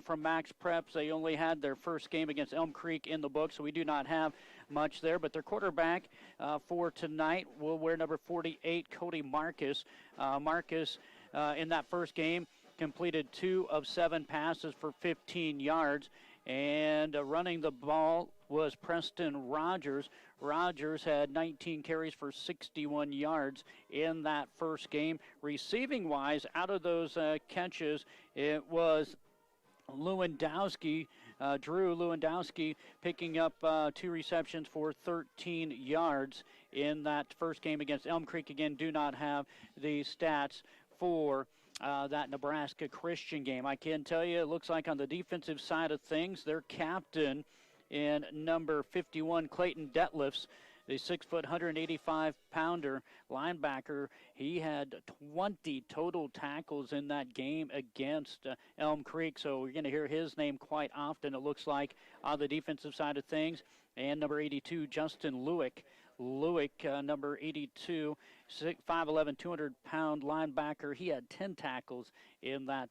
From Max Preps. They only had their first game against Elm Creek in the book, so we do not have much there. But their quarterback for tonight will wear number 48, Cody Marcus. Marcus, in that first game, completed 2 of 7 passes for 15 yards. And running the ball was Preston Rogers. Rogers had 19 carries for 61 yards in that first game. Receiving-wise, out of those catches, it was Lewandowski, Drew Lewandowski, picking up 2 receptions for 13 yards in that first game against Elm Creek. Again, do not have the stats for that Nebraska Christian game. I can tell you, it looks like on the defensive side of things, their captain in number 51, Clayton Detlefs, the 6-foot, 185-pounder linebacker, he had 20 total tackles in that game against Elm Creek, so we're going to hear his name quite often, it looks like, on the defensive side of things. And number 82, Justin Lewick. Lewick, number 82, 5'11", 200-pound linebacker. He had 10 tackles in that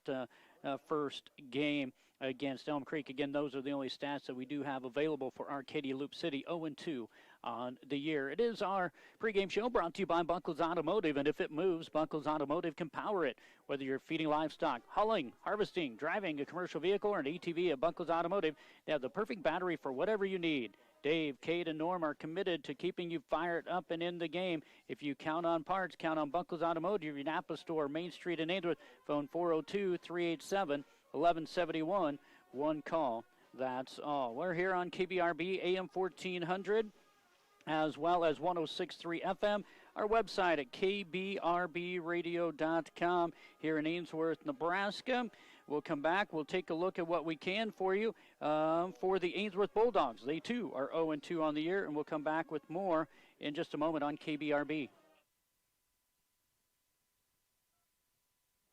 first game against Elm Creek. Again, those are the only stats that we do have available for Arcadia Loup City, 0-2 on the year. It is our pregame show brought to you by Buckles Automotive, and if it moves, Buckles Automotive can power it. Whether you're feeding livestock, hauling, harvesting, driving a commercial vehicle, or an ATV at Buckles Automotive, they have the perfect battery for whatever you need. Dave, Kate, and Norm are committed to keeping you fired up and in the game. If you count on parts, count on Buckles Automotive, your Napa store, Main Street in Ainsworth. Phone 402-387-1171. One call, that's all. We're here on KBRB AM 1400 as well as 106.3 FM. Our website at kbrbradio.com here in Ainsworth, Nebraska. We'll come back. We'll take a look at what we can for you for the Ainsworth Bulldogs. They, too, are 0-2 on the year, and we'll come back with more in just a moment on KBRB.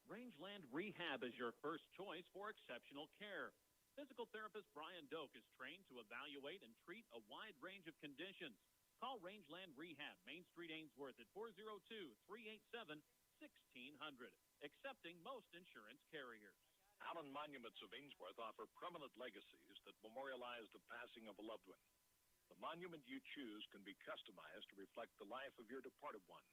Rangeland Rehab is your first choice for exceptional care. Physical therapist Brian Doak is trained to evaluate and treat a wide range of conditions. Call Rangeland Rehab, Main Street, Ainsworth at 402-387-1600, accepting most insurance carriers. Allen Monuments of Ainsworth offer permanent legacies that memorialize the passing of a loved one. The monument you choose can be customized to reflect the life of your departed one.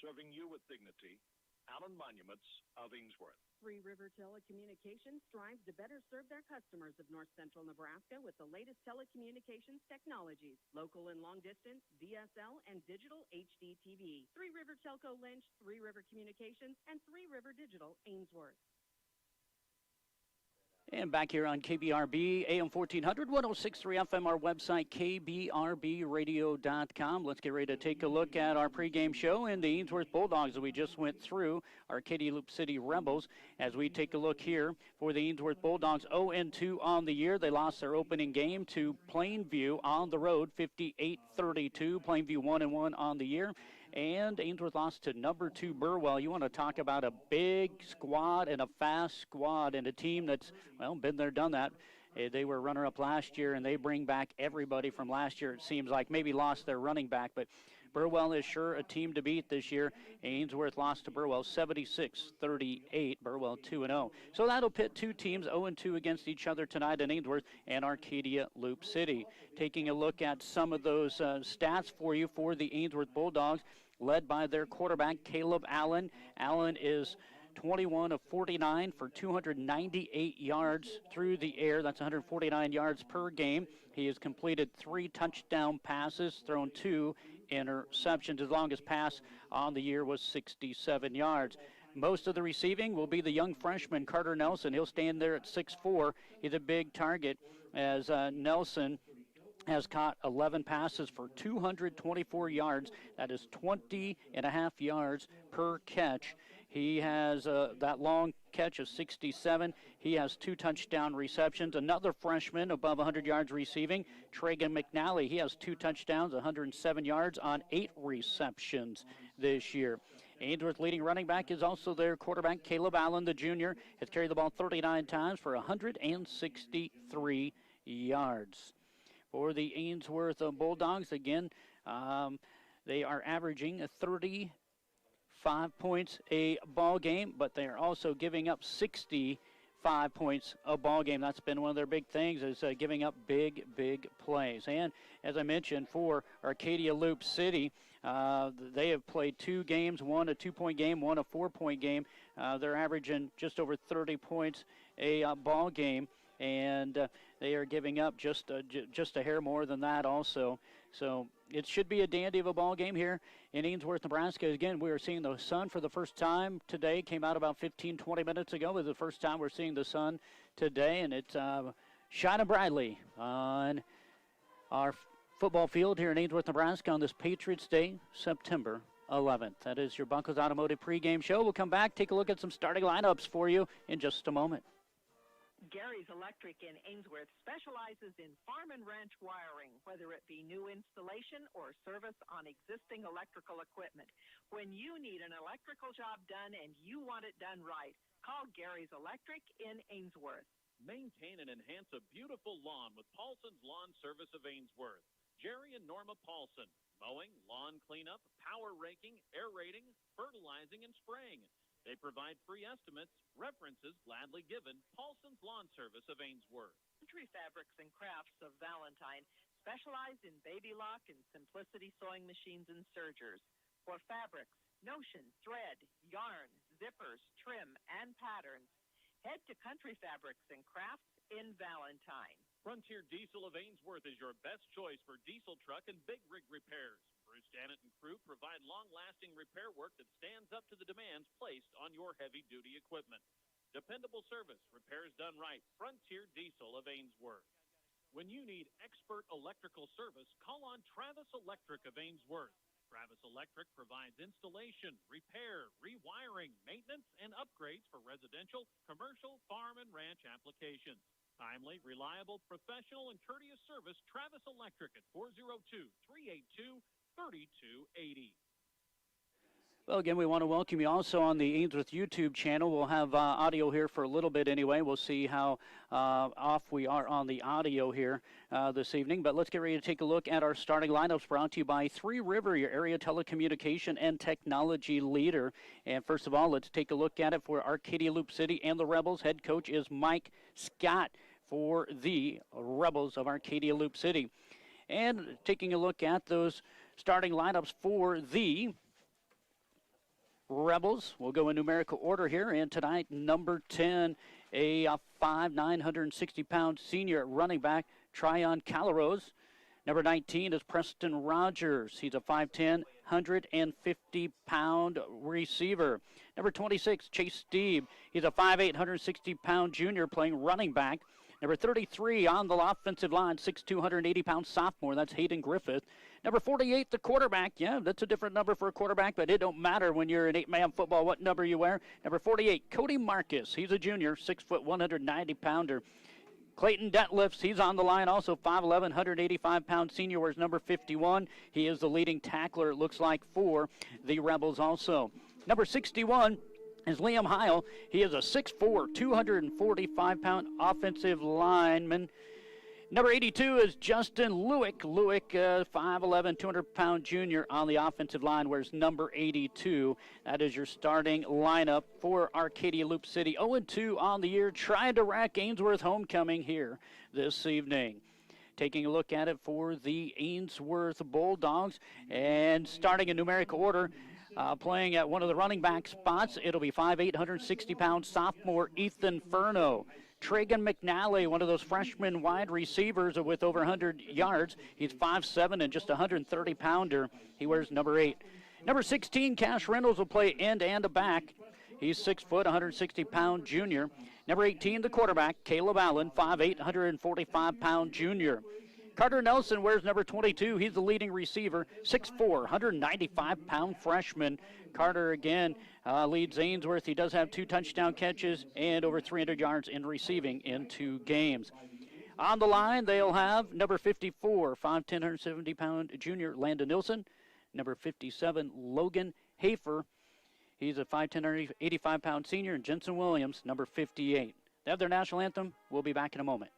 Serving you with dignity, Allen Monuments of Ainsworth. Three River Telecommunications strives to better serve their customers of north central Nebraska with the latest telecommunications technologies, local and long distance, DSL, and digital HD TV. Three River Telco Lynch, Three River Communications, and Three River Digital Ainsworth. And back here on KBRB, AM 1400, 106.3 FM, our website, kbrbradio.com. Let's get ready to take a look at our pregame show and the Ainsworth Bulldogs that we just went through, Arcadia Loup City Rebels. As we take a look here for the Ainsworth Bulldogs, 0-2 on the year. They lost their opening game to Plainview on the road, 58-32. Plainview 1-1 on the year. And Ainsworth lost to number 2 Burwell. You want to talk about a big squad and a fast squad and a team that's, well, been there, done that. They were runner-up last year, and they bring back everybody from last year, it seems like. Maybe lost their running back, but Burwell is sure a team to beat this year. Ainsworth lost to Burwell 76-38. Burwell 2-0. So that'll pit two teams 0-2 against each other tonight in Ainsworth and Arcadia Loup City. Taking a look at some of those stats for you for the Ainsworth Bulldogs, led by their quarterback, Caleb Allen. Allen is 21 of 49 for 298 yards through the air. That's 149 yards per game. He has completed 3 touchdown passes, thrown 2 interceptions. His longest pass on the year was 67 yards. Most of the receiving will be the young freshman, Carter Nelson. He'll stand there at 6'4". He's a big target as Nelson has caught 11 passes for 224 yards. That is 20.5 yards per catch. He has that long catch of 67. He has 2 touchdown receptions. Another freshman above 100 yards receiving, Tragan McNally. He has 2 touchdowns, 107 yards on 8 receptions this year. Ainsworth leading running back is also their quarterback, Caleb Allen, the junior. Has carried the ball 39 times for 163 yards. For the Ainsworth Bulldogs, again, they are averaging 35 points a ball game, but they are also giving up 65 5 points a ball game. That's been one of their big things, is giving up big plays. And as I mentioned, for Arcadia Loup City, they have played 2 games, one a 2-point game, one a 4-point game. They're averaging just over 30 points a ball game, and they are giving up just a hair more than that also. So it should be a dandy of a ball game here in Ainsworth, Nebraska. Again, we are seeing the sun for the first time today. Came out about 15-20 minutes ago. It was the first time we're seeing the sun today, and it's shining brightly on our football field here in Ainsworth, Nebraska on this Patriots Day, September 11th. That is your Bunkos Automotive pregame show. We'll come back, take a look at some starting lineups for you in just a moment. Gary's Electric in Ainsworth specializes in farm and ranch wiring, whether it be new installation or service on existing electrical equipment. When you need an electrical job done and you want it done right, call Gary's Electric in Ainsworth. Maintain and enhance a beautiful lawn with Paulson's Lawn Service of Ainsworth. Jerry and Norma Paulson. Mowing, lawn cleanup, power raking, aerating, fertilizing, and spraying. They provide free estimates, references gladly given. Paulson's Lawn Service of Ainsworth. Country Fabrics and Crafts of Valentine specialize in baby lock and simplicity sewing machines and sergers. For fabrics, notion, thread, yarn, zippers, trim, and patterns, head to Country Fabrics and Crafts in Valentine. Frontier Diesel of Ainsworth is your best choice for diesel truck and big rig repairs. Bruce Dannett and crew provide long-lasting repair work that stands up to the demands placed on your heavy-duty equipment. Dependable service, repairs done right. Frontier Diesel of Ainsworth. When you need expert electrical service, call on Travis Electric of Ainsworth. Travis Electric provides installation, repair, rewiring, maintenance, and upgrades for residential, commercial, farm, and ranch applications. Timely, reliable, professional, and courteous service, Travis Electric at 402-382-3280. Well, again, we want to welcome you also on the Ainsworth YouTube channel. We'll have audio here for a little bit anyway. We'll see how off we are on the audio here this evening. But let's get ready to take a look at our starting lineups, brought to you by Three River, your area telecommunication and technology leader. And first of all, let's take a look at it for Arcadia Loup City and the Rebels. Head coach is Mike Scott for the Rebels of Arcadia Loup City. And taking a look at those starting lineups for the Rebels. We'll go in numerical order here. And tonight, number 10, a 5'9", 160-pound senior running back, Tryon Calaros. Number 19 is Preston Rogers. He's a 5'10", 150-pound receiver. Number 26, Chase Steeb. He's a 5'8", 160-pound junior playing running back. Number 33 on the offensive line, 6'2", 180-pound sophomore. That's Hayden Griffith. Number 48, the quarterback. Yeah, that's a different number for a quarterback, but it don't matter when you're in 8-man football what number you wear. Number 48, Cody Marcus. He's a junior, 6', 190-pounder. Clayton Detlefs, he's on the line also, 5'11", 185-pound senior, wears number 51. He is the leading tackler, it looks like, for the Rebels also. Number 61 is Liam Heil. He is a 6'4", 245-pound offensive lineman. Number 82 is Justin Lewick. Lewick, 5'11", 200-pound junior on the offensive line, wears number 82. That is your starting lineup for Arcadia Loup City. 0-2 on the year, trying to rack Ainsworth homecoming here this evening. Taking a look at it for the Ainsworth Bulldogs, and starting in numerical order, playing at one of the running back spots, it'll be 5'8", 160-pound sophomore Ethan Furno. Tragan McNally, one of those freshman wide receivers with over 100 yards. He's 5'7" and just a 130-pounder. He wears number 8. Number 16, Cash Reynolds, will play end and a back. He's 6', 160-pound junior. Number 18, the quarterback, Caleb Allen, 5'8", 145-pound junior. Carter Nelson wears number 22. He's the leading receiver, 6'4", 195-pound freshman. Carter, again, leads Ainsworth. He does have 2 touchdown catches and over 300 yards in receiving in 2 games. On the line, they'll have number 54, 5'10", 170-pound junior, Landon Nilsson. Number 57, Logan Hafer. He's a 5'10", 185-pound senior. And Jensen Williams, number 58. They have their national anthem. We'll be back in a moment.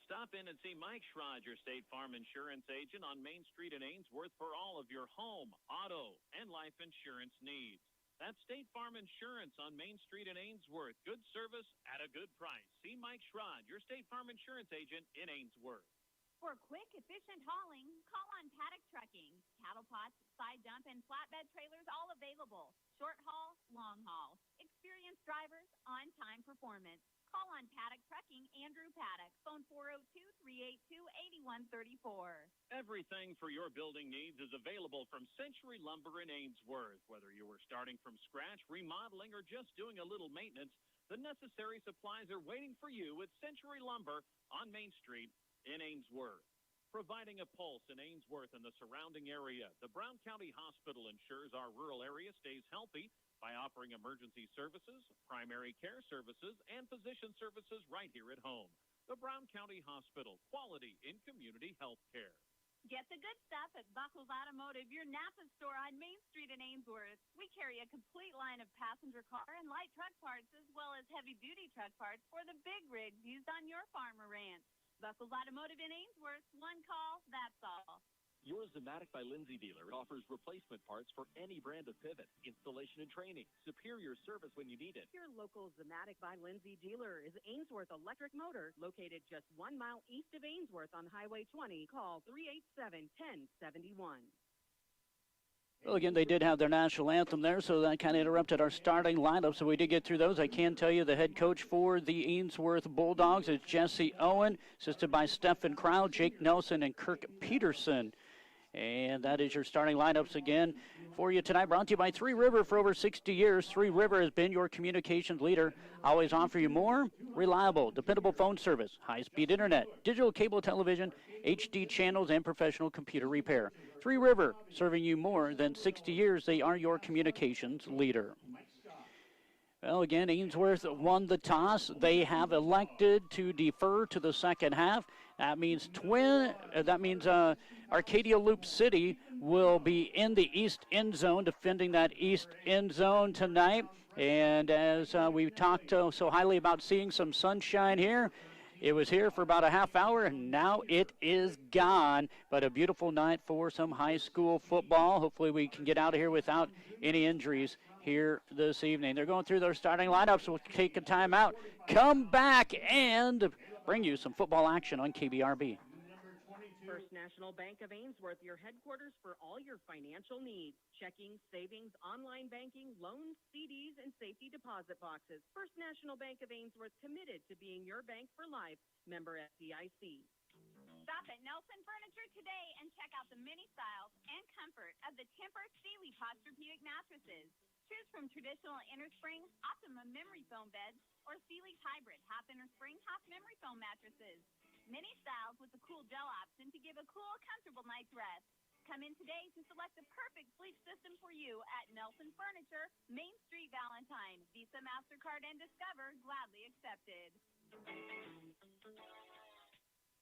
Stop in and see Mike Schrod, your State Farm insurance agent on Main Street in Ainsworth for all of your home, auto, and life insurance needs. That's State Farm Insurance on Main Street in Ainsworth. Good service at a good price. See Mike Schrod, your State Farm Insurance agent in Ainsworth. For quick, efficient hauling, call on Paddock Trucking. Cattle pots, side dump, and flatbed trailers all available. Short haul, long haul. Experienced drivers, on-time performance. Call on Paddock Trucking, Andrew Paddock. Phone 402-382-8134. Everything for your building needs is available from Century Lumber in Ainsworth. Whether you were starting from scratch, remodeling, or just doing a little maintenance, the necessary supplies are waiting for you at Century Lumber on Main Street in Ainsworth. Providing a pulse in Ainsworth and the surrounding area, the Brown County Hospital ensures our rural area stays healthy by offering emergency services, primary care services, and physician services right here at home. The Brown County Hospital, quality in community health care. Get the good stuff at Buckles Automotive, your Napa store on Main Street in Ainsworth. We carry a complete line of passenger car and light truck parts, as well as heavy-duty truck parts for the big rigs used on your farm or ranch. Buckles Automotive in Ainsworth, one call, that's all. Your Zamatic by Lindsay dealer offers replacement parts for any brand of pivot, installation and training, superior service when you need it. Your local Zamatic by Lindsay dealer is Ainsworth Electric Motor, located just 1 mile east of Ainsworth on Highway 20. Call 387-1071. Well, again, they did have their national anthem there, so that kind of interrupted our starting lineup, so we did get through those. I can tell you the head coach for the Ainsworth Bulldogs is Jesse Owen, assisted by Stephen Crow, Jake Nelson, and Kirk Peterson. And that is your starting lineups again for you tonight. Brought to you by Three River for over 60 years. Three River has been your communications leader. Always offer you more reliable, dependable phone service, high-speed internet, digital cable television, HD channels, and professional computer repair. Three River, serving you more than 60 years. They are your communications leader. Well, again, Ainsworth won the toss. They have elected to defer to the second half. That means Arcadia Loup City will be in the east end zone, defending that east end zone tonight. And as we talked so highly about seeing some sunshine here, it was here for about a half hour, and now it is gone. But a beautiful night for some high school football. Hopefully we can get out of here without any injuries here this evening. They're going through their starting lineups. We'll take a timeout, come back, and bring you some football action on KBRB. First National Bank of Ainsworth, your headquarters for all your financial needs. Checking, savings, online banking, loans, CDs, and safety deposit boxes. First National Bank of Ainsworth, committed to being your bank for life. Member FDIC. Stop at Nelson Furniture today and check out the many styles and comfort of the Tempur Sealy Posturepedic mattresses. Choose from traditional innerspring, Optimum memory foam beds, or Sealy's hybrid half innerspring, half memory foam mattresses. Many styles with the cool gel option to give a cool, comfortable night's rest. Come in today to select the perfect sleep system for you at Nelson Furniture, Main Street, Valentine. Visa, MasterCard, and Discover gladly accepted.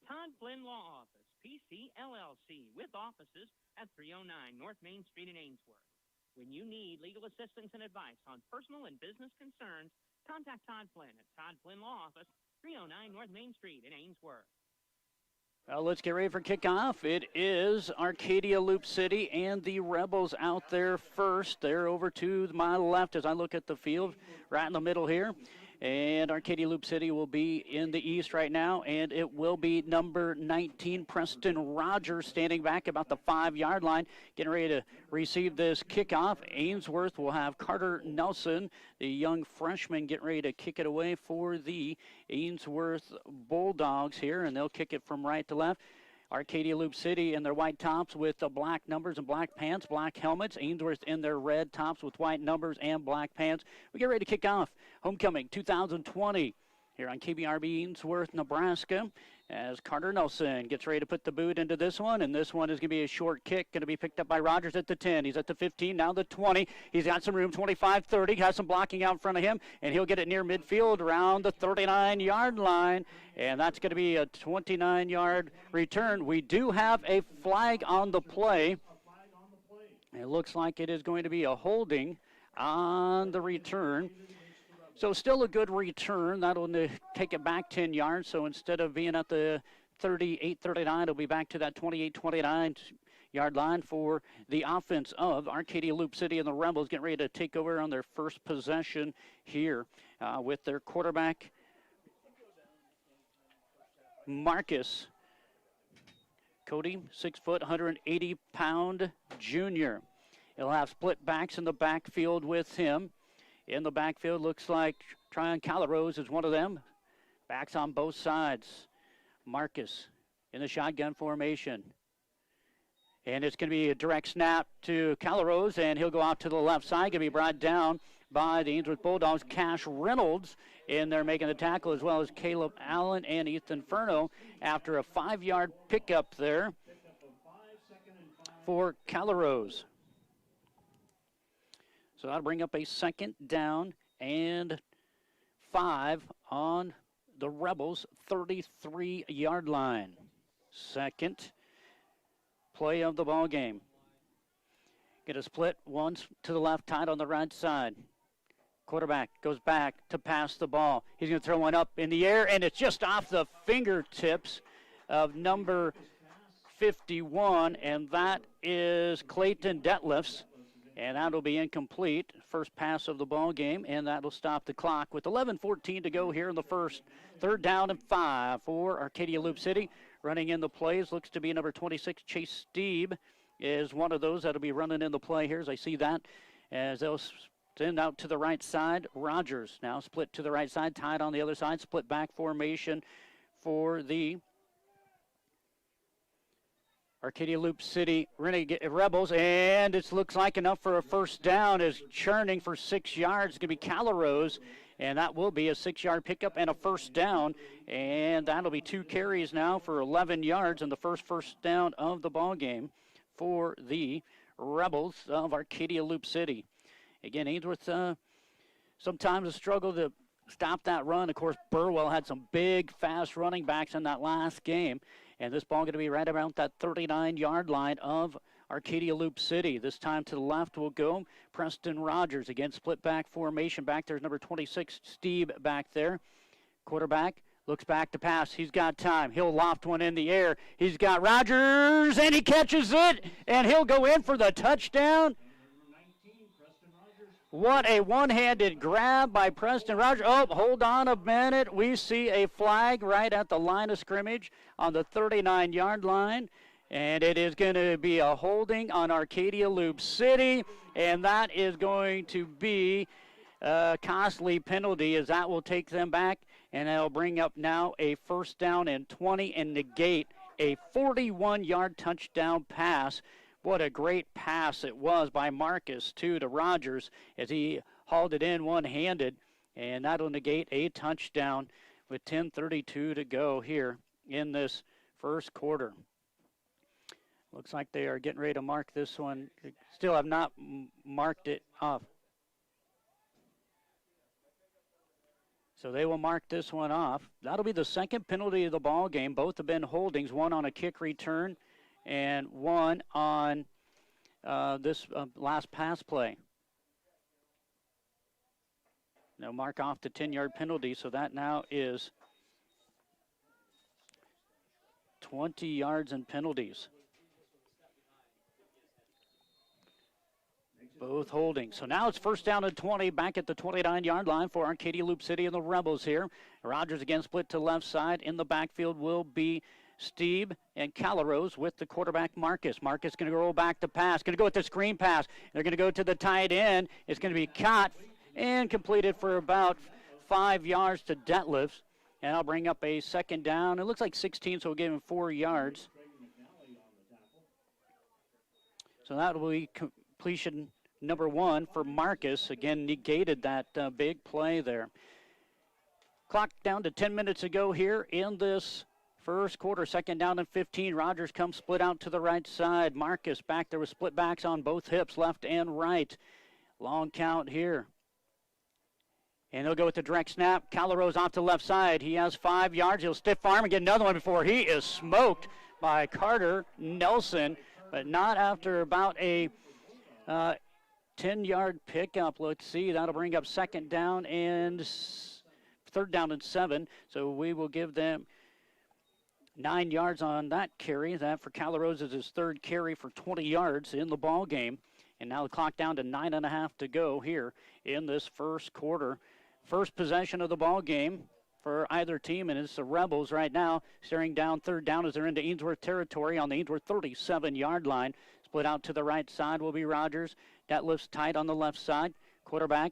Todd Flynn Law Office, PC LLC, with offices at 309 North Main Street in Ainsworth. When you need legal assistance and advice on personal and business concerns, contact Todd Flynn at Todd Flynn Law Office, 309 North Main Street in Ainsworth. Well, let's get ready for kickoff. It is Arcadia Loup City and the Rebels out there first. They're over to my left as I look at the field, right in the middle here. And Arcadia Loup City will be in the east right now, and it will be number 19, Preston Rogers, standing back about the 5-yard line, getting ready to receive this kickoff. Ainsworth will have Carter Nelson, the young freshman, getting ready to kick it away for the Ainsworth Bulldogs here, and they'll kick it from right to left. Arcadia Loup City in their white tops with the black numbers and black pants, black helmets. Ainsworth in their red tops with white numbers and black pants. We get ready to kick off Homecoming 2020 here on KBRB Ainsworth, Nebraska, as Carter Nelson gets ready to put the boot into this one, and this one is going to be a short kick, going to be picked up by Rogers at the 10. He's at the 15, now the 20. He's got some room, 25, 30, has some blocking out in front of him, and he'll get it near midfield around the 39-yard line, and that's going to be a 29-yard return. We do have a flag on the play. It looks like it is going to be a holding on the return. So still a good return. That'll take it back 10 yards. So instead of being at the 38-39, it'll be back to that 28-29 yard line for the offense of Arcadia Loup City, and the Rebels getting ready to take over on their first possession here with their quarterback, Marcus. Cody, 6 foot, 180-pound junior. He'll have split backs in the backfield with him. In the backfield, looks like Tryon Callarose is one of them. Backs on both sides. Marcus in the shotgun formation. And it's going to be a direct snap to Callarose, and he'll go out to the left side. Going to be brought down by the Ainsworth Bulldogs. Cash Reynolds in there making the tackle, as well as Caleb Allen and Ethan Furno after a 5-yard pickup there for Callarose. So that'll bring up a 2nd down and 5 on the Rebels' 33-yard line. Second play of the ball game. Get a split, once to the left, tight on the right side. Quarterback goes back to pass the ball. He's going to throw one up in the air, and it's just off the fingertips of number 51, and that is Clayton Detlefs, and that'll be incomplete. First pass of the ball game, and that'll stop the clock with 11:14 to go here in the first. 3rd down and 5 for Arcadia Loup City. Running in the plays looks to be number 26, Chase Steeb, is one of those that'll be running in the play here, as I see that, as they'll send out to the right side. Rogers now split to the right side, tied on the other side, split back formation for the Arcadia Loup City Rebels, and it looks like enough for a first down, is churning for 6 yards. It's going to be Callarose, and that will be a 6-yard pickup and a first down, and that'll be 2 carries now for 11 yards and the first down of the ball game for the Rebels of Arcadia Loup City. Again, Ainsworth sometimes a struggle to stop that run. Of course, Burwell had some big, fast running backs in that last game. And this ball going to be right around that 39-yard line of Arcadia Loup City. This time to the left will go Preston Rogers. Again, split back formation. Back there's number 26, Steve, back there. Quarterback looks back to pass. He's got time. He'll loft one in the air. He's got Rogers, and he catches it, and he'll go in for the touchdown. What a one-handed grab by Preston Rogers. Oh, hold on a minute. We see a flag right at the line of scrimmage on the 39-yard line. And it is going to be a holding on Arcadia Loup City. And that is going to be a costly penalty, as that will take them back. And that'll bring up now a first down and 20 and negate a 41-yard touchdown pass. What a great pass it was by Marcus, too, to Rogers as he hauled it in one-handed. And that'll negate a touchdown with 10:32 to go here in this first quarter. Looks like they are getting ready to mark this one. Still have not marked it off. So they will mark this one off. That'll be the second penalty of the ball game. Both have been holdings, one on a kick return and one on this last pass play. Now mark off the 10-yard penalty, so that now is 20 yards and penalties. Both holding. So now it's first down and 20, back at the 29-yard line for Arcadia Loup City and the Rebels here. Rogers again split to left side. In the backfield will be Steve and Callarose with the quarterback Marcus. Marcus going to roll back to pass. Going to go with the screen pass. They're going to go to the tight end. It's going to be caught and completed for about 5 yards to Detlefs. And I'll bring up a second down. It looks like 16, so we'll give him 4 yards. So that will be completion number 1 for Marcus. Again, negated that big play there. Clock down to 10 minutes to go here in this first quarter. Second down and 15. Rogers comes split out to the right side. Marcus back there with split backs on both hips, left and right. Long count here. And he'll go with the direct snap. Callarose off to the left side. He has 5 yards. He'll stiff arm and get another one before he is smoked by Carter Nelson, but not after about a 10-yard pickup. Let's see. That'll bring up second down and third down and 7. So we will give them 9 yards on that carry. That for Calrose is his third carry for 20 yards in the ball game. And now the clock down to 9.5 to go here in this first quarter. First possession of the ball game for either team, and it's the Rebels right now staring down third down as they're into Ainsworth territory on the Ainsworth 37-yard line. Split out to the right side will be Rogers. That lifts tight on the left side. Quarterback.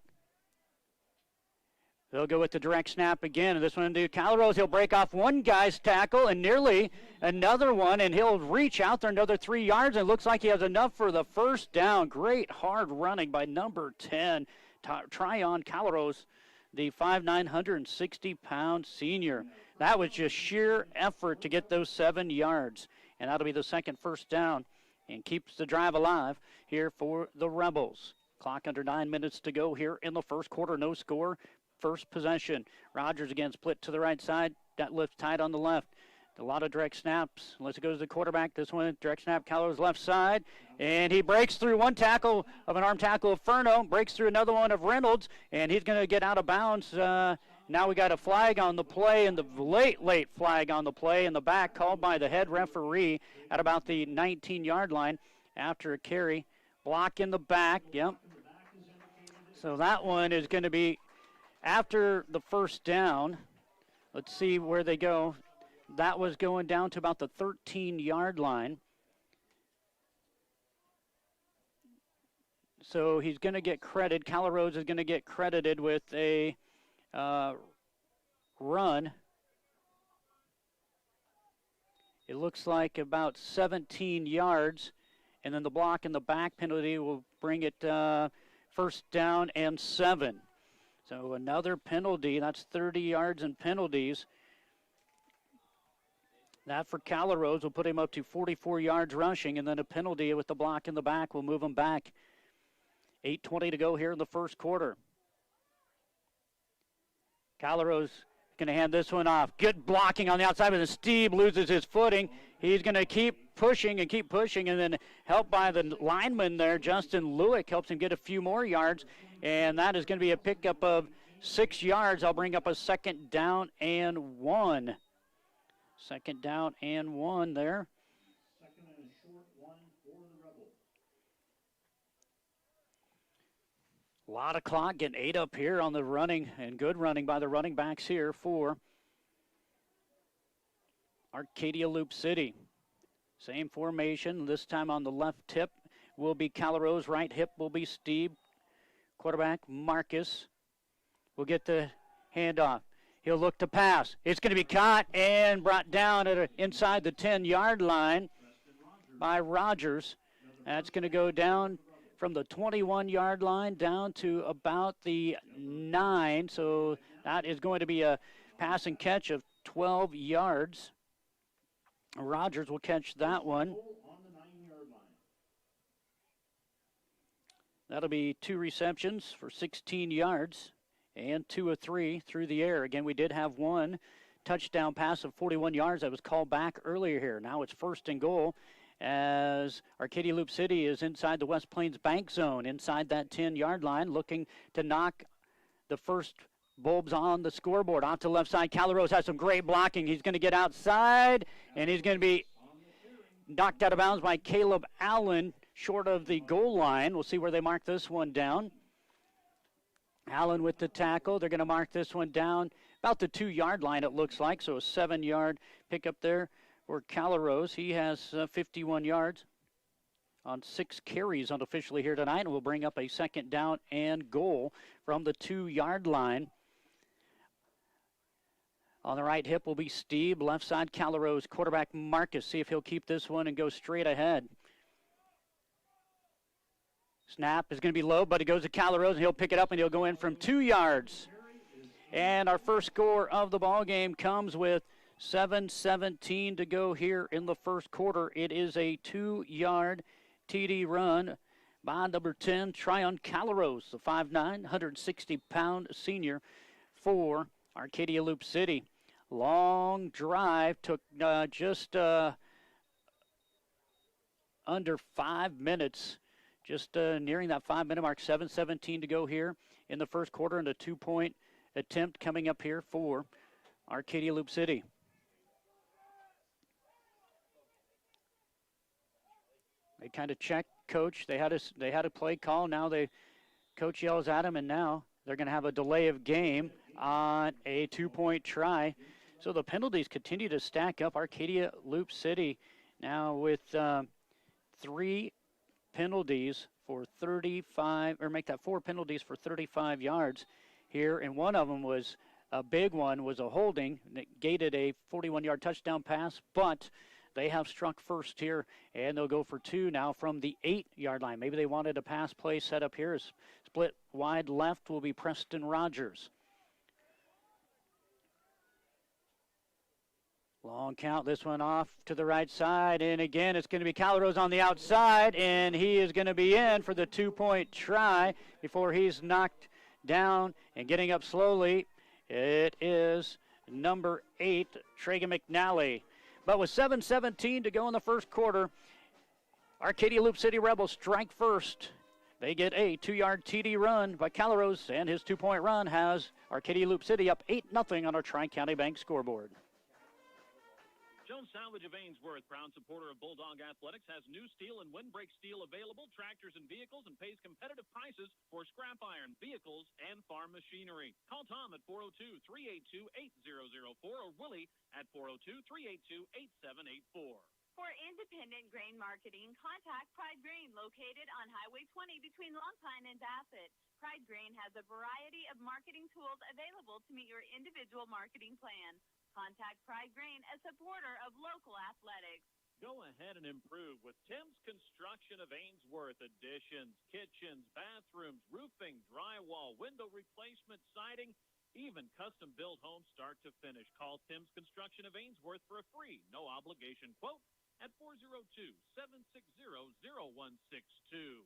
They'll go with the direct snap again. And this one to Calrose. He'll break off one guy's tackle and nearly another one, and he'll reach out there another 3 yards. And it looks like he has enough for the first down. Great hard running by number 10, Tryon Calrose, the 5'9", 160-pound senior. That was just sheer effort to get those 7 yards. And that'll be the second first down and keeps the drive alive here for the Rebels. Clock under 9 minutes to go here in the first quarter. No score. First possession. Rogers again split to the right side. That lifts tight on the left. A lot of direct snaps. Unless it goes to the quarterback. This one, direct snap, Calrose left side. And he breaks through one tackle of an arm tackle of Furno. Breaks through another one of Reynolds. And he's going to get out of bounds. Now we got a flag on the play, and the late flag on the play in the back called by the head referee at about the 19-yard line after a carry. Block in the back. Yep. So that one is going to be after the first down. Let's see where they go. That was going down to about the 13-yard line. So he's going to get credit. Calrose is going to get credited with a run. It looks like about 17 yards. And then the block in the back penalty will bring it first down and 7. So another penalty. That's 30 yards in penalties. That for Calrose will put him up to 44 yards rushing, and then a penalty with the block in the back will move him back. 8:20 to go here in the first quarter. Calrose going to hand this one off. Good blocking on the outside, but Steve loses his footing. He's going to keep pushing, and then helped by the lineman there, Justin Lewick, helps him get a few more yards, and that is going to be a pickup of 6 yards. I'll bring up a second down and 1. Second down and 1 there. Second and a short 1 for the Rebels. A lot of clock getting ate up here on the running, and good running by the running backs here for Arcadia Loup City. Same formation, this time on the left hip will be Calrose, right hip will be Steve. Quarterback Marcus will get the handoff. He'll look to pass. It's going to be caught and brought down at inside the 10-yard line by Rogers. That's going to go down from the 21-yard line down to about the 9. So that is going to be a pass and catch of 12 yards. Rogers will catch that one. That'll be 2 receptions for 16 yards and 2 of 3 through the air. Again, we did have one touchdown pass of 41 yards that was called back earlier here. Now it's first and goal as Arcadia Loup City is inside the West Plains Bank zone, inside that 10-yard line, looking to knock the first bulbs on the scoreboard. Off to the left side, Calrose has some great blocking. He's going to get outside, and he's going to be knocked out of bounds by Caleb Allen short of the goal line. We'll see where they mark this one down. Allen with the tackle. They're going to mark this one down about the 2-yard line, it looks like. So a 7-yard pickup there for Calrose. He has 51 yards on 6 carries unofficially here tonight, and will bring up a second down and goal from the 2-yard line. On the right hip will be Steve. Left side, Calrose. Quarterback Marcus. See if he'll keep this one and go straight ahead. Snap is going to be low, but it goes to Calrose, and he'll pick it up, and he'll go in from 2 yards. And our first score of the ball game comes with 7:17 to go here in the first quarter. It is a 2-yard TD run by number 10, Tryon Calrose, the 5'9", 160-pound senior for Arcadia Loup City. Long drive, took just under 5 minutes. Just nearing that 5-minute mark. 7:17 to go here in the first quarter, and a 2-point attempt coming up here for Arcadia Loup City. kind of check coach. They had a play call. Now coach yells at him, and now they're going to have a delay of game on a 2-point try. So the penalties continue to stack up. Arcadia Loup City now with 3 penalties for 35, or make that 4 penalties for 35 yards here, and one of them was a big one, was a holding that gated a 41-yard touchdown pass, but they have struck first here, and they'll go for 2 now from the 8-yard line. Maybe they wanted a pass play set up here. Split wide left will be Preston Rogers. Long count, this one off to the right side, and again it's going to be Calrose on the outside, and he is going to be in for the 2-point try before he's knocked down and getting up slowly. It is number 8, Tragan McNally. But with 7:17 to go in the first quarter, Arcadia Loup City Rebels strike first. They get a 2-yard TD run by Calrose, and his 2-point run has Arcadia Loup City up 8-0 on our Tri-County Bank scoreboard. Jones Salvage of Ainsworth, proud supporter of Bulldog Athletics, has new steel and windbreak steel available, tractors and vehicles, and pays competitive prices for scrap iron, vehicles, and farm machinery. Call Tom at 402-382-8004 or Willie at 402-382-8784. For independent grain marketing, contact Pride Grain, located on Highway 20 between Long Pine and Bassett. Pride Grain has a variety of marketing tools available to meet your individual marketing plan. Contact Pride Grain, a supporter of local athletics. Go ahead and improve with Tim's Construction of Ainsworth. Additions, kitchens, bathrooms, roofing, drywall, window replacement, siding, even custom-built homes start to finish. Call Tim's Construction of Ainsworth for a free, no-obligation quote at 402-760-0162.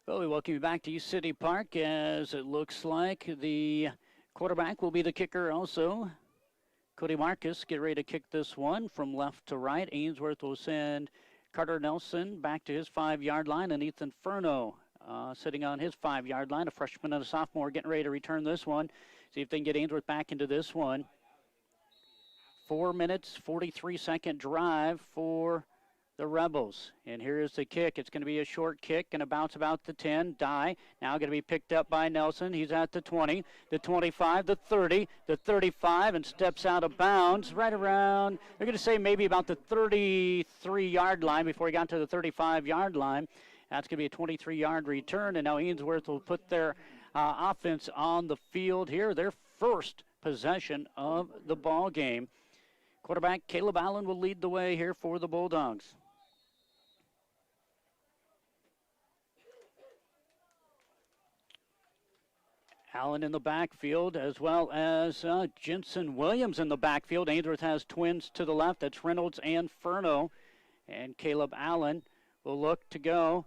Well, we welcome you back to East City Park, as it looks like the quarterback will be the kicker also. Cody Marcus get ready to kick this one from left to right. Ainsworth will send Carter Nelson back to his 5-yard line, and Ethan Furno sitting on his 5-yard line. A freshman and a sophomore getting ready to return this one. See if they can get Ainsworth back into this one. 4 minutes, 43-second drive for the Rebels. And here is the kick. It's going to be a short kick, going to bounce about the 10. Die. Now going to be picked up by Nelson. He's at the 20, the 25, the 30, the 35, and steps out of bounds right around, they're going to say maybe about the 33-yard line before he got to the 35-yard line. That's going to be a 23-yard return, and now Ainsworth will put their offense on the field here, their first possession of the ball game. Quarterback Caleb Allen will lead the way here for the Bulldogs. Allen in the backfield, as well as Jensen Williams in the backfield. Ainsworth has twins to the left. That's Reynolds and Furno. And Caleb Allen will look to go.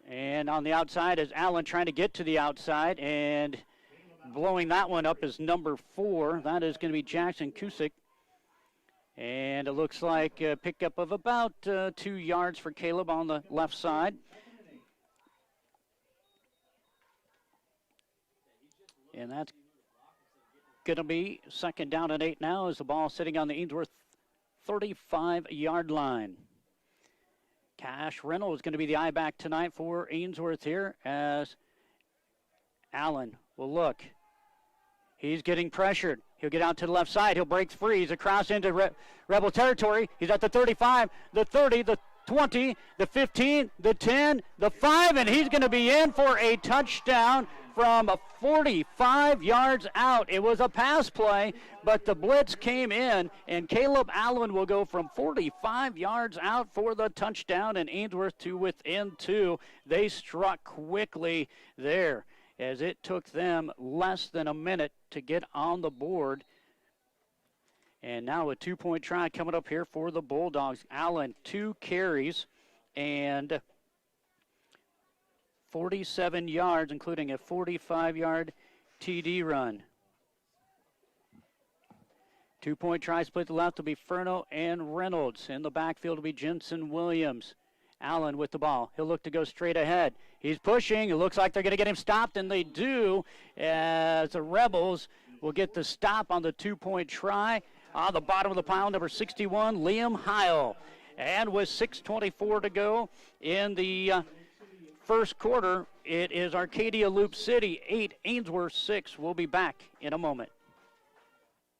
And on the outside is Allen trying to get to the outside. And blowing that one up is number 4. That is going to be Jackson Cusick. And it looks like a pickup of about 2 yards for Caleb on the left side. And that's going to be 2nd down and 8 now, as the ball sitting on the Ainsworth 35-yard line. Cash Reynolds is going to be the eye back tonight for Ainsworth here, as Allen will look. He's getting pressured. He'll get out to the left side. He'll break free. He's across into Rebel territory. He's at the 35, the 30, the 20, the 15, the 10, the 5, and he's going to be in for a touchdown from 45 yards out. It was a pass play, but the blitz came in, and Caleb Allen will go from 45 yards out for the touchdown, and Ainsworth to within 2. They struck quickly there, as it took them less than a minute to get on the board. And now a 2-point try coming up here for the Bulldogs. Allen, 2 carries and 47 yards, including a 45-yard TD run. 2-point try split to the left will be Furno and Reynolds. In the backfield will be Jensen Williams. Allen with the ball. He'll look to go straight ahead. He's pushing. It looks like they're going to get him stopped, and they do, as the Rebels will get the stop on the 2-point try. On the bottom of the pile, number 61, Liam Heil. And with 6:24 to go in the first quarter, it is Arcadia Loup City 8, Ainsworth 6. We'll be back in a moment.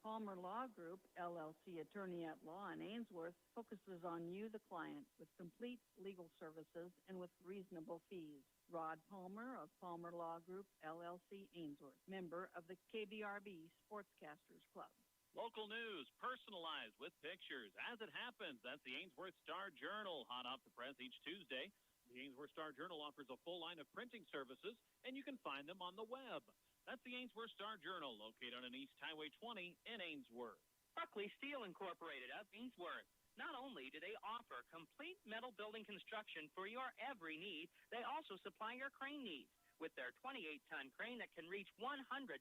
Palmer Law Group, LLC attorney at law in Ainsworth, focuses on you, the client, with complete legal services and with reasonable fees. Rod Palmer of Palmer Law Group, LLC, Ainsworth, member of the KBRB Sportscasters Club. Local news, personalized with pictures. As it happens, that's the Ainsworth Star-Journal, hot off the press each Tuesday. The Ainsworth Star-Journal offers a full line of printing services, and you can find them on the web. That's the Ainsworth Star-Journal, located on East Highway 20 in Ainsworth. Buckley Steel Incorporated of Ainsworth. Not only do they offer complete metal building construction for your every need, they also supply your crane needs with their 28-ton crane that can reach 152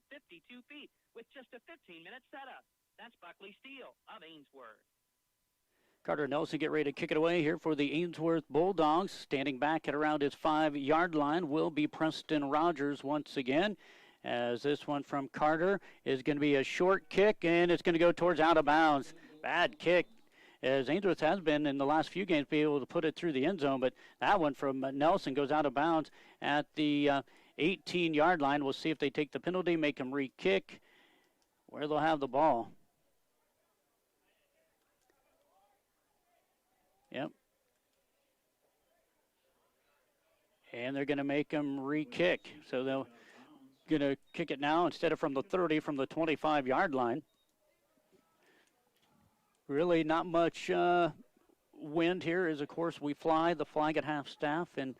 feet with just a 15-minute setup. That's Buckley Steel of Ainsworth. Carter Nelson get ready to kick it away here for the Ainsworth Bulldogs. Standing back at around his 5-yard line will be Preston Rogers once again, as this one from Carter is going to be a short kick, and it's going to go towards out of bounds. Bad kick, as Ainsworth has been in the last few games, be able to put it through the end zone, but that one from Nelson goes out of bounds at the 18-yard line. We'll see if they take the penalty, make him re-kick, where they'll have the ball. Yep. And they're going to make him re-kick. So they're going to kick it now instead of from the 30, from the 25-yard line. Really not much wind here, as of course we fly the flag at half-staff in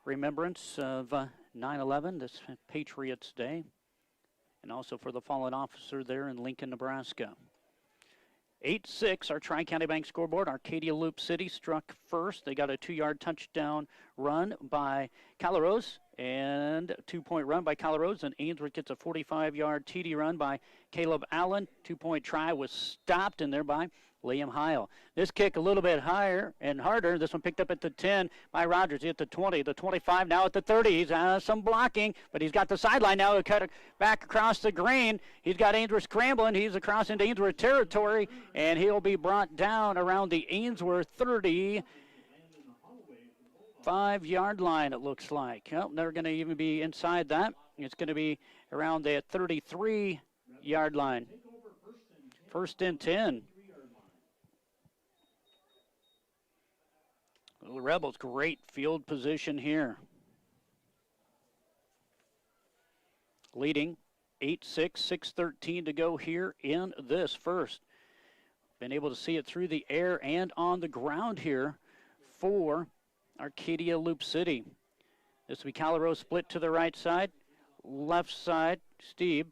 remembrance of 9/11, this Patriots Day, and also for the fallen officer there in Lincoln, Nebraska. 8-6, our Tri-County Bank scoreboard. Arcadia Loup City struck first. They got a 2-yard touchdown run by Calrose and a 2-point run by Calrose. And Ainsworth gets a 45-yard TD run by Caleb Allen. 2-point try was stopped in there by Liam Heil. This kick a little bit higher and harder. This one picked up at the 10 by Rogers. He at the 20, the 25, now at the 30. He's some blocking, but he's got the sideline now to cut back across the green. He's got Ainsworth scrambling. He's across into Ainsworth territory, and he'll be brought down around the Ainsworth 35-yard line, it looks like. Well, they're going to even be inside that. It's going to be around the 33-yard line. First and 10. The Rebels, great field position here. Leading 8-6, 6:13 to go here in this first. Been able to see it through the air and on the ground here for Arcadia Loup City. This will be Calrose split to the right side, left side, Steve,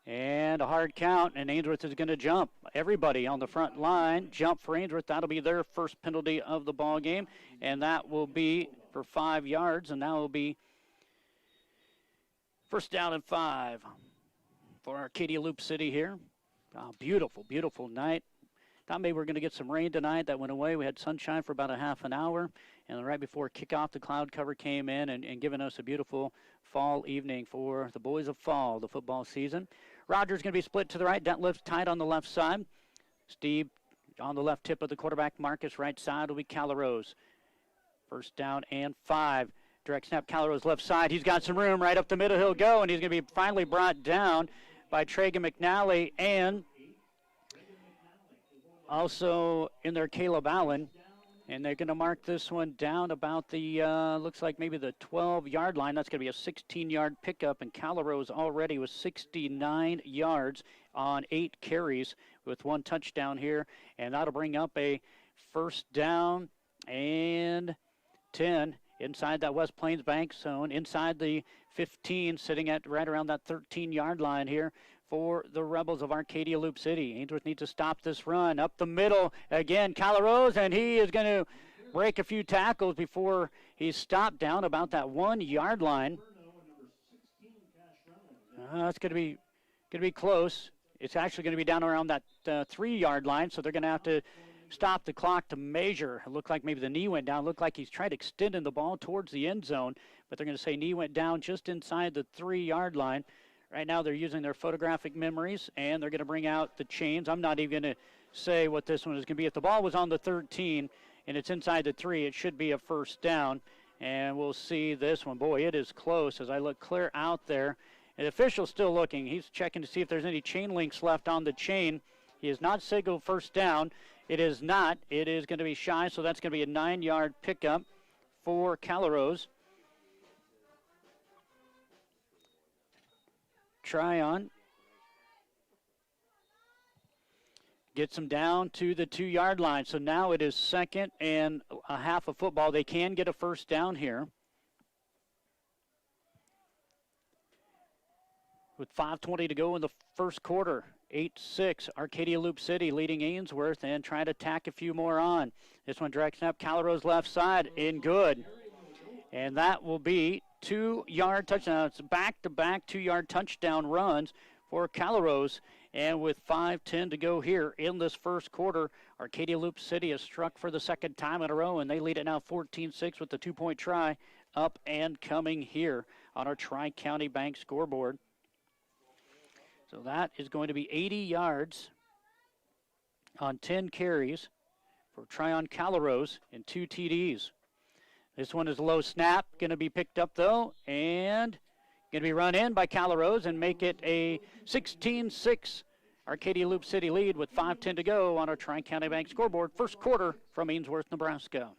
and a hard count, and Ainsworth is going to jump. Everybody on the front line jump for Ainsworth. That'll be their first penalty of the ball game, and that will be for 5 yards, and that will be first down and 5 for Arcadia Loup City here. Oh, beautiful, beautiful night. Thought maybe we were going to get some rain tonight. That went away. We had sunshine for about a half an hour, and right before kickoff, the cloud cover came in and giving us a beautiful fall evening for the boys of fall, the football season. Rogers going to be split to the right. Detlef's tight on the left side. Steve on the left tip of the quarterback. Marcus right side will be Calrose. First down and 5. Direct snap, Calrose left side. He's got some room right up the middle. He'll go, and he's going to be finally brought down by Tragan McNally and also in there Caleb Allen. And they're going to mark this one down about the, looks like maybe the 12-yard line. That's going to be a 16-yard pickup, and Calrose already was 69 yards on 8 carries with 1 touchdown here. And that'll bring up a first down and 10 inside that West Plains Bank zone, inside the 15, sitting at right around that 13-yard line here for the Rebels of Arcadia Loup City. Ainsworth needs to stop this run. Up the middle again, Calrose, and he is going to break a few tackles before he's stopped down about that 1-yard line. It's going to be close. It's actually going to be down around that 3-yard line, so they're going to have to stop the clock to measure. It looked like maybe the knee went down. It looked like he's trying to extend the ball towards the end zone, but they're going to say knee went down just inside the 3-yard line. Right now they're using their photographic memories, and they're going to bring out the chains. I'm not even going to say what this one is going to be. If the ball was on the 13, and it's inside the 3, it should be a first down. And we'll see this one. Boy, it is close as I look clear out there. And the official's still looking. He's checking to see if there's any chain links left on the chain. He has not signaled first down. It is not. It is going to be shy, so that's going to be a 9-yard pickup for Calaros. Tryon gets them down to the 2-yard line. So now it is 2nd and a half of football. They can get a first down here. With 5:20 to go in the first quarter. 8-6, Arcadia Loup City leading Ainsworth and trying to tack a few more on. This one direct snap, Calaros left side, in good. And that will be 2-yard touchdowns, back-to-back 2-yard touchdown runs for Calaros. And with 5:10 to go here in this first quarter, Arcadia Loup City has struck for the second time in a row, and they lead it now 14-6 with the 2-point try up and coming here on our Tri-County Bank scoreboard. So that is going to be 80 yards on 10 carries for Tryon Calaros and 2 TDs. This one is a low snap, going to be picked up though, and going to be run in by Calaros and make it a 16-6 Arcadia Loup City lead with 5:10 to go on our Tri-County Bank scoreboard. First quarter from Ainsworth, Nebraska.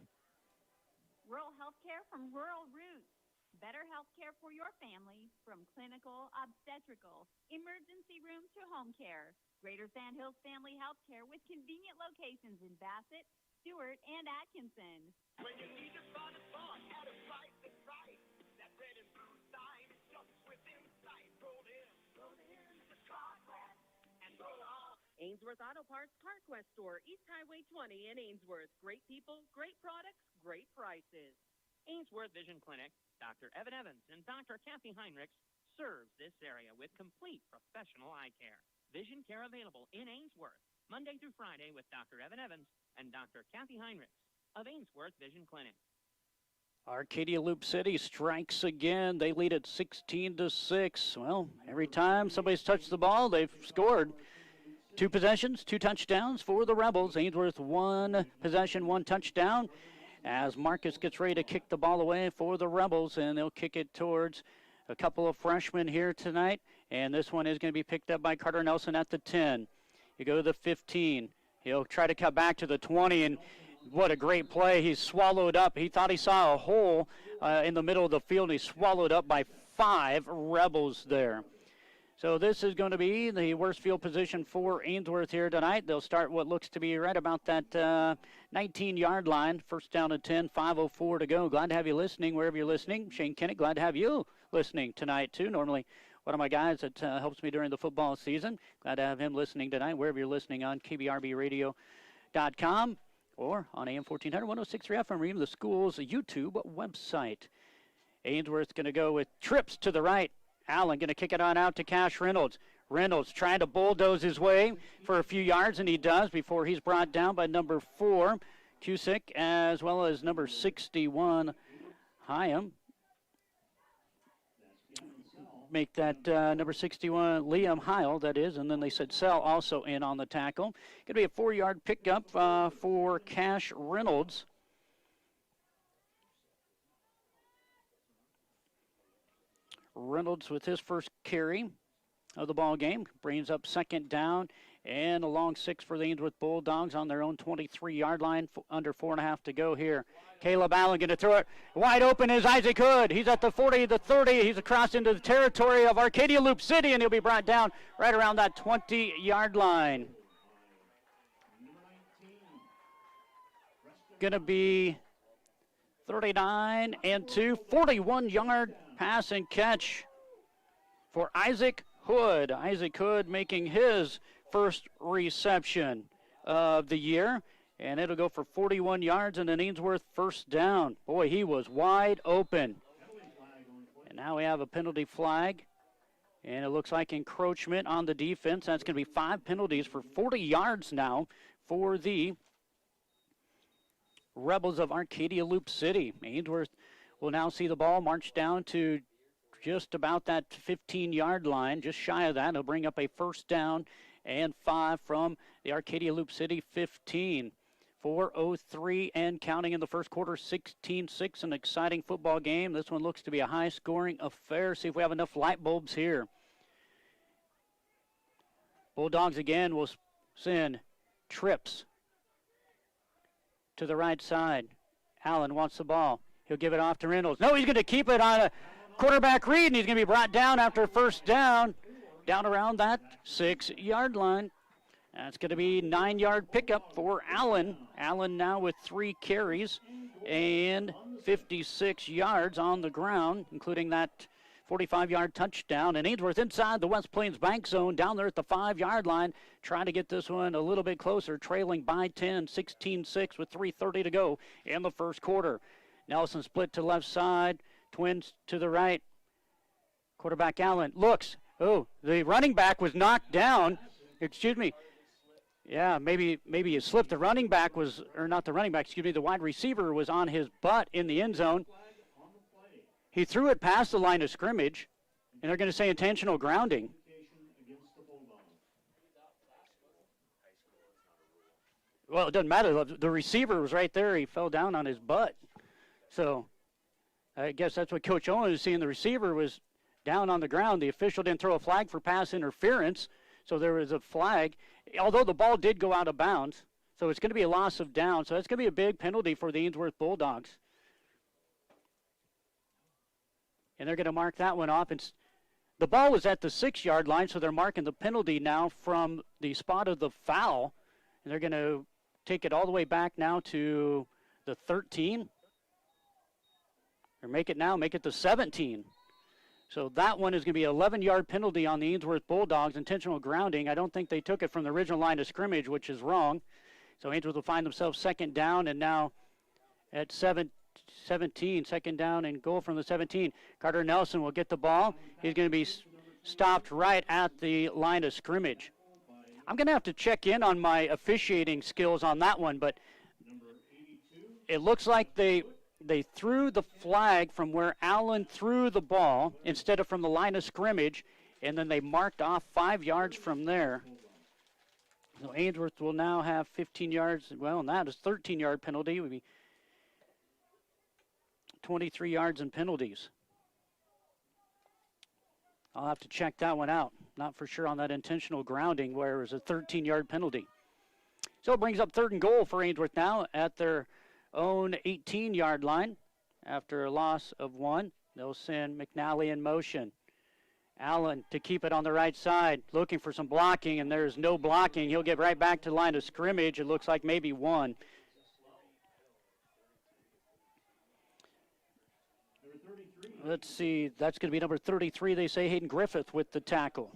Rural healthcare from rural roots. Better health care for your family, from clinical, obstetrical, emergency room to home care. Greater Sand Hills Family Health Care with convenient locations in Bassett, Stewart, and Atkinson. When you need to find a spot at a price that's right, that red and blue sign is just within sight. Roll in to Carquest and roll on. Ainsworth Auto Parts Carquest Store, East Highway 20 in Ainsworth. Great people, great products, great prices. Ainsworth Vision Clinic, Dr. Evan Evans and Dr. Kathy Heinrichs serves this area with complete professional eye care. Vision care available in Ainsworth, Monday through Friday with Dr. Evan Evans and Dr. Kathy Heinrichs of Ainsworth Vision Clinic. Arcadia Loup City strikes again. They lead it 16-6. Well, every time somebody's touched the ball, they've scored. 2 possessions, 2 touchdowns for the Rebels. Ainsworth 1 possession, 1 touchdown. As Marcus gets ready to kick the ball away for the Rebels, and they'll kick it towards a couple of freshmen here tonight. And this one is going to be picked up by Carter Nelson at the 10. You go to the 15. He'll try to cut back to the 20, and what a great play. He's swallowed up. He thought he saw a hole in the middle of the field, and he's swallowed up by 5 Rebels there. So this is going to be the worst field position for Ainsworth here tonight. They'll start what looks to be right about that 19-yard line. First down and 10, 5:04 to go. Glad to have you listening wherever you're listening. Shane Kennett, glad to have you listening tonight, too. Normally one of my guys that helps me during the football season. Glad to have him listening tonight, wherever you're listening on kbrbradio.com or on AM 1400, 106.3 FM, or even the school's YouTube website. Ainsworth's going to go with trips to the right. Allen going to kick it on out to Cash Reynolds. Reynolds trying to bulldoze his way for a few yards, and he does before he's brought down by number 4, Cusick, as well as number 61, Hyam. Make that number 61, Liam Heil, that is, and then they said Sell also in on the tackle. Going to be a 4-yard pickup for Cash Reynolds. Reynolds with his first carry of the ball game brings up 2nd down and a long 6 for the Ainsworth Bulldogs on their own 23-yard line. Under 4.5 to go here. Caleb Allen going to throw it wide open is Isaac Hood. He's at the 40, the 30. He's across into the territory of Arcadia Loup City, and he'll be brought down right around that 20-yard line. Going to be 39 and 2, 41-yard pass and catch for Isaac Hood. Isaac Hood making his first reception of the year, and it'll go for 41 yards and an Ainsworth first down. Boy, he was wide open. And now we have a penalty flag, and it looks like encroachment on the defense. That's going to be 5 penalties for 40 yards now for the Rebels of Arcadia Loup City. Ainsworth will now see the ball march down to just about that 15-yard line, just shy of that. It'll bring up a first down and 5 from the Arcadia Loup City 15. 4:03 and counting in the first quarter, 16-6, an exciting football game. This one looks to be a high-scoring affair. See if we have enough light bulbs here. Bulldogs again will send trips to the right side. Allen wants the ball. He'll give it off to Reynolds. No, he's going to keep it on a quarterback read, and he's going to be brought down after a first down around that 6-yard line. That's going to be 9-yard pickup for Allen. Allen now with 3 carries and 56 yards on the ground, including that 45-yard touchdown. And Ainsworth inside the West Plains Bank zone down there at the 5-yard line, trying to get this one a little bit closer, trailing by 10, 16-6 with 3:30 to go in the first quarter. Nelson split to left side, Twins to the right. Quarterback Allen looks. Oh, the running back was knocked down. Excuse me. Yeah, maybe he slipped. The running back was, or not the running back, excuse me, the wide receiver was on his butt in the end zone. He threw it past the line of scrimmage, and they're going to say intentional grounding. Well, it doesn't matter. The receiver was right there. He fell down on his butt. So I guess that's what Coach Owen is seeing. The receiver was down on the ground. The official didn't throw a flag for pass interference, so there was a flag. Although the ball did go out of bounds, so it's going to be a loss of down. So that's going to be a big penalty for the Ainsworth Bulldogs. And they're going to mark that one off. The ball was at the 6-yard line, so they're marking the penalty now from the spot of the foul. And they're going to take it all the way back now to the 13. Or make it the 17. So that one is going to be an 11-yard penalty on the Ainsworth Bulldogs, intentional grounding. I don't think they took it from the original line of scrimmage, which is wrong. So Ainsworth will find themselves second down, and now at 17, second down and goal from the 17. Carter Nelson will get the ball. He's going to be stopped right at the line of scrimmage. I'm going to have to check in on my officiating skills on that one, but it looks like they threw the flag from where Allen threw the ball instead of from the line of scrimmage, and then they marked off 5 yards from there. So Ainsworth will now have 15 yards. Well, and that is 13-yard penalty. It would be 23 yards in penalties. I'll have to check that one out. Not for sure on that intentional grounding where it was a 13-yard penalty. So it brings up 3rd and goal for Ainsworth now at their own 18-yard line. After a loss of 1, they'll send McNally in motion. Allen to keep it on the right side, looking for some blocking, and there's no blocking. He'll get right back to the line of scrimmage. It looks like maybe 1. Let's see, that's going to be number 33, they say, Hayden Griffith with the tackle.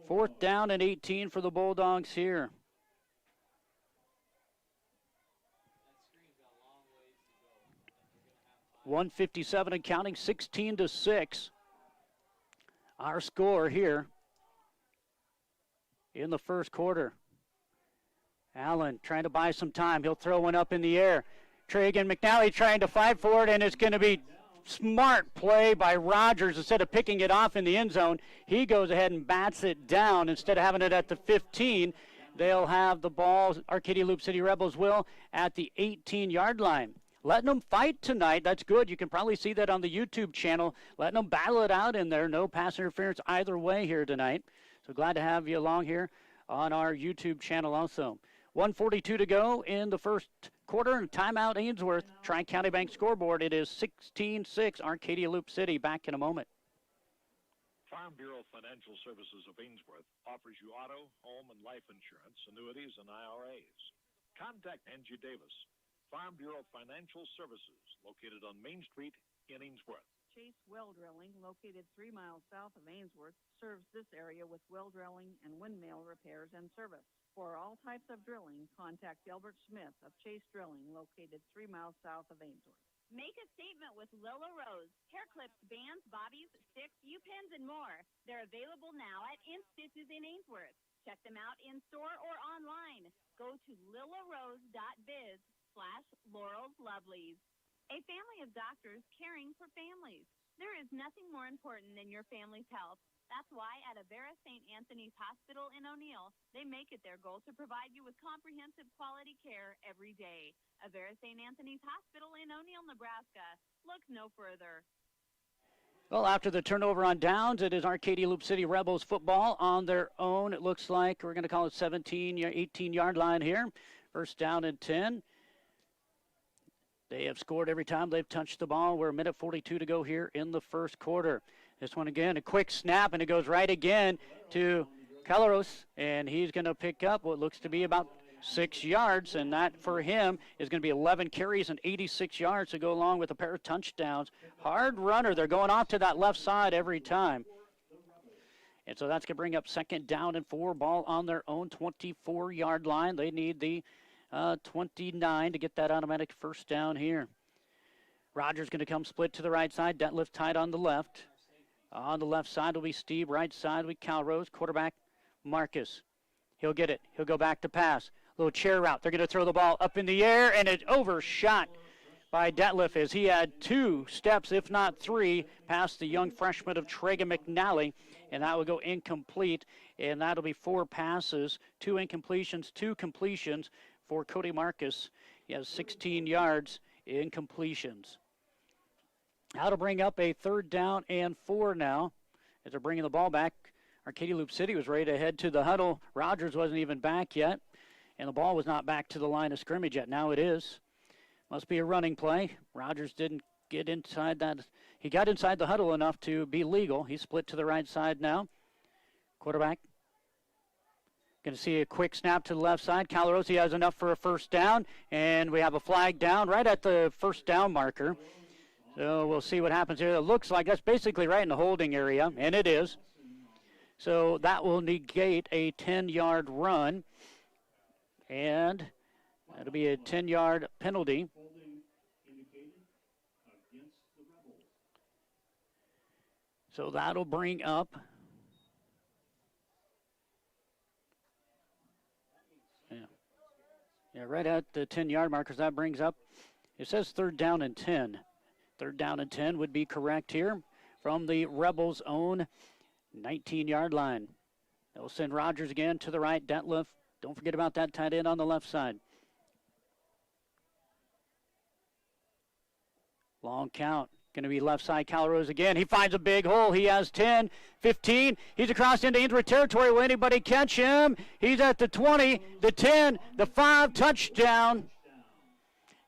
Fourth down and 18 for the Bulldogs here. .157 and counting, 16-6. Our score here in the first quarter. Allen trying to buy some time. He'll throw one up in the air. Tragan McNally trying to fight for it, and it's going to be smart play by Rogers. Instead of picking it off in the end zone, he goes ahead and bats it down. Instead of having it at the 15, they'll have the ball, Arcadia Loup City Rebels will, at the 18-yard line. Letting them fight tonight, that's good. You can probably see that on the YouTube channel. Letting them battle it out in there. No pass interference either way here tonight. So glad to have you along here on our YouTube channel also. 1:42 to go in the first quarter, and timeout Ainsworth. Tri-County Bank scoreboard. It is 16-6, Arcadia Loup City. Back in a moment. Farm Bureau Financial Services of Ainsworth offers you auto, home, and life insurance, annuities, and IRAs. Contact Angie Davis, Farm Bureau Financial Services, located on Main Street in Ainsworth. Chase Well Drilling, located 3 miles south of Ainsworth, serves this area with well drilling and windmill repairs and service. For all types of drilling, contact Gilbert Smith of Chase Drilling, located 3 miles south of Ainsworth. Make a statement with Lilla Rose. Hair clips, bands, bobbies, sticks, U-pins, and more. They're available now at In-Stitches in Ainsworth. Check them out in-store or online. Go to lillarose.biz/LaurelsLovelies. A family of doctors caring for families. There is nothing more important than your family's health. That's why at Avera St. Anthony's Hospital in O'Neill, they make it their goal to provide you with comprehensive quality care every day. Avera St. Anthony's Hospital in O'Neill, Nebraska. Look no further. Well, after the turnover on downs, it is Arcadia Loup City Rebels football on their own. It looks like we're going to call it 18-yard line here. First down and 10. They have scored every time they've touched the ball. We're a minute 42 to go here in the first quarter. This one again, a quick snap, and it goes right again to Calaros, and he's going to pick up what looks to be about 6 yards, and that for him is going to be 11 carries and 86 yards to go along with a pair of touchdowns. Hard runner. They're going off to that left side every time. And so that's going to bring up second down and 4, ball on their own 24-yard line. They need the 29 to get that automatic first down here. Rogers going to come split to the right side. Detlef tight on the left. On the left side will be Steve. Right side will be Calrose. Quarterback Marcus. He'll get it. He'll go back to pass. Little chair route. They're going to throw the ball up in the air, and it's overshot by Detlef as he had 2 steps, if not 3, past the young freshman of Trega McNally, and that will go incomplete, and that'll be 4 passes, 2 incompletions, 2 completions for Cody Marcus. He has 16 yards in completions. That'll bring up a third down and 4 now as they're bringing the ball back. Arcadia Loup City was ready to head to the huddle. Rogers wasn't even back yet, and the ball was not back to the line of scrimmage yet. Now it is. Must be a running play. Rogers didn't get inside that. He got inside the huddle enough to be legal. He's split to the right side now. Quarterback. Going to see a quick snap to the left side. Calarosi has enough for a first down, and we have a flag down right at the first down marker. So we'll see what happens here. It looks like that's basically right in the holding area, and it is. So that will negate a 10-yard run, and that'll be a 10-yard penalty. So that'll bring up right at the 10-yard markers. That brings up, it says third down and 10. Third down and 10 would be correct here from the Rebels' own 19-yard line. They'll send Rogers again to the right. Detlef, don't forget about that tight end on the left side. Long count. Going to be left side Calrose again. He finds a big hole. He has 10, 15. He's across into Ainsworth territory. Will anybody catch him? He's at the 20, the 10, the 5, touchdown.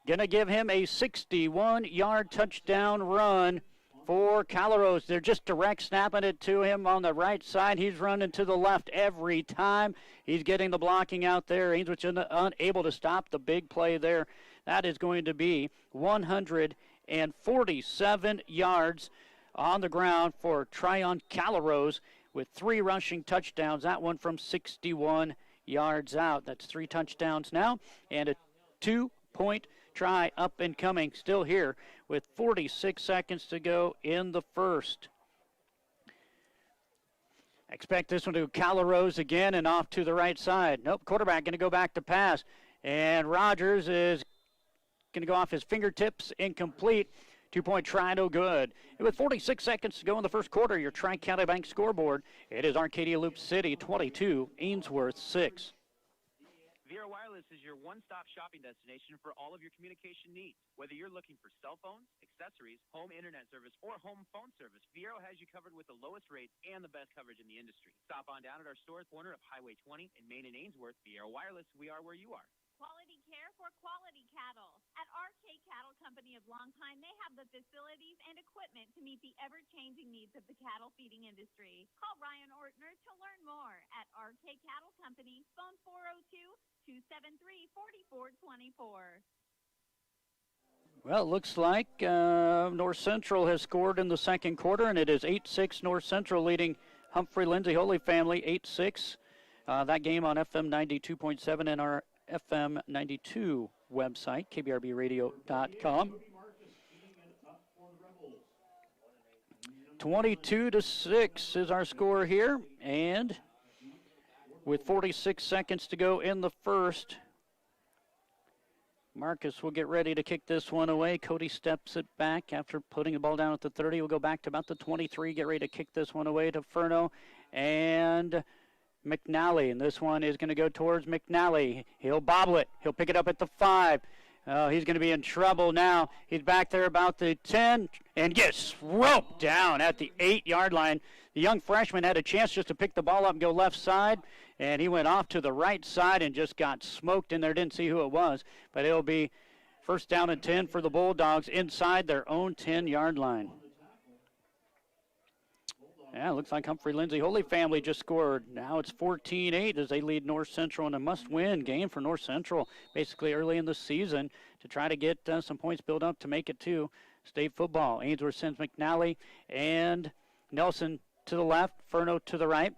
Going to give him a 61-yard touchdown run for Calrose. They're just direct snapping it to him on the right side. He's running to the left every time. He's getting the blocking out there. Ainsworth's unable to stop the big play there. That is going to be 147 yards on the ground for Tryon Calrose with 3 rushing touchdowns. That one from 61 yards out. That's 3 touchdowns now and a 2-point try up and coming. Still here with 46 seconds to go in the first. Expect this one to Calrose again and off to the right side. Nope, quarterback going to go back to pass. And Rogers is going to go off his fingertips, incomplete. 2-point try, no good. And with 46 seconds to go in the first quarter, your Tri-County Bank scoreboard, it is Arcadia Loup City 22, Ainsworth 6. Viera Wireless is your one-stop shopping destination for all of your communication needs. Whether you're looking for cell phones, accessories, home internet service, or home phone service, Viera has you covered with the lowest rates and the best coverage in the industry. Stop on down at our store at the corner of Highway 20 in Main and Ainsworth. Viera Wireless, we are where you are. Quality care for quality cattle. At RK Cattle Company of Long Pine, they have the facilities and equipment to meet the ever-changing needs of the cattle feeding industry. Call Ryan Ortner to learn more at RK Cattle Company, phone 402-273-4424. Well, it looks like North Central has scored in the second quarter, and it is 8-6 North Central leading Humphrey Lindsay Holy Family 8-6. That game on FM 92.7 and our FM 92 website, kbrbradio.com. 22-6 is our score here, and with 46 seconds to go in the first, Marcus will get ready to kick this one away. Cody steps it back after putting the ball down at the 30. We'll go back to about the 23, get ready to kick this one away to Furno and McNally. And this one is going to go towards McNally. He'll bobble it. He'll pick it up at the 5. He's going to be in trouble now. He's back there about the 10 and gets roped down at the 8-yard line. The young freshman had a chance just to pick the ball up and go left side, and he went off to the right side and just got smoked in there. Didn't see who it was, but it'll be first down and 10 for the Bulldogs inside their own 10-yard line. Yeah, it looks like Humphrey Lindsay Holy Family just scored. Now it's 14-8 as they lead North Central in a must-win game for North Central, basically early in the season, to try to get some points built up to make it to state football. Ainsworth sends McNally and Nelson to the left, Furno to the right.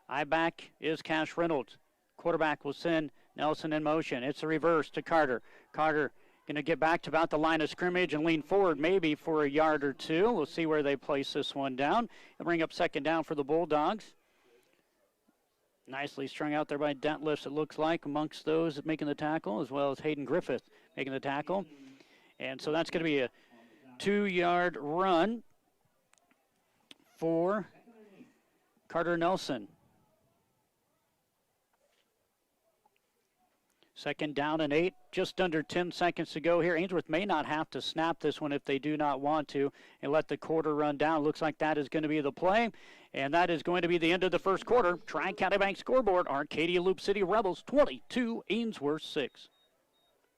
I-back is Cash Reynolds. Quarterback will send Nelson in motion. It's a reverse to Carter. Carter going to get back to about the line of scrimmage and lean forward maybe for a yard or two. We'll see where they place this one down. They'll bring up second down for the Bulldogs. Nicely strung out there by Dentlifs, it looks like, amongst those making the tackle, as well as Hayden Griffith making the tackle. And so that's going to be a 2-yard run for Carter Nelson. Second down and 8, just under 10 seconds to go here. Ainsworth may not have to snap this one if they do not want to and let the quarter run down. Looks like that is going to be the play, and that is going to be the end of the first quarter. Tri-County Bank scoreboard, Arcadia Loup City Rebels 22, Ainsworth 6.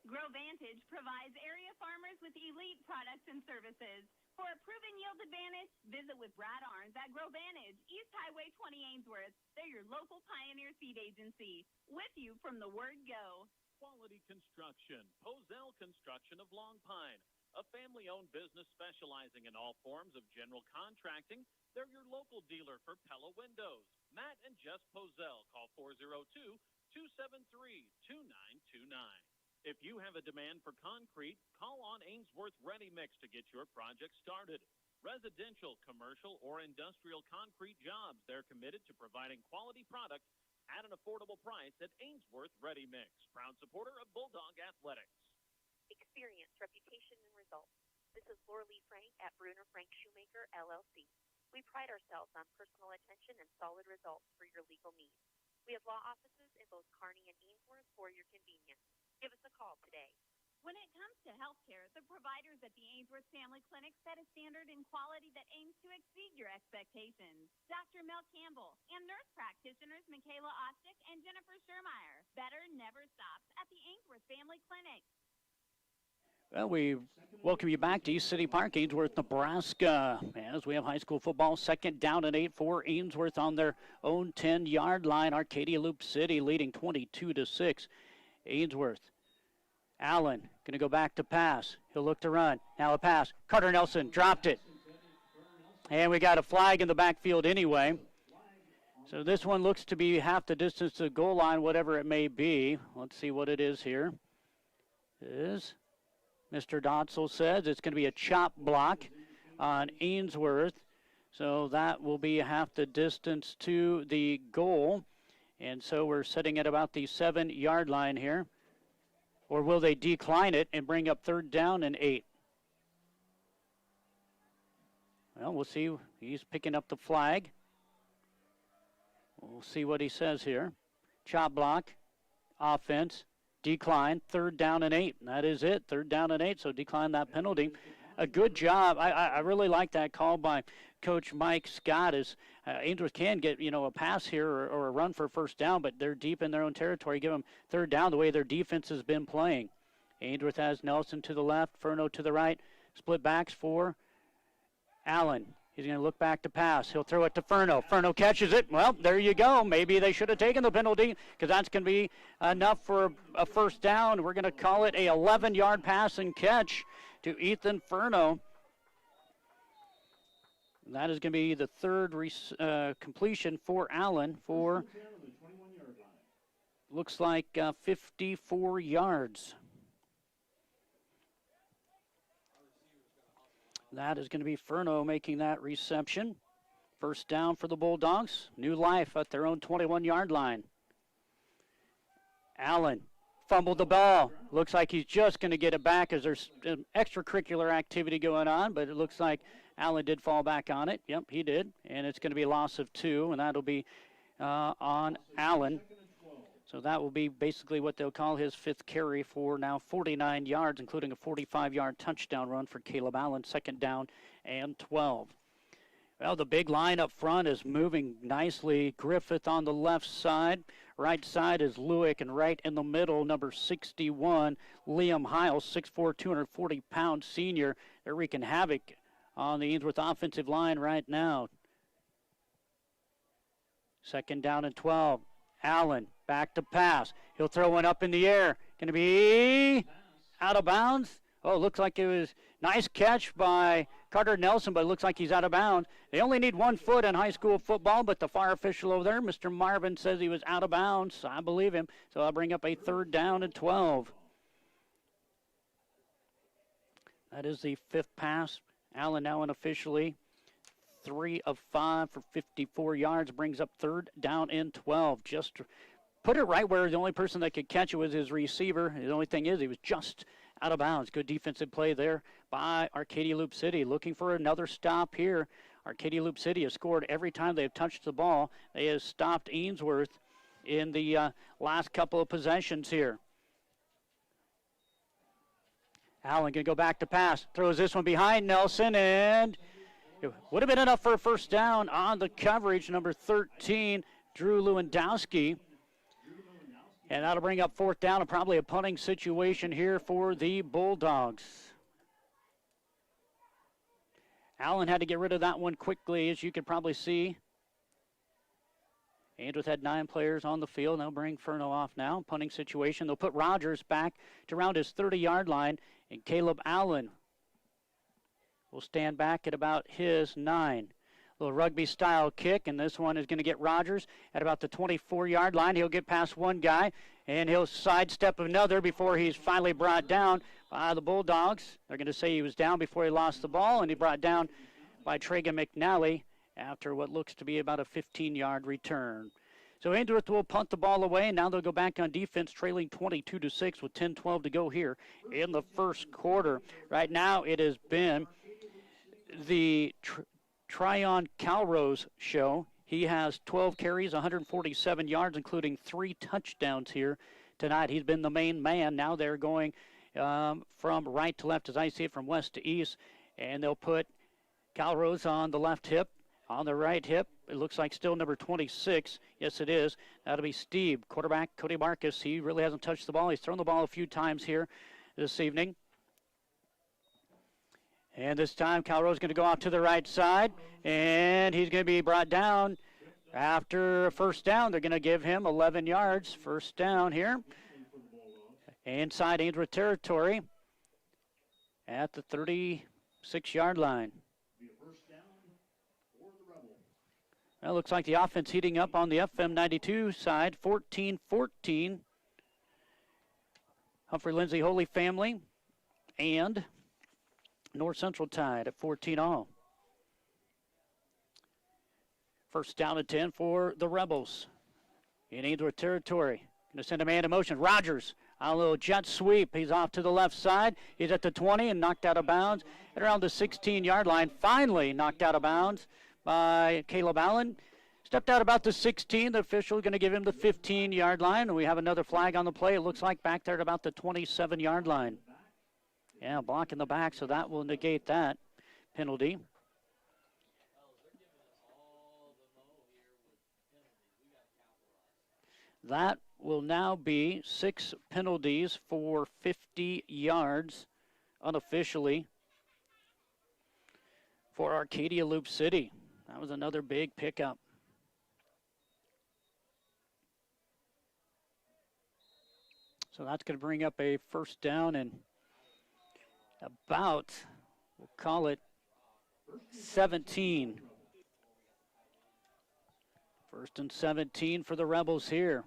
GrowVantage provides area farmers with elite products and services. For a proven yield advantage, visit with Brad Arns at GrowVantage, East Highway 20 Ainsworth. They're your local Pioneer Seed Agency, with you from the word go. Quality Construction, Posel Construction of Long Pine, a family-owned business specializing in all forms of general contracting. They're your local dealer for Pella Windows. Matt and Jess Posel, call 402-273-2929. If you have a demand for concrete, call on Ainsworth Ready Mix to get your project started. Residential, commercial, or industrial concrete jobs, they're committed to providing quality product at an affordable price at Ainsworth Ready Mix. Proud supporter of Bulldog Athletics. Experience, reputation, and results. This is Laura Lee Frank at Bruner Frank Shoemaker, LLC. We pride ourselves on personal attention and solid results for your legal needs. We have law offices in both Kearney and Ainsworth for your convenience. Give us a call today. When it comes to healthcare, the providers at the Ainsworth Family Clinic set a standard in quality that aims to exceed your expectations. Dr. Mel Campbell and nurse practitioners Michaela Ostick and Jennifer Schermeyer. Better never stops at the Ainsworth Family Clinic. Well, we welcome you back to East City Park, Ainsworth, Nebraska, as we have high school football. Second down and 8 for Ainsworth on their own 10-yard line. Arcadia Loup City leading 22-6. Ainsworth. Allen going to go back to pass. He'll look to run. Now a pass. Carter Nelson dropped it. And we got a flag in the backfield anyway. So this one looks to be half the distance to the goal line, whatever it may be. Let's see what it is here. It is. Mr. Dotzel says it's going to be a chop block on Ainsworth. So that will be half the distance to the goal. And so we're sitting at about the 7-yard line here. Or will they decline it and bring up third down and 8? Well, we'll see. He's picking up the flag. We'll see what he says here. Chop block, offense, decline, third down and 8. And that is it, third down and 8, so decline that penalty. A good job. I really like that call by Coach Mike Scott. As Ainsworth can get, a pass here or a run for first down, but they're deep in their own territory. Give them third down the way their defense has been playing. Ainsworth has Nelson to the left, Furno to the right. Split backs for Allen. He's going to look back to pass. He'll throw it to Furno. Furno catches it. Well, there you go. Maybe they should have taken the penalty because that's going to be enough for a first down. We're going to call it a 11-yard pass and catch to Ethan Furno. And that is going to be the third completion for Allen for, looks like 54 yards. That is going to be Furno making that reception. First down for the Bulldogs. New life at their own 21-yard line. Allen fumbled the ball. Looks like he's just going to get it back as there's extracurricular activity going on, but it looks like Allen did fall back on it. Yep, he did. And it's going to be a loss of 2, and that'll be on Allen. So that will be basically what they'll call his 5th carry for now 49 yards, including a 45-yard touchdown run for Caleb Allen, 2nd down and 12. Well, the big line up front is moving nicely. Griffith on the left side. Right side is Lewick, and right in the middle, number 61, Liam Hiles, 6'4", 240-pound senior. They're wreaking havoc on the Ainsworth offensive line right now. 2nd down and 12. Allen back to pass. He'll throw one up in the air. Going to be out of bounds. Oh, it looks like it was nice catch by Carter Nelson, but it looks like he's out of bounds. They only need 1 foot in high school football, but the fire official over there, Mr. Marvin, says he was out of bounds. I believe him. So I'll bring up a 3rd down and 12. That is the 5th pass. Allen now unofficially 3 of 5 for 54 yards, brings up 3rd down and 12. Just put it right where the only person that could catch it was his receiver. The only thing is he was just out of bounds. Good defensive play there by Arcadia Loup City. Looking for another stop here. Arcadia Loup City has scored every time they've touched the ball. They have stopped Ainsworth in the last couple of possessions here. Allen going to go back to pass. Throws this one behind Nelson, and it would have been enough for a 1st down on the coverage. Number 13, Drew Lewandowski. And that'll bring up 4th down and probably a punting situation here for the Bulldogs. Allen had to get rid of that one quickly, as you could probably see. Ainsworth had 9 players on the field. They'll bring Furno off now. Punting situation. They'll put Rogers back to around his 30-yard line, and Caleb Allen will stand back at about his 9. Little rugby-style kick, and this one is going to get Rogers at about the 24-yard line. He'll get past one guy, and he'll sidestep another before he's finally brought down by the Bulldogs. They're going to say he was down before he lost the ball, and he brought down by Tragan McNally after what looks to be about a 15-yard return. So Ainsworth will punt the ball away, and now they'll go back on defense, trailing 22-6 with 10-12 to go here in the 1st quarter. Right now it has been the Tryon Calrose show. He has 12 carries, 147 yards, including 3 touchdowns here tonight. He's been the main man. Now they're going from right to left, as I see it, from west to east, and they'll put Calrose on the left hip. On the right hip, it looks like still number 26. Yes, it is. That'll be Steve. Quarterback Cody Marcus. He really hasn't touched the ball. He's thrown the ball a few times here this evening. And this time, Calrose is going to go out to the right side, and he's going to be brought down after a 1st down. They're going to give him 11 yards. 1st down here. Inside Ainsworth territory at the 36-yard line. Well, looks like the offense heating up on the FM 92 side, 14-14. Humphrey Lindsay Holy Family and North Central tied at 14-all. 1st down and 10 for the Rebels in Ainsworth territory. Going to send a man in motion. Rogers on a little jet sweep. He's off to the left side. He's at the 20 and knocked out of bounds at around the 16-yard line. Finally knocked out of bounds by Caleb Allen. Stepped out about the 16. The official is going to give him the 15-yard line. And we have another flag on the play. It looks like back there at about the 27-yard line. Yeah, block in the back, so that will negate that penalty. That will now be 6 penalties for 50 yards unofficially for Arcadia Loup City. That was another big pickup. So that's going to bring up a 1st down and about, we'll call it 17. 1st and 17 for the Rebels here.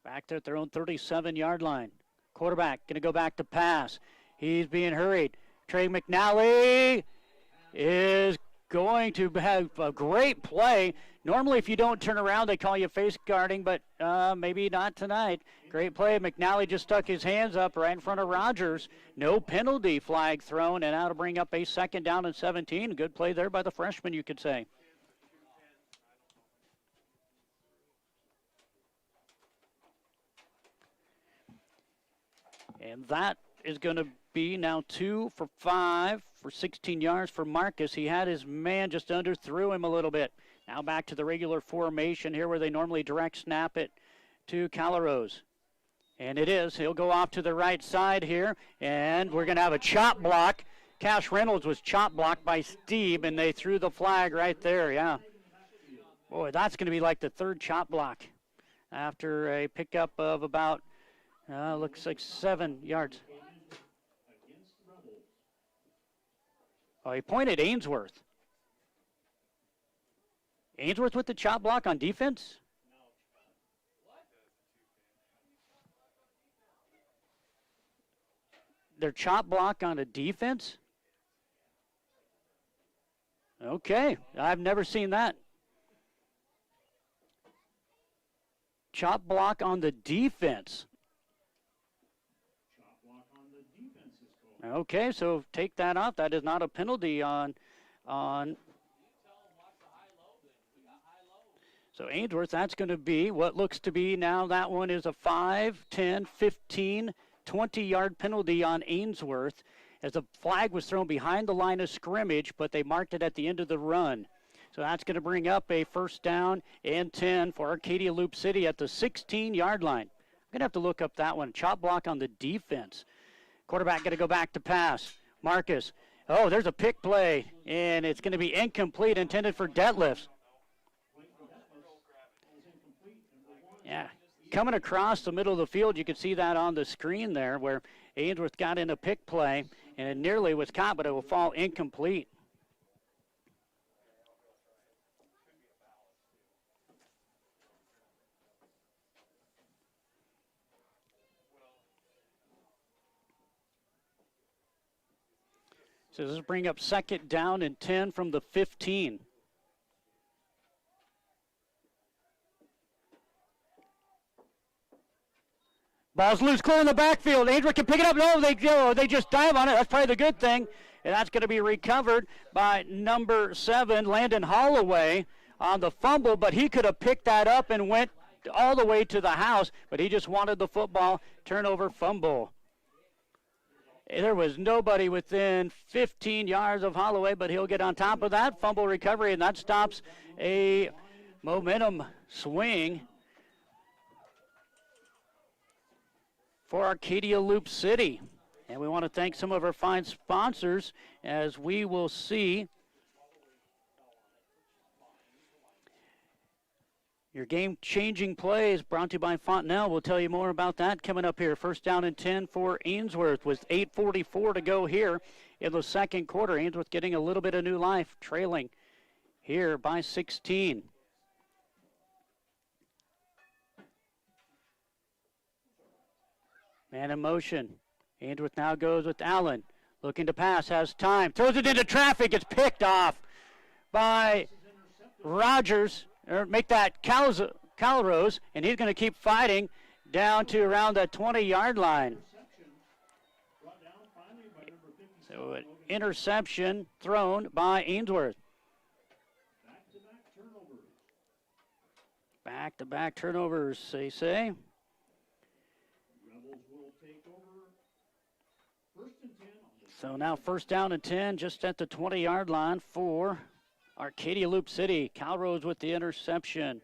Back there at their own 37-yard line. Quarterback going to go back to pass. He's being hurried. Trey McNally is going to have a great play. Normally, if you don't turn around, they call you face guarding, but maybe not tonight. Great play. McNally just stuck his hands up right in front of Rogers. No penalty flag thrown, and now to bring up a 2nd down and 17. Good play there by the freshman, you could say. And that is going to be now 2 for 5 for 16 yards for Marcus. He had his man just underthrew him a little bit. Now back to the regular formation here where they normally direct snap it to Calrose. And it is. He'll go off to the right side here, and we're going to have a chop block. Cash Reynolds was chop blocked by Steve, and they threw the flag right there, yeah. Boy, that's going to be like the 3rd chop block after a pickup of about, looks like 7 yards. Oh, he pointed Ainsworth. Ainsworth with the chop block on defense? Their chop block on a defense? Okay, I've never seen that. Chop block on the defense. Okay, so take that off. That is not a penalty on. So Ainsworth, that's going to be what looks to be now. That one is a 5, 10, 15, 20-yard penalty on Ainsworth as the flag was thrown behind the line of scrimmage, but they marked it at the end of the run. So that's going to bring up a 1st down and 10 for Arcadia Loup City at the 16-yard line. I'm going to have to look up that one. Chop block on the defense. Quarterback going to go back to pass. Marcus. Oh, there's a pick play, and it's going to be incomplete, intended for Detlefs. Yeah, coming across the middle of the field, you can see that on the screen there where Ainsworth got in a pick play, and it nearly was caught, but it will fall incomplete. So this will bring up 2nd down and 10 from the 15. Ball's loose, clear in the backfield. Ainsworth can pick it up. No, they just dive on it. That's probably the good thing. And that's going to be recovered by number 7, Landon Holloway, on the fumble. But he could have picked that up and went all the way to the house. But he just wanted the football. Turnover, fumble. There was nobody within 15 yards of Holloway, but he'll get on top of that. Fumble recovery, and that stops a momentum swing for Arcadia Loup City. And we want to thank some of our fine sponsors, as we will see your game-changing plays brought to you by Fontenelle. We'll tell you more about that coming up here. 1st down and 10 for Ainsworth with 8:44 to go here in the 2nd quarter. Ainsworth getting a little bit of new life, trailing here by 16. Man in motion. Ainsworth now goes with Allen. Looking to pass, has time. Throws it into traffic. It's picked off by Rogers. Or make that Calrose, and he's going to keep fighting down to around the 20-yard line. So an interception thrown by Ainsworth. Back-to-back turnovers, they say. So now 1st down and 10 just at the 20-yard line for Arcadia Loup City. Calrose with the interception.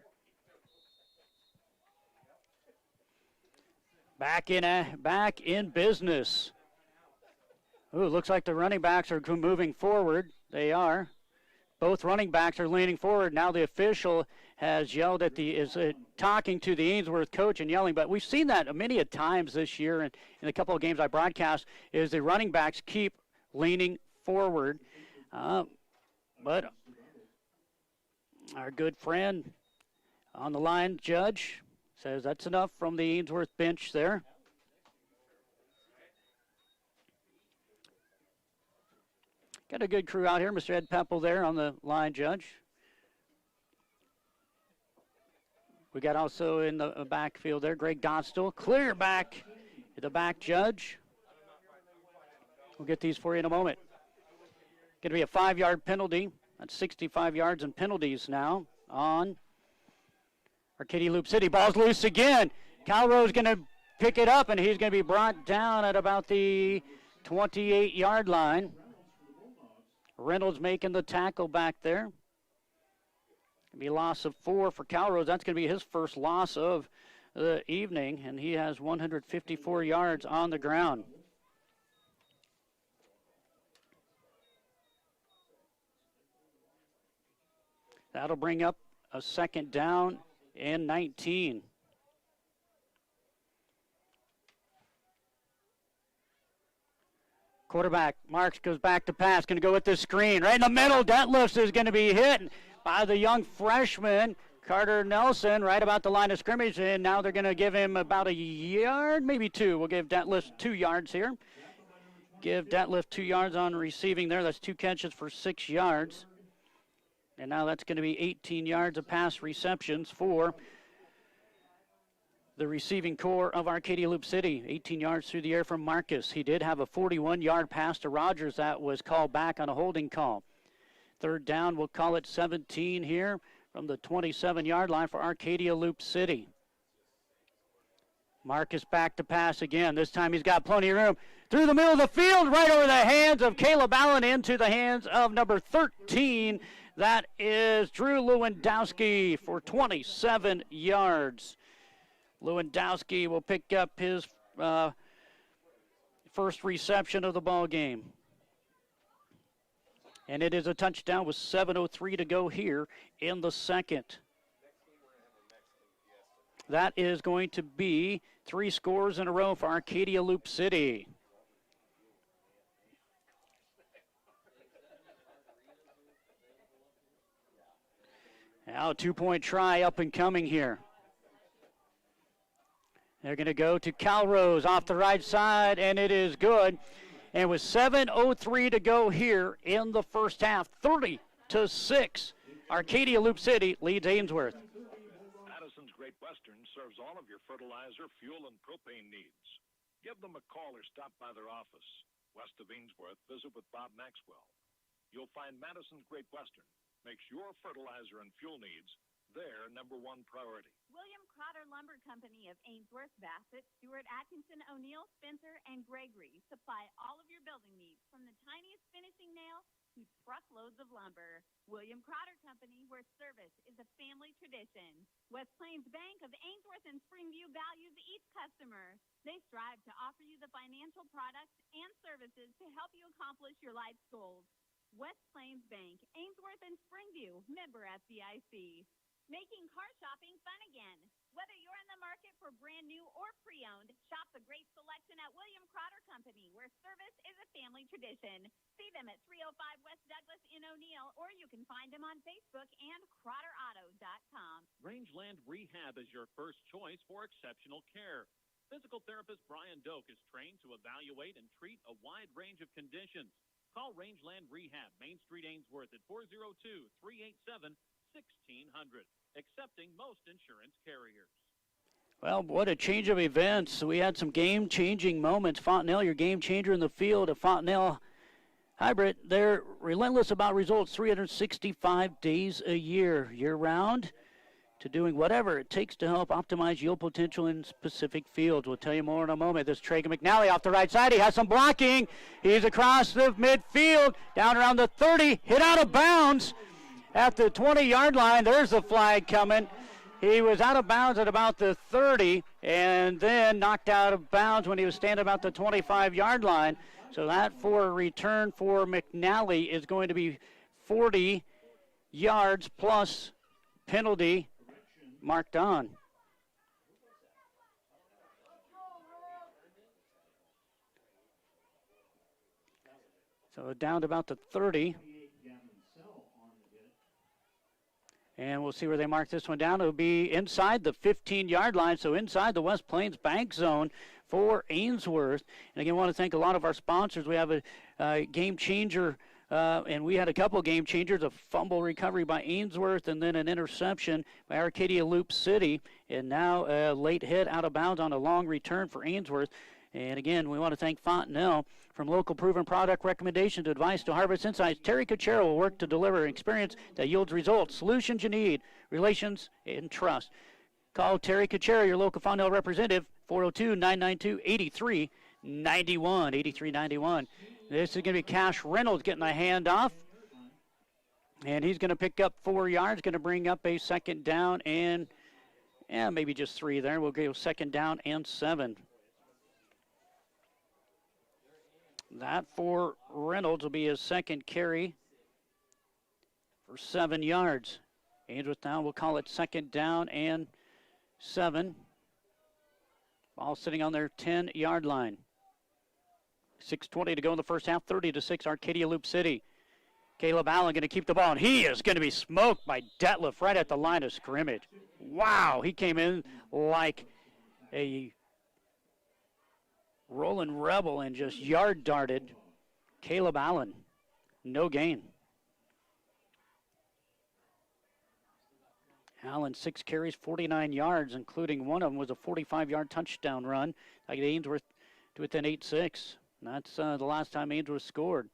Back in business. Ooh, looks like the running backs are moving forward. They are. Both running backs are leaning forward. Now the official has yelled at talking to the Ainsworth coach and yelling. But we've seen that many a times this year, and in a couple of games I broadcast, is the running backs keep leaning forward. But our good friend on the line, Judge, says that's enough from the Ainsworth bench there. Got a good crew out here. Mr. Ed Pepple there on the line judge. We got also in the backfield there, Greg Dostal. Clear back to the back judge. We'll get these for you in a moment. Going to be a 5-yard penalty. That's 65 yards in penalties now on Arcadia Loup City. Ball's loose again. Calrow's going to pick it up, and he's going to be brought down at about the 28-yard line. Reynolds making the tackle back there. Going to be a loss of 4 for Calrose. That's going to be his first loss of the evening, and he has 154 yards on the ground. That'll bring up a second down and 19. Quarterback, Marks goes back to pass, going to go with the screen. Right in the middle, Detlefs is going to be hit by the young freshman, Carter Nelson, right about the line of scrimmage, and now they're going to give him about a yard, maybe 2. We'll give Detlefs 2 yards here. Give Detlef 2 yards on receiving there. That's 2 catches for 6 yards. And now that's going to be 18 yards of pass receptions for the receiving core of Arcadia Loup City. 18 yards through the air from Marcus. He did have a 41-yard pass to Rogers that was called back on a holding call. Third down, we'll call it 17 here from the 27-yard line for Arcadia Loup City. Marcus back to pass again. This time he's got plenty of room. Through the middle of the field, right over the hands of Caleb Allen into the hands of number 13. That is Drew Lewandowski for 27 yards. Lewandowski will pick up his first reception of the ball game. And it is a touchdown with 7:03 to go here in the second. That is going to be 3 scores in a row for Arcadia Loup City. Now a 2-point try up and coming here. They're going to go to Calrose off the right side, and it is good. And with 7:03 to go here in the first half, 30-6, Arcadia Loup City leads Ainsworth. Madison's Great Western serves all of your fertilizer, fuel, and propane needs. Give them a call or stop by their office. West of Ainsworth, visit with Bob Maxwell. You'll find Madison's Great Western makes your fertilizer and fuel needs their #1 priority. William Crotter Lumber Company of Ainsworth, Bassett, Stewart, Atkinson, O'Neill, Spencer, and Gregory supply all of your building needs, from the tiniest finishing nail to truckloads of lumber. William Crotter Company, where service is a family tradition. West Plains Bank of Ainsworth and Springview values each customer. They strive to offer you the financial products and services to help you accomplish your life's goals. West Plains Bank, Ainsworth and Springview, member FDIC. Making car shopping fun again. Whether you're in the market for brand new or pre-owned, shop the great selection at William Crotter Company, where service is a family tradition. See them at 305 West Douglas in O'Neill, or you can find them on Facebook and CrotterAuto.com. Rangeland Rehab is your first choice for exceptional care. Physical therapist Brian Doak is trained to evaluate and treat a wide range of conditions. Call Rangeland Rehab, Main Street, Ainsworth at 402-387-1600, accepting most insurance carriers. Well, what a change of events. We had some game-changing moments. Fontenelle, your game changer in the field. At Fontenelle Hybrid, they're relentless about results 365 days a year, year-round, to doing whatever it takes to help optimize yield potential in specific fields. We'll tell you more in a moment. This Traeger McNally off the right side. He has some blocking. He's across the midfield, down around the 30, hit out of bounds at the 20-yard line. There's the flag coming. He was out of bounds at about the 30 and then knocked out of bounds when he was standing about the 25-yard line. So that for a return for McNally is going to be 40 yards plus penalty marked on. So down to about the 30. And we'll see where they mark this one down. It'll be inside the 15-yard line, so inside the West Plains Bank Zone for Ainsworth. And again, I want to thank a lot of our sponsors. We have a game changer And we had a couple game changers, a fumble recovery by Ainsworth and then an interception by Arcadia Loup City. And now a late hit out of bounds on a long return for Ainsworth. And again, we want to thank Fontenelle. From local proven product recommendation to advice to harvest insights, Terry Cuchero will work to deliver an experience that yields results, solutions you need, relations, and trust. Call Terry Cuchero, your local Fontenelle representative, 402-992-8391, 8391. This is going to be Cash Reynolds getting the handoff. And he's going to pick up 4 yards, going to bring up a second down and maybe just 3 there. We'll go second down and 7. That for Reynolds will be his second carry for 7 yards. Ainsworth now will call it second down and 7. Ball sitting on their 10-yard line. 6:20 to go in the first half, 30-6 Arcadia Loup City. Caleb Allen going to keep the ball, and he is going to be smoked by Detlef right at the line of scrimmage. Wow, he came in like a rolling rebel and just yard darted. Caleb Allen, no gain. Allen, 6 carries, 49 yards, including one of them was a 45-yard touchdown run. I get Ainsworth to within 8-6. That's the last time Ainsworth scored.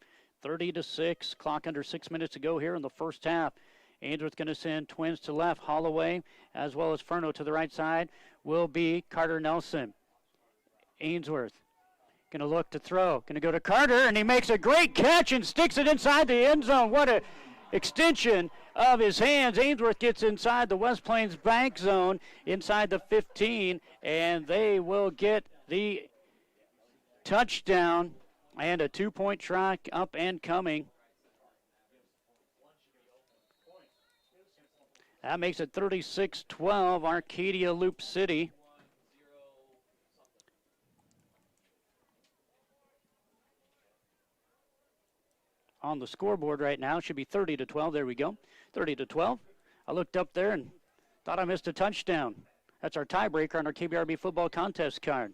30-6, clock under 6 minutes to go here in the first half. Ainsworth going to send twins to left. Holloway as well as Furno to the right side will be Carter Nelson. Ainsworth going to look to throw. Going to go to Carter, and he makes a great catch and sticks it inside the end zone. What a extension of his hands. Ainsworth gets inside the West Plains Bank zone, inside the 15, and they will get the touchdown and a 2-point try up and coming. That makes it 36-12, Arcadia Loup City. On the scoreboard right now, should be 30-12. There we go, 30-12. I looked up there and thought I missed a touchdown. That's our tiebreaker on our KBRB football contest card.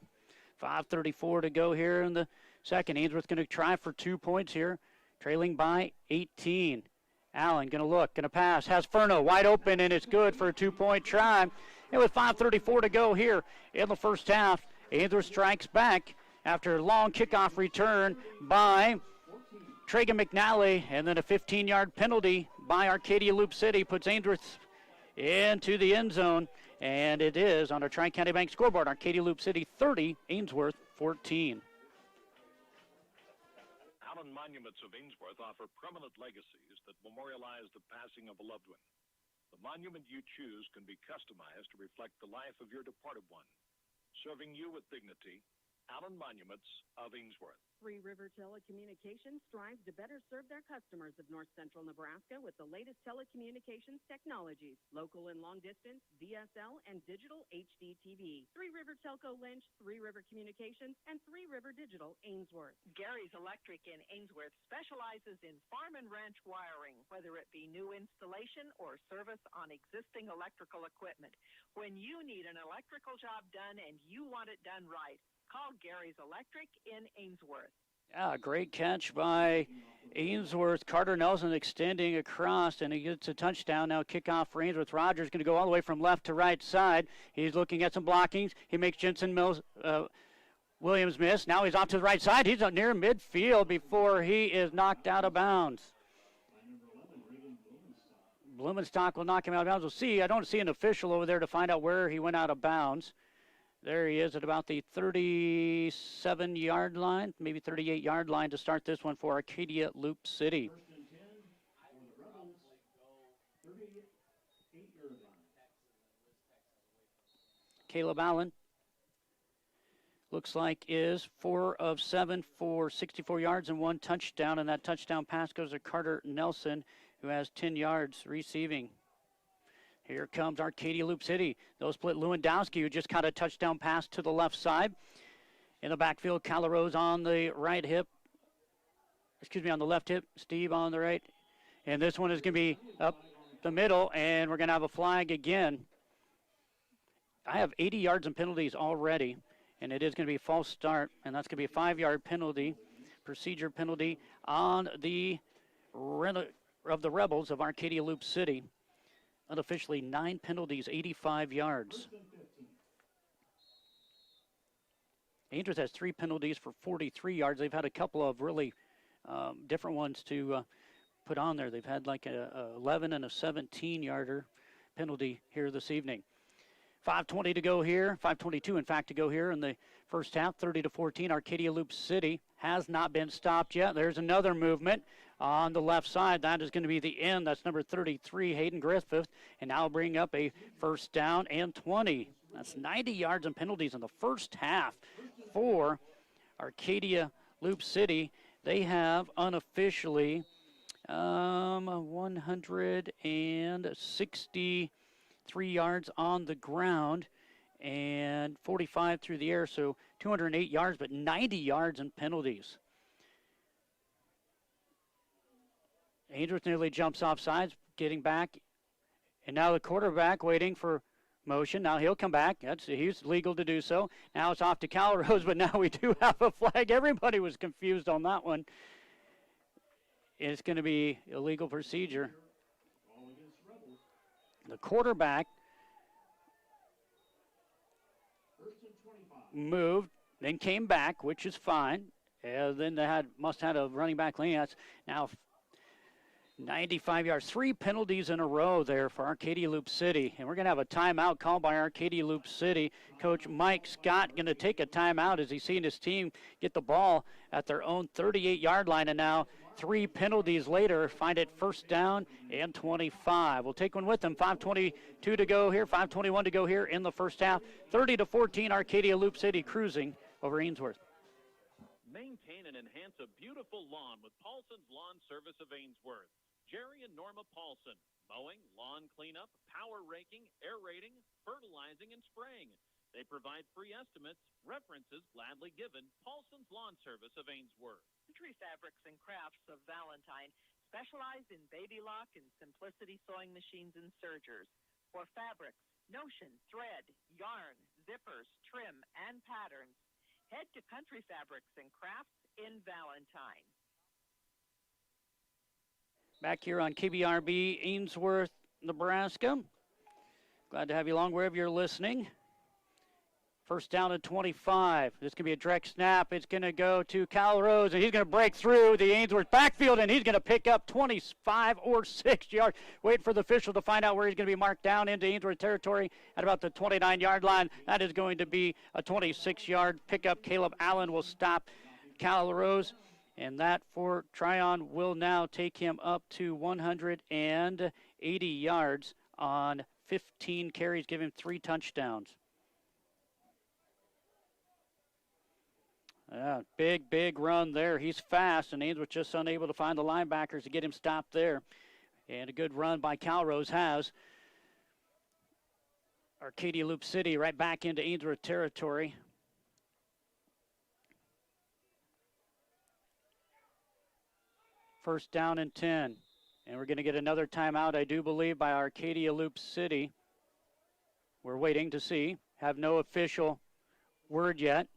5:34 to go here in the second. Ainsworth going to try for 2 points here, trailing by 18. Allen going to look, going to pass, has Furno wide open, and it's good for a 2-point try. And with 5:34 to go here in the first half, Ainsworth strikes back after a long kickoff return by Tragan McNally, and then a 15-yard penalty by Arcadia Loup City puts Ainsworth into the end zone, and it is on our Tri-County Bank scoreboard. Arcadia Loup City 30, Ainsworth 14. Allen Monuments of Ainsworth offer permanent legacies that memorialize the passing of a loved one. The monument you choose can be customized to reflect the life of your departed one. Serving you with dignity, Allen Monuments of Ainsworth. Three River Telecommunications strives to better serve their customers of north central Nebraska with the latest telecommunications technologies, local and long distance, DSL, and digital HD TV. Three River Telco Lynch, Three River Communications, and Three River Digital Ainsworth. Gary's Electric in Ainsworth specializes in farm and ranch wiring, whether it be new installation or service on existing electrical equipment. When you need an electrical job done and you want it done right, call Gary's Electric in Ainsworth. Yeah, great catch by Ainsworth. Carter Nelson extending across, and he gets a touchdown. Now kickoff for Ainsworth. Rogers going to go all the way from left to right side. He's looking at some blockings. He makes Jensen Williams miss. Now he's off to the right side. He's near midfield before he is knocked out of bounds. Blumenstock will knock him out of bounds. We'll see. I don't see an official over there to find out where he went out of bounds. There he is at about the 37-yard line, maybe 38-yard line to start this one for Arcadia Loup City. Caleb Allen looks like is 4 of 7 for 64 yards and 1 touchdown, and that touchdown pass goes to Carter Nelson, who has 10 yards receiving. Here comes Arcadia Loup City. They'll split Lewandowski, who just caught a touchdown pass to the left side. In the backfield, Calarose on the right hip. On the left hip. Steve on the right. And this one is going to be up the middle, and we're going to have a flag again. I have 80 yards and penalties already, and it is going to be a false start, and that's going to be a 5-yard penalty, procedure penalty on the of the Rebels of Arcadia Loup City. Unofficially 9 penalties, 85 yards. Ainsworth has 3 penalties for 43 yards. They've had a couple of really different ones to put on there. They've had like a 11 and a 17-yarder penalty here this evening. 5:20 to go here, 5:22 in fact to go here in the first half, 30-14. Arcadia Loup City has not been stopped yet. There's another movement on the left side. That is going to be the end. That's number 33, Hayden Griffith, and now bring up a first down and 20. That's 90 yards and penalties in the first half for Arcadia Loup City. They have unofficially 163 yards on the ground and 45 through the air, so 208 yards, but 90 yards in penalties. Ainsworth nearly jumps off sides, getting back, and now the quarterback waiting for motion. Now he'll come back. He's legal to do so. Now it's off to Calrose, but now we do have a flag. Everybody was confused on that one. It's going to be illegal procedure. The quarterback moved, then came back, which is fine. Then they must have a running back lane. That's now 95 yards. 3 penalties in a row there for Arcadia Loup City. And we're going to have a timeout called by Arcadia Loup City. Coach Mike Scott going to take a timeout as he's seen his team get the ball at their own 38-yard line. And now 3 penalties later, find it first down and 25. We'll take one with them. 5:22 to go here, 5:21 to go here in the first half. 30-14, Arcadia Loup City cruising over Ainsworth. Maintain and enhance a beautiful lawn with Paulson's Lawn Service of Ainsworth. Jerry and Norma Paulson. Mowing, lawn cleanup, power raking, aerating, fertilizing, and spraying. They provide free estimates. References gladly given. Paulson's Lawn Service of Ainsworth. Country Fabrics and Crafts of Valentine specialize in baby lock and simplicity sewing machines and sergers. For fabrics, notion, thread, yarn, zippers, trim, and patterns, head to Country Fabrics and Crafts in Valentine. Back here on KBRB, Ainsworth, Nebraska. Glad to have you along wherever you're listening. First down at 25. This can be a direct snap. It's going to go to Calrose, and he's going to break through the Ainsworth backfield, and he's going to pick up 25 or 6 yards. Wait for the official to find out where he's going to be marked down into Ainsworth territory at about the 29-yard line. That is going to be a 26-yard pickup. Caleb Allen will stop Calrose, and that for Tryon will now take him up to 180 yards on 15 carries, give him 3 touchdowns. Yeah, big run there. He's fast, and Ainsworth just unable to find the linebackers to get him stopped there. And a good run by Calrose has Arcadia Loup City right back into Ainsworth territory. First down and 10. And we're going to get another timeout, I do believe, by Arcadia Loup City. We're waiting to see. Have no official word yet.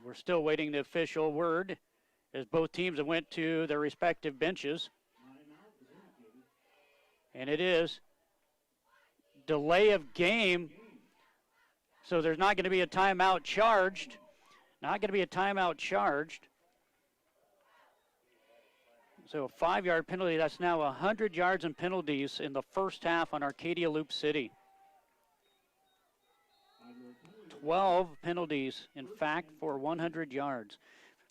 We're still waiting the official word as both teams have went to their respective benches. And it is delay of game. So there's not going to be a timeout charged. Not going to be a timeout charged. So a 5-yard penalty. That's now 100 yards and penalties in the first half on Arcadia Loup City. 12 penalties, in fact, for 100 yards.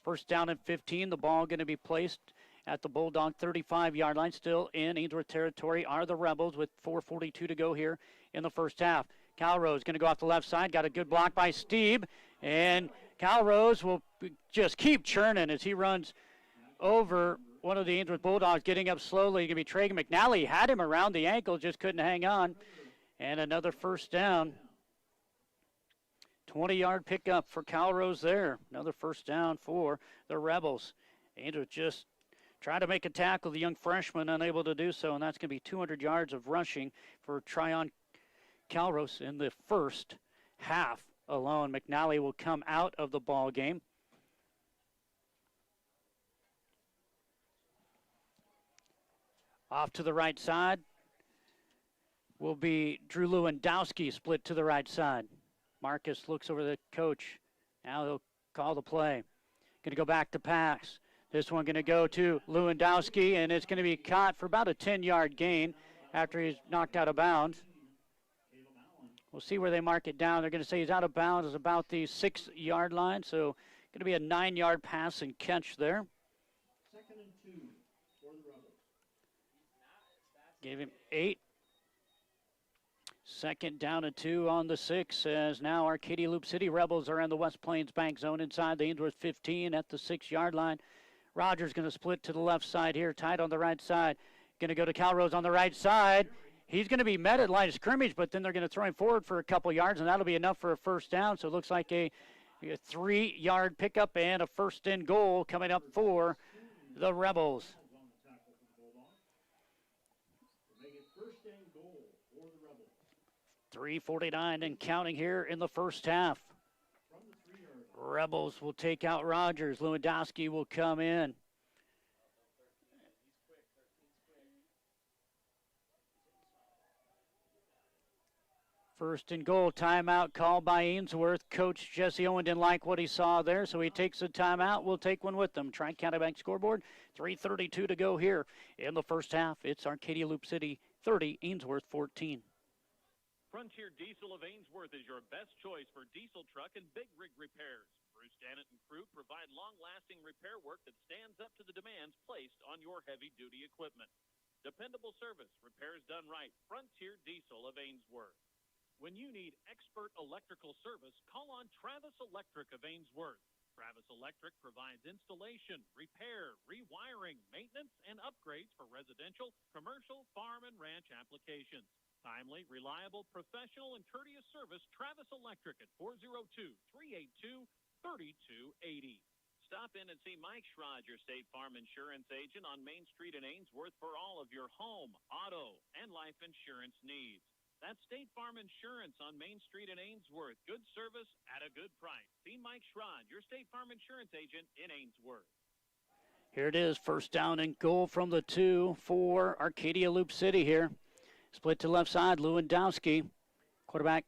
First down and 15. The ball going to be placed at the Bulldog 35-yard line. Still in Ainsworth territory are the Rebels with 4:42 to go here in the first half. Calrose going to go off the left side. Got a good block by Steve. And Calrose will just keep churning as he runs over one of the Ainsworth Bulldogs, getting up slowly. Going to be Tragan McNally. Had him around the ankle, just couldn't hang on. And another first down. 20-yard pickup for Calrose there. Another first down for the Rebels. Ainsworth just trying to make a tackle. The young freshman unable to do so, and that's going to be 200 yards of rushing for Tryon Calrose in the first half alone. McNally will come out of the ball game. Off to the right side will be Drew Lewandowski, split to the right side. Marcus looks over the coach. Now he'll call the play. Going to go back to pass. This one going to go to Lewandowski, and it's going to be caught for about a 10-yard gain after he's knocked out of bounds. We'll see where they mark it down. They're going to say he's out of bounds is about the 6-yard line, so going to be a 9-yard pass and catch there. 2nd and 2 for the Rebels. Gave him 8. 2nd down and 2 on the 6 as now Arcadia Loup City Rebels are in the West Plains bank zone inside the Ainsworth 15 at the 6-yard line. Rogers going to split to the left side here, tight on the right side. Going to go to Calrose on the right side. He's going to be met at line of scrimmage, but then they're going to throw him forward for a couple yards, and that'll be enough for a first down. So it looks like a 3-yard pickup and a 1st and goal coming up for the Rebels. 3:49 and counting here in the first half. Rebels will take out Rogers. Lewandowski will come in. First and goal, timeout called by Ainsworth. Coach Jesse Owen didn't like what he saw there, so he takes a timeout. We'll take one with them. Tri-County Bank scoreboard, 3:32 to go here in the first half. It's Arcadia Loup City 30, Ainsworth 14. Frontier Diesel of Ainsworth is your best choice for diesel truck and big rig repairs. Bruce Dannett and crew provide long-lasting repair work that stands up to the demands placed on your heavy-duty equipment. Dependable service, repairs done right. Frontier Diesel of Ainsworth. When you need expert electrical service, call on Travis Electric of Ainsworth. Travis Electric provides installation, repair, rewiring, maintenance, and upgrades for residential, commercial, farm, and ranch applications. Timely, reliable, professional, and courteous service, Travis Electric at 402-382-3280. Stop in and see Mike Schrod, your State Farm Insurance agent on Main Street in Ainsworth for all of your home, auto, and life insurance needs. That's State Farm Insurance on Main Street in Ainsworth. Good service at a good price. See Mike Schrod, your State Farm Insurance agent in Ainsworth. Here it is, first down and goal from the 2 for Arcadia Loup City here. Split to left side, Lewandowski. Quarterback,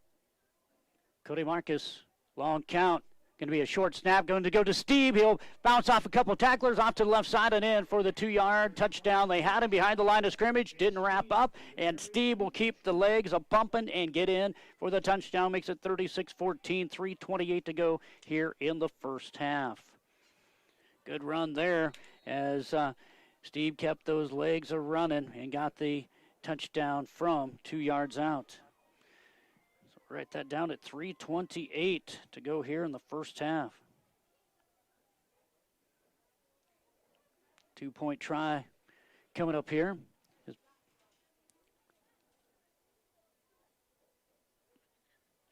Cody Marcus. Long count. Going to be a short snap. Going to go to Steve. He'll bounce off a couple tacklers off to the left side and in for the 2-yard touchdown. They had him behind the line of scrimmage. Didn't wrap up. And Steve will keep the legs a-pumping and get in for the touchdown. Makes it 36-14, 3:28 to go here in the first half. Good run there as Steve kept those legs a-running and got the touchdown from 2 yards out. So write that down at 3:28 to go here in the first half. 2-point try coming up here.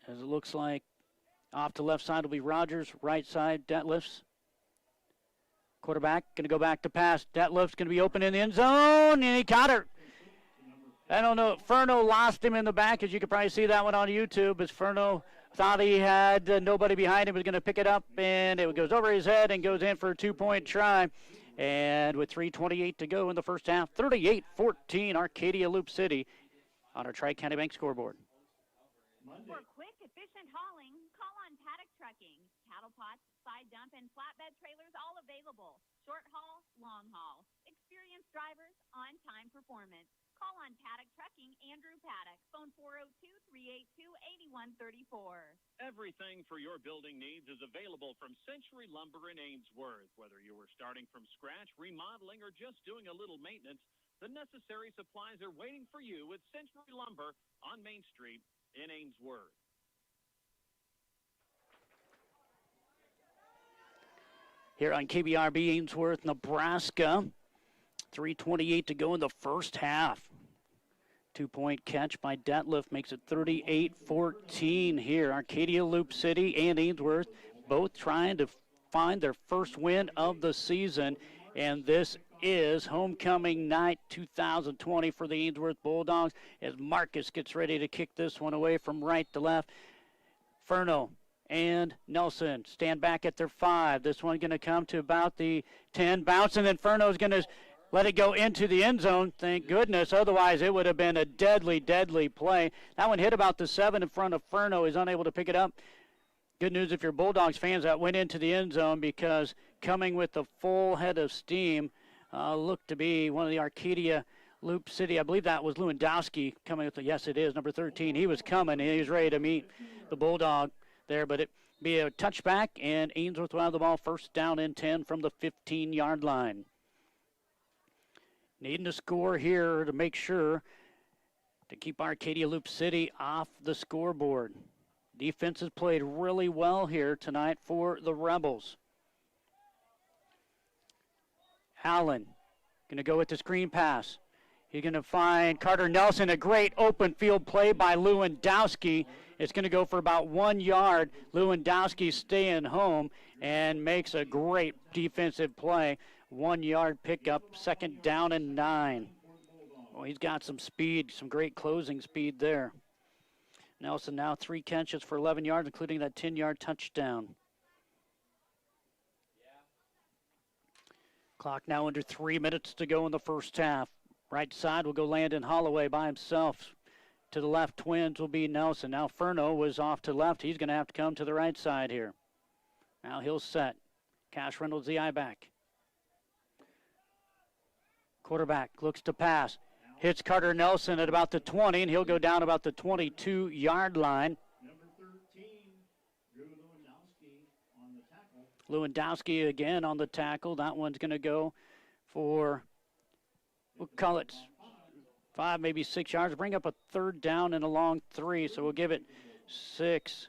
As it looks like off to left side will be Rogers, right side Detlefs. Quarterback going to go back to pass. Detlefs going to be open in the end zone, and he caught it. I don't know. Furno lost him in the back, as you can probably see that one on YouTube, as Furno thought he had nobody behind him, was going to pick it up, and it goes over his head and goes in for a 2-point try. And with 3:28 to go in the first half, 38-14, Arcadia Loup City on our Tri-County Bank scoreboard. For quick, efficient hauling, call on Paddock Trucking. Cattle pots, side dump, and flatbed trailers all available. Short haul, long haul. Experienced drivers, on-time performance. Call on Paddock Trucking, Andrew Paddock. Phone 402-382-8134. Everything for your building needs is available from Century Lumber in Ainsworth. Whether you were starting from scratch, remodeling, or just doing a little maintenance, the necessary supplies are waiting for you at Century Lumber on Main Street in Ainsworth. Here on KBRB Ainsworth, Nebraska. 3:28 to go in the first half. 2-point catch by Detlef makes it 38-14 here. Arcadia Loup City and Ainsworth both trying to find their first win of the season. And this is homecoming night 2020 for the Ainsworth Bulldogs as Marcus gets ready to kick this one away from right to left. Furno and Nelson stand back at their 5. This one going to come to about the 10. Bounce, and then Furno's going to let it go into the end zone. Thank goodness. Otherwise, it would have been a deadly, deadly play. That one hit about the 7 in front of Furno. He's unable to pick it up. Good news if you're Bulldogs fans, that went into the end zone because coming with the full head of steam looked to be one of the Arcadia Loup City. I believe that was Lewandowski coming with the, yes, it is, number 13. He was coming, and he was ready to meet the Bulldog there, but it be a touchback, and Ainsworth will have the ball first down and 10 from the 15-yard line. Needing to score here to make sure to keep Arcadia Loup City off the scoreboard. Defense has played really well here tonight for the Rebels. Allen going to go with the screen pass. He's going to find Carter Nelson, a great open field play by Lewandowski. It's going to go for about 1 yard. Lewandowski staying home and makes a great defensive play. 1 yard pickup, second down and 9. Oh, he's got some speed, some great closing speed there. Nelson now 3 catches for 11 yards, including that 10-yard touchdown. Clock now under 3 minutes to go in the first half. Right side will go Landon Holloway by himself. To the left, twins will be Nelson. Now Furno was off to the left. He's going to have to come to the right side here. Now he'll set. Cash Reynolds, the I-back. Quarterback looks to pass. Hits Carter Nelson at about the 20, and he'll go down about the 22-yard line. Number 13, Drew Lewandowski on the tackle. Lewandowski again on the tackle. That one's going to go for, we'll call it 5, maybe 6 yards. Bring up a third down and a long 3, so we'll give it 6.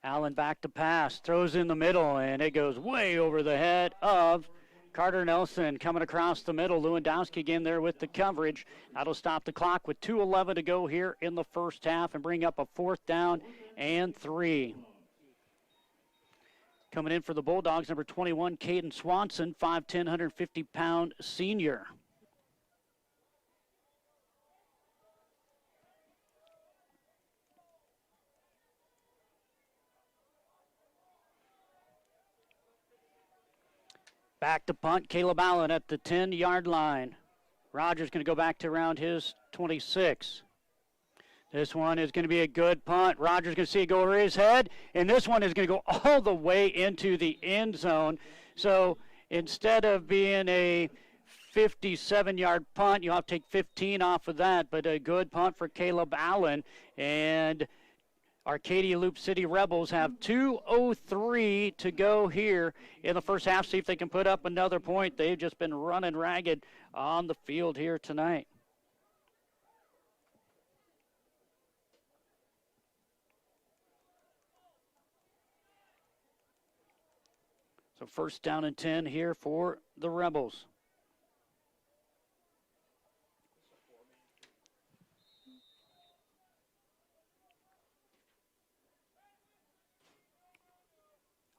Allen back to pass, throws in the middle, and it goes way over the head of Carter Nelson coming across the middle. Lewandowski again there with the coverage. That'll stop the clock with 2:11 to go here in the first half and bring up a 4th down and 3. Coming in for the Bulldogs, number 21, Caden Swanson, 5'10", 150-pound senior. Back to punt, Caleb Allen at the 10-yard line. Rogers going to go back to around his 26. This one is going to be a good punt. Rogers going to see it go over his head, and this one is going to go all the way into the end zone. So instead of being a 57-yard punt, you'll have to take 15 off of that, but a good punt for Caleb Allen. And Arcadia Loup City Rebels have 2:03 to go here in the first half. See if they can put up another point. They've just been running ragged on the field here tonight. So first down and 10 here for the Rebels.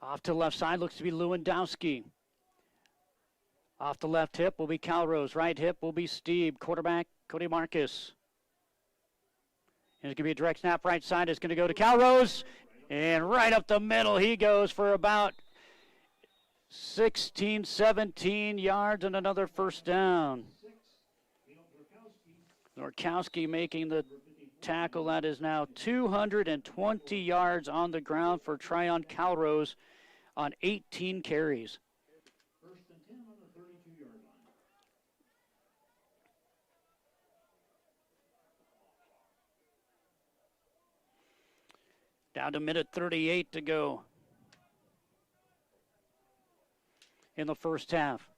Off to the left side looks to be Lewandowski. Off the left hip will be Calrose. Right hip will be Steve. Quarterback, Cody Marcus. And it's going to be a direct snap right side. It's going to go to Calrose. And right up the middle he goes for about 16, 17 yards and another first down. Norkowski making the tackle. That is now 220 yards on the ground for Tryon Calrose on 18 carries. First and 10 on the 32-yard line. Down to minute 38 to go in the first half.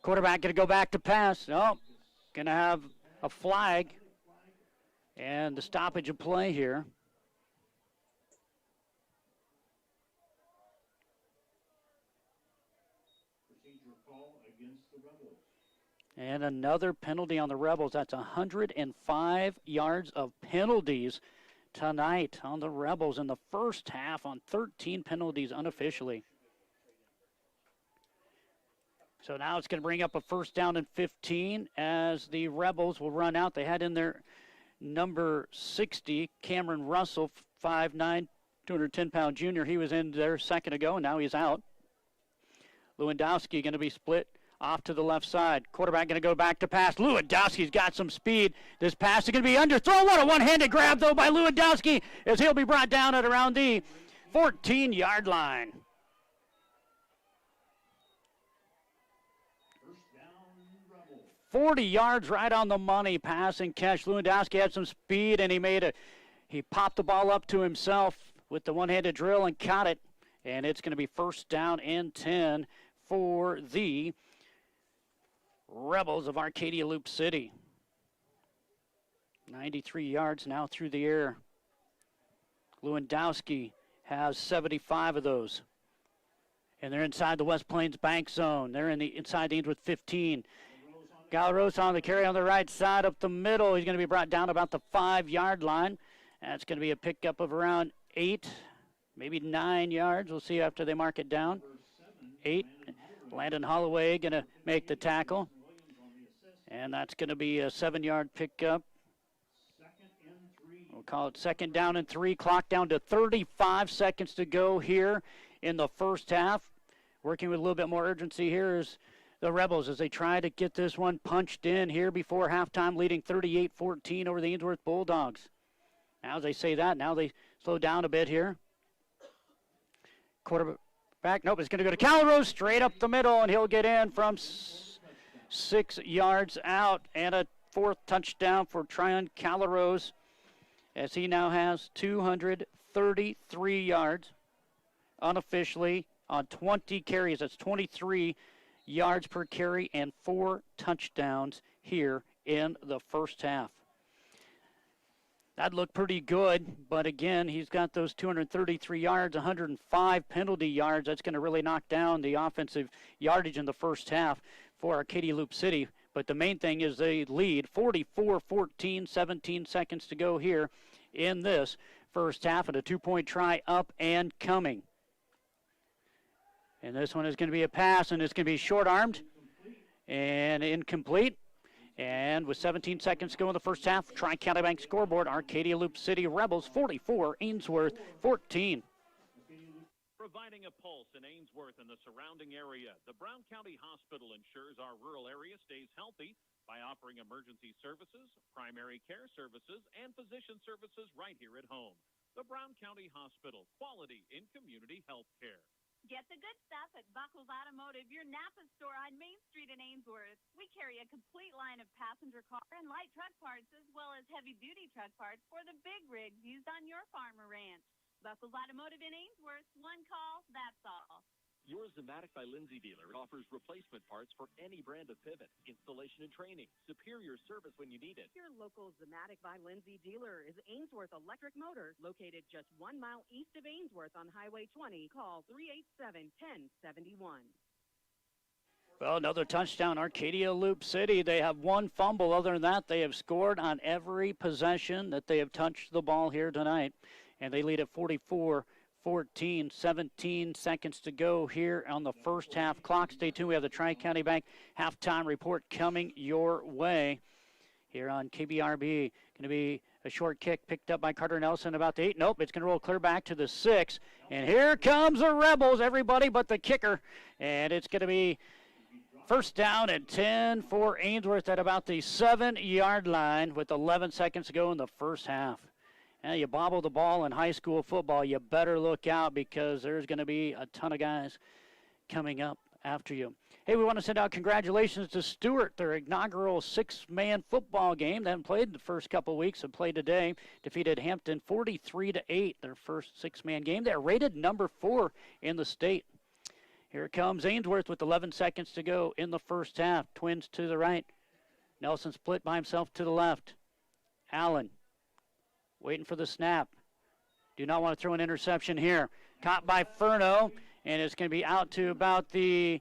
Quarterback going to go back to pass. Oh, going to have a flag and the stoppage of play here. Procedure call against the Rebels. And another penalty on the Rebels. That's 105 yards of penalties tonight on the Rebels in the first half on 13 penalties unofficially. So now it's going to bring up a first down and 15 as the Rebels will run out. They had in their number 60, Cameron Russell, 5'9", 210-pound junior. He was in there a second ago, and now he's out. Lewandowski going to be split off to the left side. Quarterback going to go back to pass. Lewandowski's got some speed. This pass is going to be underthrown. What a one-handed grab, though, by Lewandowski as he'll be brought down at around the 14-yard line. 40 yards right on the money, pass and catch. Lewandowski had some speed, and he popped the ball up to himself with the one-handed drill and caught it. And it's going to be first down and 10 for the Rebels of Arcadia Loup City. 93 yards now through the air. Lewandowski has 75 of those. And they're inside the West Plains Bank zone. They're inside the Ainsworth 15. Galaros on the carry on the right side up the middle. He's going to be brought down about the 5-yard line. That's going to be a pickup of around 8, maybe 9 yards. We'll see after they mark it down. 8. Landon Holloway going to make the tackle. And that's going to be a 7-yard pickup. We'll call it second down and 3. Clock down to 35 seconds to go here in the first half. Working with a little bit more urgency here is the Rebels as they try to get this one punched in here before halftime, leading 38-14 over the Ainsworth Bulldogs. Now as they say that, now they slow down a bit here. Quarterback, nope, it's going to go to Calrose straight up the middle, and he'll get in from 6 yards out, and a 4th touchdown for Tryon Calrose as he now has 233 yards unofficially on 20 carries. That's 23 yards per carry and 4 touchdowns here in the first half. That looked pretty good, but again, he's got those 233 yards, 105 penalty yards. That's going to really knock down the offensive yardage in the first half for Arcadia Loup City. But the main thing is they lead 44-14, 17 seconds to go here in this first half, and a 2-point try up and coming. And this one is going to be a pass, and it's going to be short-armed and incomplete. And with 17 seconds to go in the first half, Tri-County Bank scoreboard, Arcadia Loup City Rebels 44, Ainsworth 14. Providing a pulse in Ainsworth and the surrounding area, the Brown County Hospital ensures our rural area stays healthy by offering emergency services, primary care services, and physician services right here at home. The Brown County Hospital, quality in community health care. Get the good stuff at Buckles Automotive, your Napa store on Main Street in Ainsworth. We carry a complete line of passenger car and light truck parts, as well as heavy-duty truck parts for the big rigs used on your farm or ranch. Buckles Automotive in Ainsworth, one call, that's all. Your Zematic by Lindsay dealer offers replacement parts for any brand of pivot, installation and training, superior service when you need it. Your local Zematic by Lindsay dealer is Ainsworth Electric Motor, located just 1 mile east of Ainsworth on Highway 20. Call 387-1071. Well, another touchdown, Arcadia Loup City. They have 1 fumble. Other than that, they have scored on every possession that they have touched the ball here tonight. And they lead at 44-14, 17 seconds to go here on the first half clock. Stay tuned. We have the Tri-County Bank halftime report coming your way here on KBRB. Going to be a short kick picked up by Carter Nelson about the 8. Nope, it's going to roll clear back to the 6. And here comes the Rebels, everybody but the kicker. And it's going to be first down and 10 for Ainsworth at about the 7-yard line with 11 seconds to go in the first half. Now, you bobble the ball in high school football, you better look out because there's going to be a ton of guys coming up after you. Hey, we want to send out congratulations to Stewart, their inaugural 6-man football game. They haven't played the first couple of weeks, have played today. Defeated Hampton 43-8, their first 6-man game. They're rated number 4 in the state. Here comes Ainsworth with 11 seconds to go in the first half. Twins to the right. Nelson split by himself to the left. Allen waiting for the snap. Do not want to throw an interception here. Caught by Furno, and it's going to be out to about the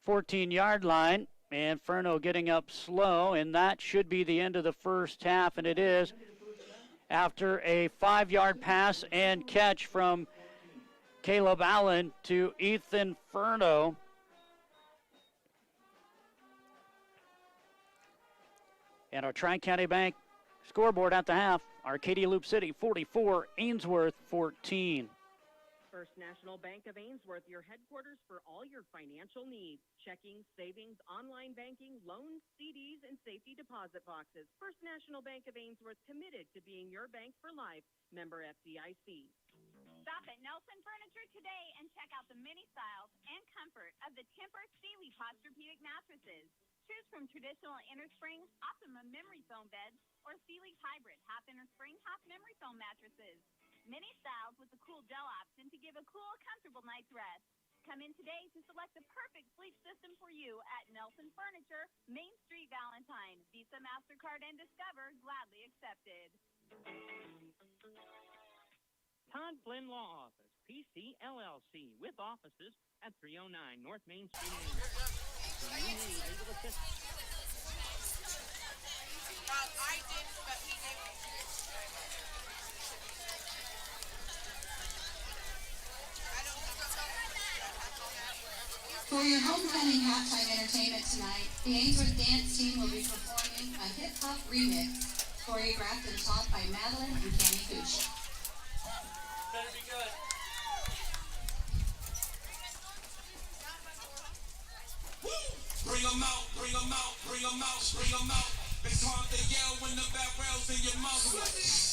14-yard line. And Furno getting up slow, and that should be the end of the first half, and it is after a 5-yard pass and catch from Caleb Allen to Ethan Furno. And our Tri-County Bank scoreboard at the half, Arcadia Loup City 44, Ainsworth 14. First National Bank of Ainsworth, your headquarters for all your financial needs. Checking, savings, online banking, loans, CDs, and safety deposit boxes. First National Bank of Ainsworth, committed to being your bank for life. Member FDIC. Stop at Nelson Furniture today and check out the many styles and comfort of the Temper Sealy Posturepedic mattresses. Choose from traditional innerspring, optimum memory foam beds, or Sealy's hybrid half innerspring, half memory foam mattresses. Many styles with the cool gel option to give a cool, comfortable night's rest. Come in today to select the perfect sleep system for you at Nelson Furniture, Main Street, Valentine. Visa, MasterCard, and Discover gladly accepted. Todd Flynn Law Office, PC LLC, with offices at 309 North Main Street in Ainsworth. When you need legal assistance. I didn't, but he gave me. For your homecoming halftime entertainment tonight, the Ainsworth dance team will be performing a hip-hop remix, choreographed and taught by Madeline and Kenny Cooch. Better be good. Bring them out, bring them out, bring them out, bring them out. It's hard to yell when the barrel's in your mouth.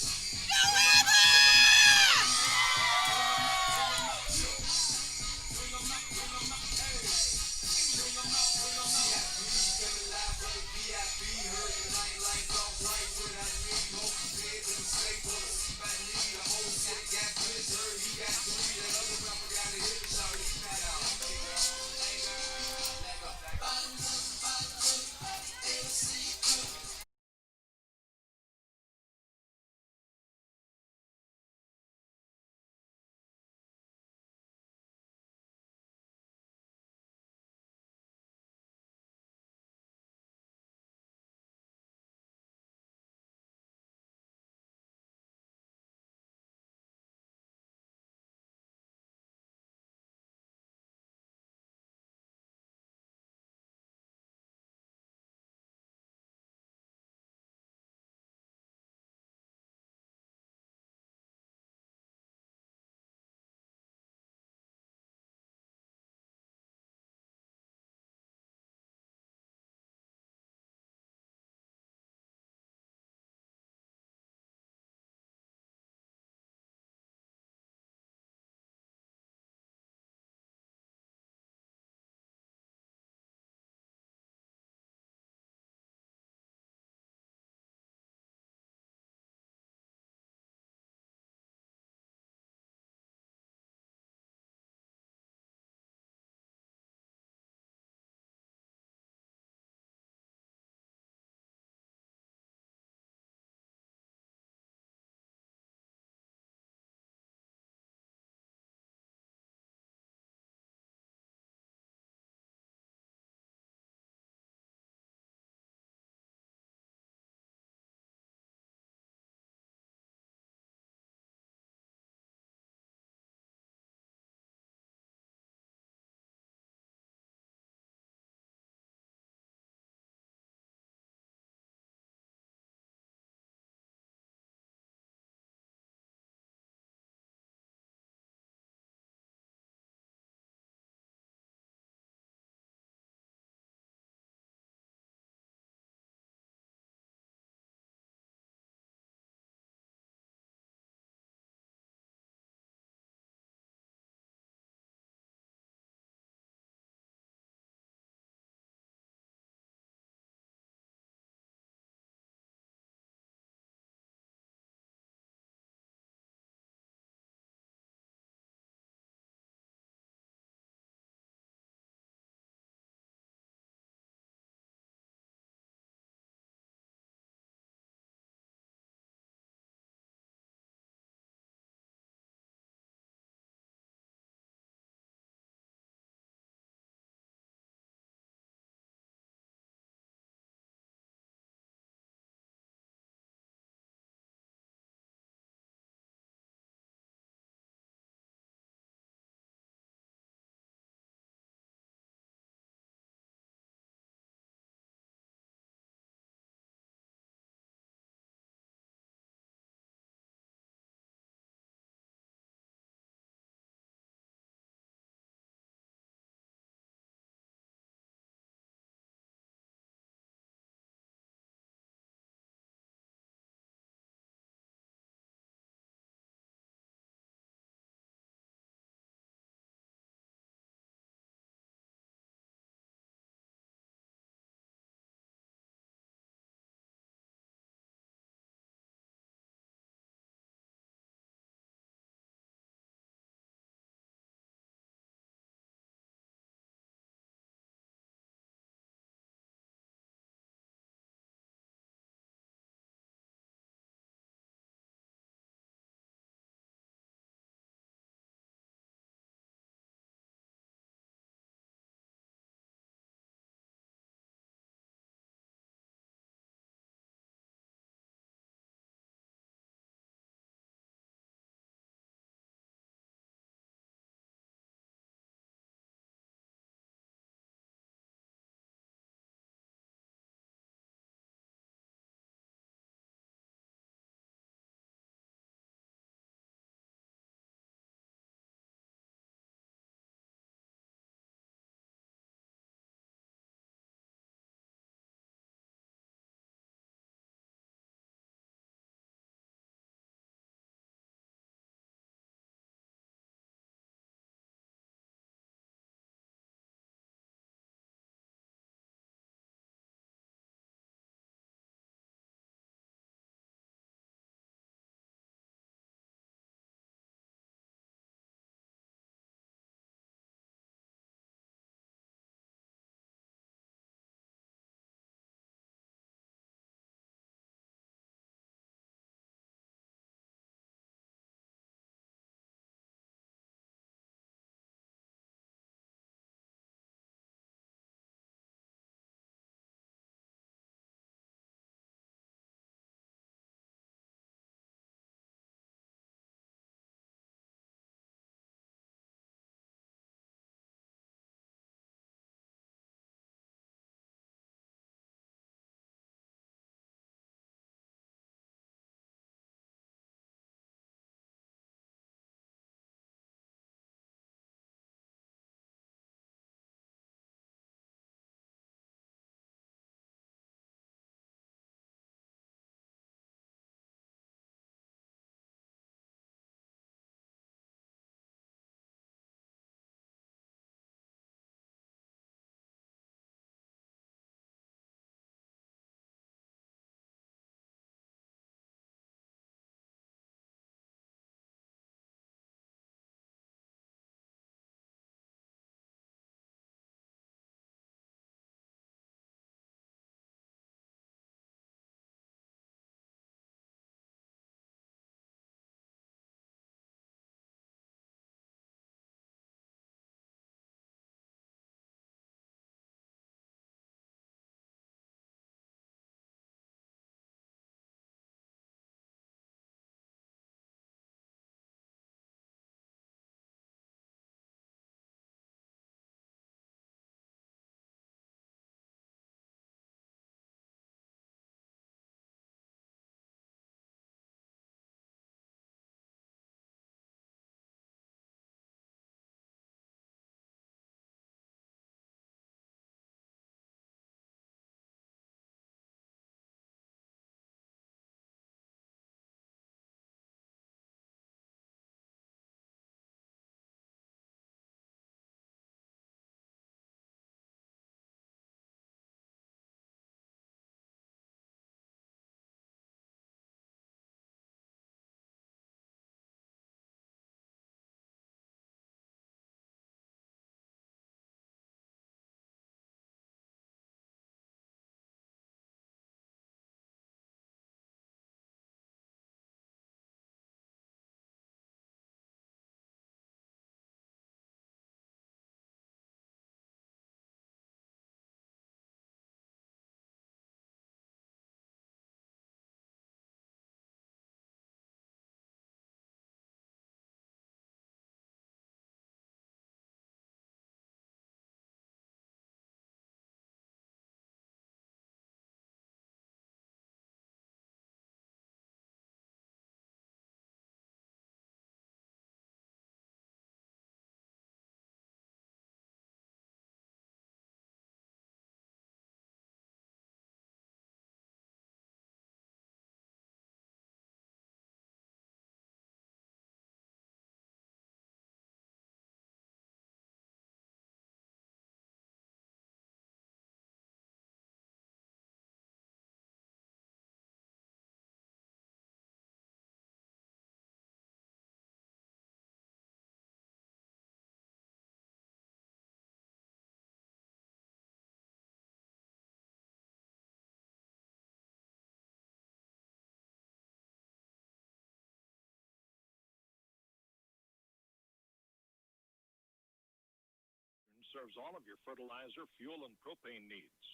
serves all of your fertilizer, fuel, and propane needs.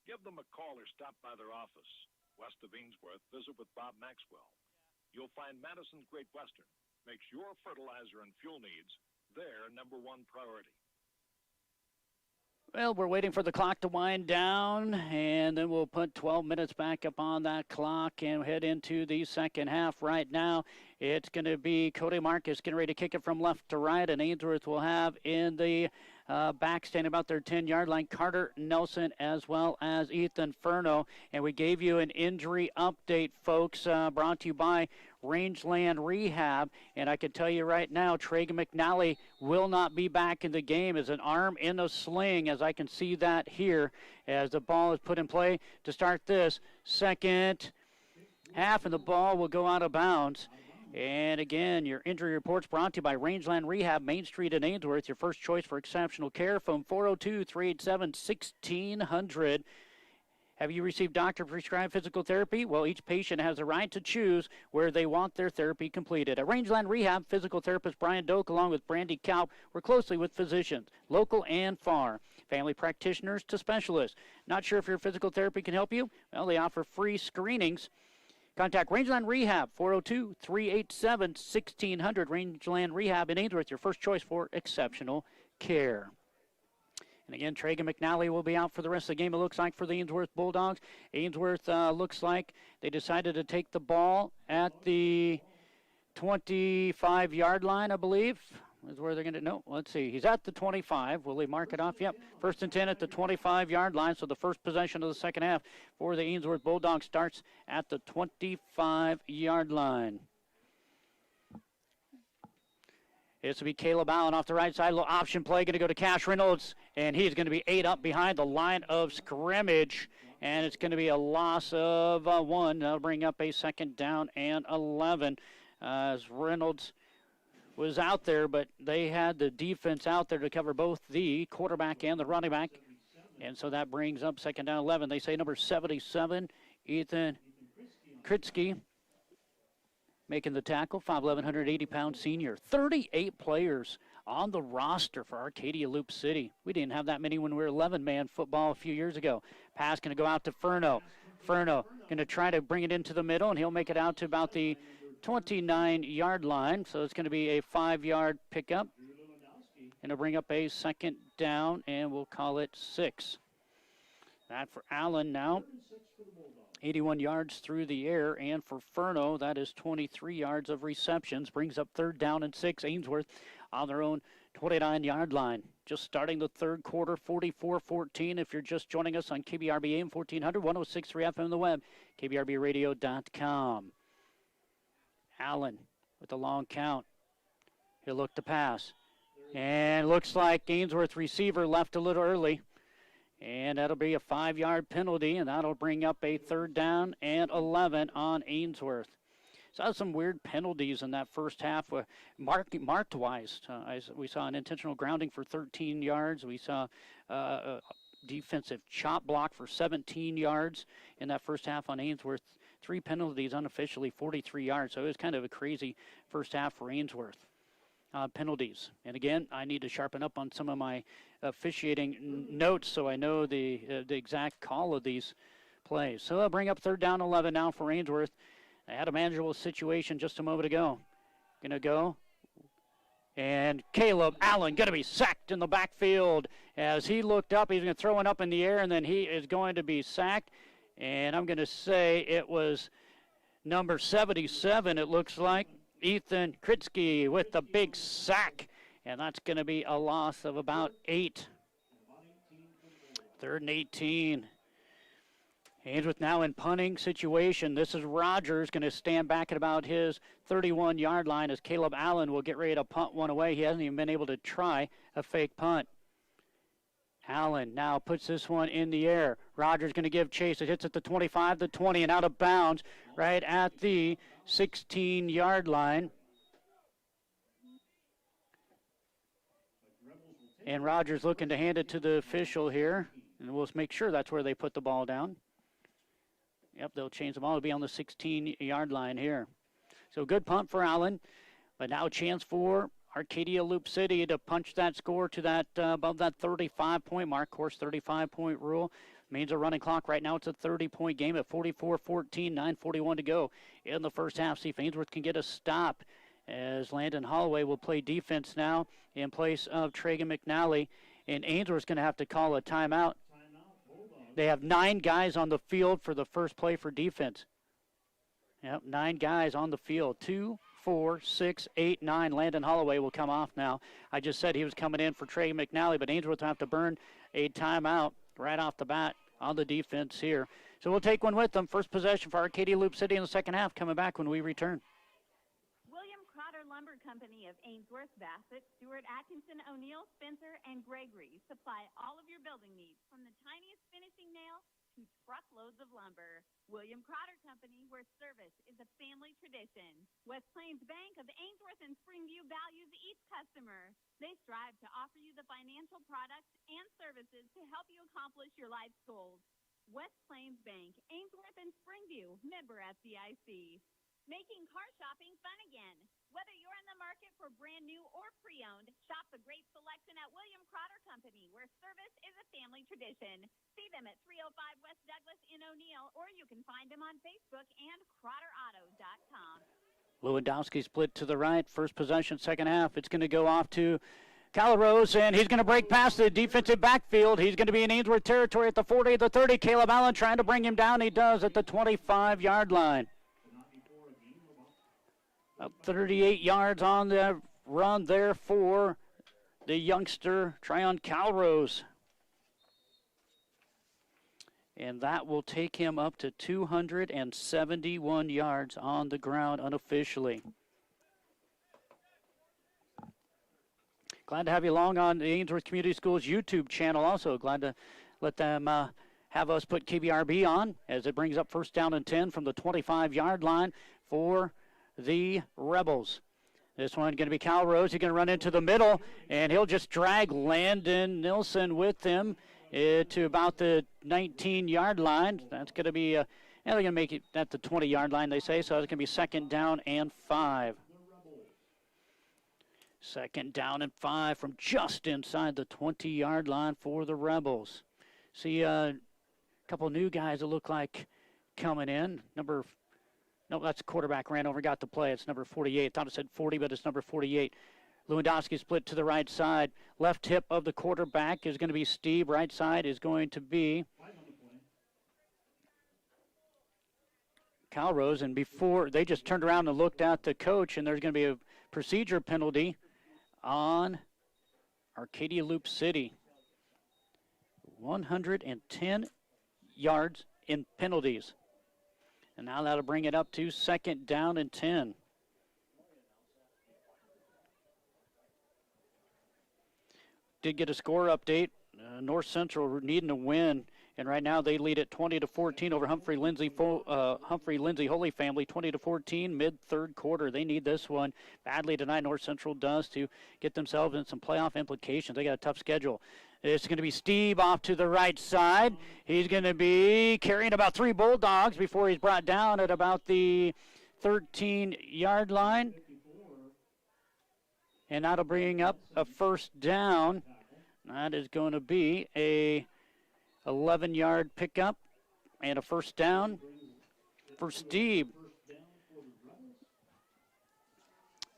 Give them a call or stop by their office. West of Ainsworth, visit with Bob Maxwell. You'll find Madison's Great Western makes your fertilizer and fuel needs their #1 priority. Well, we're waiting for the clock to wind down, and then we'll put 12 minutes back up on that clock and head into the second half. Right now, it's going to be Cody Marcus getting ready to kick it from left to right, and Ainsworth will have in the back, standing about their 10-yard line, Carter Nelson as well as Ethan Furno. And we gave you an injury update, folks, brought to you by Rangeland Rehab. And I can tell you right now, Traegan McNally will not be back in the game as an arm in a sling, as I can see that here as the ball is put in play to start this second half, and the ball will go out of bounds. And again, your injury reports brought to you by Rangeland Rehab, Main Street in Ainsworth, your first choice for exceptional care. Phone 402-387-1600. Have you received doctor-prescribed physical therapy? Well, each patient has the right to choose where they want their therapy completed. At Rangeland Rehab, physical therapist Brian Doak, along with Brandy Kaup, work closely with physicians, local and far, family practitioners to specialists. Not sure if your physical therapy can help you? Well, they offer free screenings. Contact Rangeland Rehab, 402-387-1600. Rangeland Rehab in Ainsworth, your first choice for exceptional care. And again, Traegan McNally will be out for the rest of the game, it looks like, for the Ainsworth Bulldogs. Ainsworth looks like they decided to take the ball at the 25-yard line, I believe, is where they're going to, no, let's see. He's at the 25. Will he mark it off? Yep. 1st and 10 at the 25-yard line. So the first possession of the second half for the Ainsworth Bulldogs starts at the 25-yard line. This will be Caleb Allen off the right side. A little option play going to go to Cash Reynolds, and he's going to be 8 up behind the line of scrimmage, and it's going to be a loss of 1. That'll bring up a second down and 11 as Reynolds was out there, but they had the defense out there to cover both the quarterback and the running back. And so that brings up second down 11. They say number 77, Ethan Kritsky, making the tackle, 5'11", 180-pound senior. 38 players on the roster for Arcadia Loup City. We didn't have that many when we were 11-man football a few years ago. Pass going to go out to Furno. Furno going to try to bring it into the middle, and he'll make it out to about the 29-yard line. So it's going to be a 5-yard pickup. And it'll bring up a second down, and we'll call it 6. That for Allen now. 81 yards through the air, and for Furno, that is 23 yards of receptions. Brings up 3rd down and 6. Ainsworth on their own 29-yard line. Just starting the third quarter, 44-14. If you're just joining us on KBRB AM 1400, 106.3 FM on the web, kbrbradio.com. Allen with the long count. He'll look to pass. And looks like Ainsworth receiver left a little early. And that'll be a 5-yard penalty, and that'll bring up a 3rd down and 11 on Ainsworth. So some weird penalties in that first half, marked-wise. We saw an intentional grounding for 13 yards. We saw a defensive chop block for 17 yards in that first half on Ainsworth. 3 penalties unofficially, 43 yards. So it was kind of a crazy first half for Ainsworth. Penalties. And again, I need to sharpen up on some of my officiating notes so I know the exact call of these plays. So they'll bring up 3rd down 11 now for Ainsworth. They had a manageable situation just a moment ago. Going to go. And Caleb Allen going to be sacked in the backfield. As he looked up, he's going to throw it up in the air, and then he is going to be sacked. And I'm going to say it was number 77, it looks like. Ethan Kritsky with the big sack, and that's going to be a loss of about 8. 3rd and 18. Ainsworth now in punting situation. This is Rogers going to stand back at about his 31-yard line as Caleb Allen will get ready to punt one away. He hasn't even been able to try a fake punt. Allen now puts this one in the air. Rogers going to give chase. It hits at the 25, the 20, and out of bounds right at the 16-yard line. And Rogers looking to hand it to the official here. And we'll make sure that's where they put the ball down. Yep, they'll change the ball. It'll be on the 16-yard line here. So good punt for Allen. But now a chance for Arcadia Loup City to punch that score to that above that 35-point mark. Of course, 35-point rule means a running clock. Right now it's a 30-point game at 44-14, 9:41 to go in the first half. See if Ainsworth can get a stop as Landon Holloway will play defense now in place of Tragan McNally. And Ainsworth's going to have to call a timeout. They have 9 guys on the field for the first play for defense. Yep, 9 guys on the field. 2, 4, 6, 8, 9. Landon Holloway will come off now. I just said he was coming in for Tragan McNally, but Ainsworth will have to burn a timeout right off the bat on the defense here. So we'll take one with them. First possession for Arcadia Loup City in the second half, coming back when we return. William Crotter Lumber Company of Ainsworth, Bassett, Stewart, Atkinson, O'Neill, Spencer, and Gregory supply all of your building needs, from the tiniest finishing nail to truckloads of lumber. William Crotter Company, where service is a family tradition. West Plains Bank of Ainsworth and Springview values each customer. They strive to offer you the financial products and services to help you accomplish your life's goals. West Plains Bank, Ainsworth and Springview, member FDIC. Making car shopping fun again. Whether you're in the market for brand new or pre-owned, shop the great selection at William Crotter Company, where service is a family tradition. See them at 305 West Douglas in O'Neill, or you can find them on Facebook and CrotterAuto.com. Lewandowski split to the right. First possession, second half. It's going to go off to Calrose, and he's going to break past the defensive backfield. He's going to be in Ainsworth territory at the 40, the 30. Caleb Allen trying to bring him down. He does at the 25-yard line. Up 38 yards on the run there for the youngster, Tryon Calrose. And that will take him up to 271 yards on the ground unofficially. Glad to have you along on the Ainsworth Community Schools YouTube channel also. Glad to let them have us put KBRB on as it brings up first down and 10 from the 25-yard line for the Rebels. This one going to be Calrose. He's going to run into the middle, and he'll just drag Landon Nilsson with him to about the 19-yard line. That's going to be, they're going to make it at the 20-yard line, they say, so it's going to be second down and 5. Second down and 5 from just inside the 20-yard line for the Rebels. See a couple new guys that look like coming in. No, that's quarterback ran over, got the play. It's number 48. Thought it said 40, but it's number 48. Lewandowski split to the right side. Left hip of the quarterback is going to be Steve. Right side is going to be Calrose. And before, they just turned around and looked at the coach, and there's going to be a procedure penalty on Arcadia Loup City. 110 yards in penalties. And now that'll bring it up to second down and 10. Did get a score update. North Central needing to win, and right now they lead at 20-14 over Humphrey Lindsay Holy Family, 20-14 mid-third quarter. They need this one badly tonight. North Central does to get themselves in some playoff implications. They got a tough schedule. It's going to be Steve off to the right side. He's going to be carrying about 3 Bulldogs before he's brought down at about the 13-yard line. And that'll bring up a first down. That is going to be a 11-yard pickup and a first down for Steve.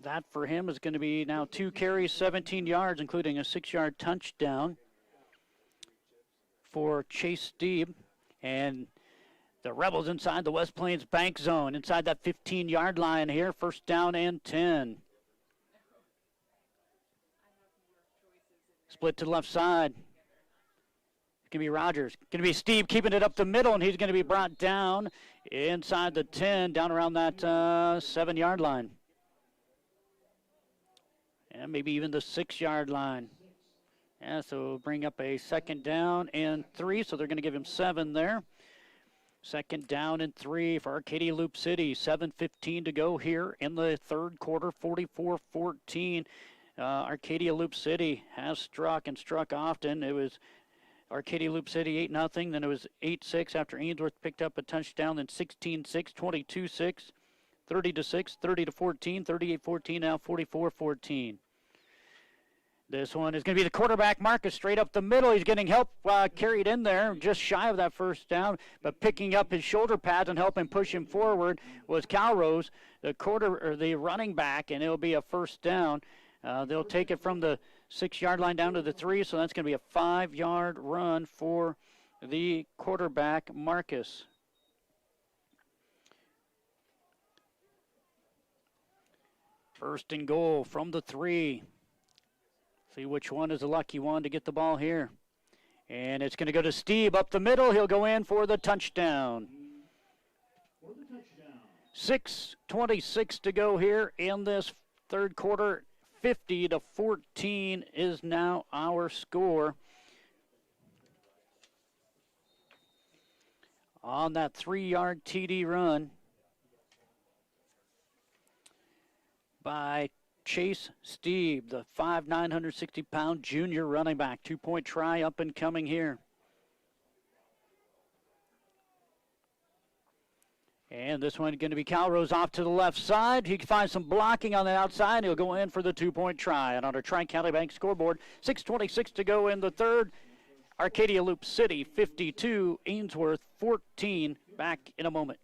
That for him is going to be now 2 carries, 17 yards, including a 6-yard touchdown for Chase Steve. And the Rebels inside the West Plains Bank zone, inside that 15-yard line here, first down and 10. Split to the left side. It's going to be Rogers. Going to be Steve keeping it up the middle, and he's going to be brought down inside the 10, down around that 7-yard line. And maybe even the 6-yard line. Yeah, so we'll bring up a second down and 3, so they're going to give him 7 there. Second down and 3 for Arcadia Loup City. 7:15 to go here in the third quarter, 44-14. Arcadia Loup City has struck and struck often. It was Arcadia Loup City 8-0. Then it was 8-6 after Ainsworth picked up a touchdown. Then 16-6, 22-6, 30-6, 30-14, 38-14, now 44-14. This one is going to be the quarterback, Marcus, straight up the middle. He's getting help carried in there, just shy of that first down, but picking up his shoulder pads and helping push him forward was Calrose, the running back, and it'll be a first down. They'll take it from the 6-yard line down to the 3, so that's going to be a 5-yard run for the quarterback, Marcus. First and goal from the 3. See which one is the lucky one to get the ball here. And it's going to go to Steve up the middle. He'll go in for the touchdown. 6:26 to go here in this third quarter. 50-14 is now our score. On that 3-yard TD run by Chase Steve, the 5'9", 160-pound junior running back. 2-point try up and coming here. And this one going to be Calrose off to the left side. He finds some blocking on the outside. He'll go in for the 2-point try. And on our Tri-County Bank scoreboard, 6:26 to go in the third. Arcadia Loup City 52, Ainsworth 14. Back in a moment.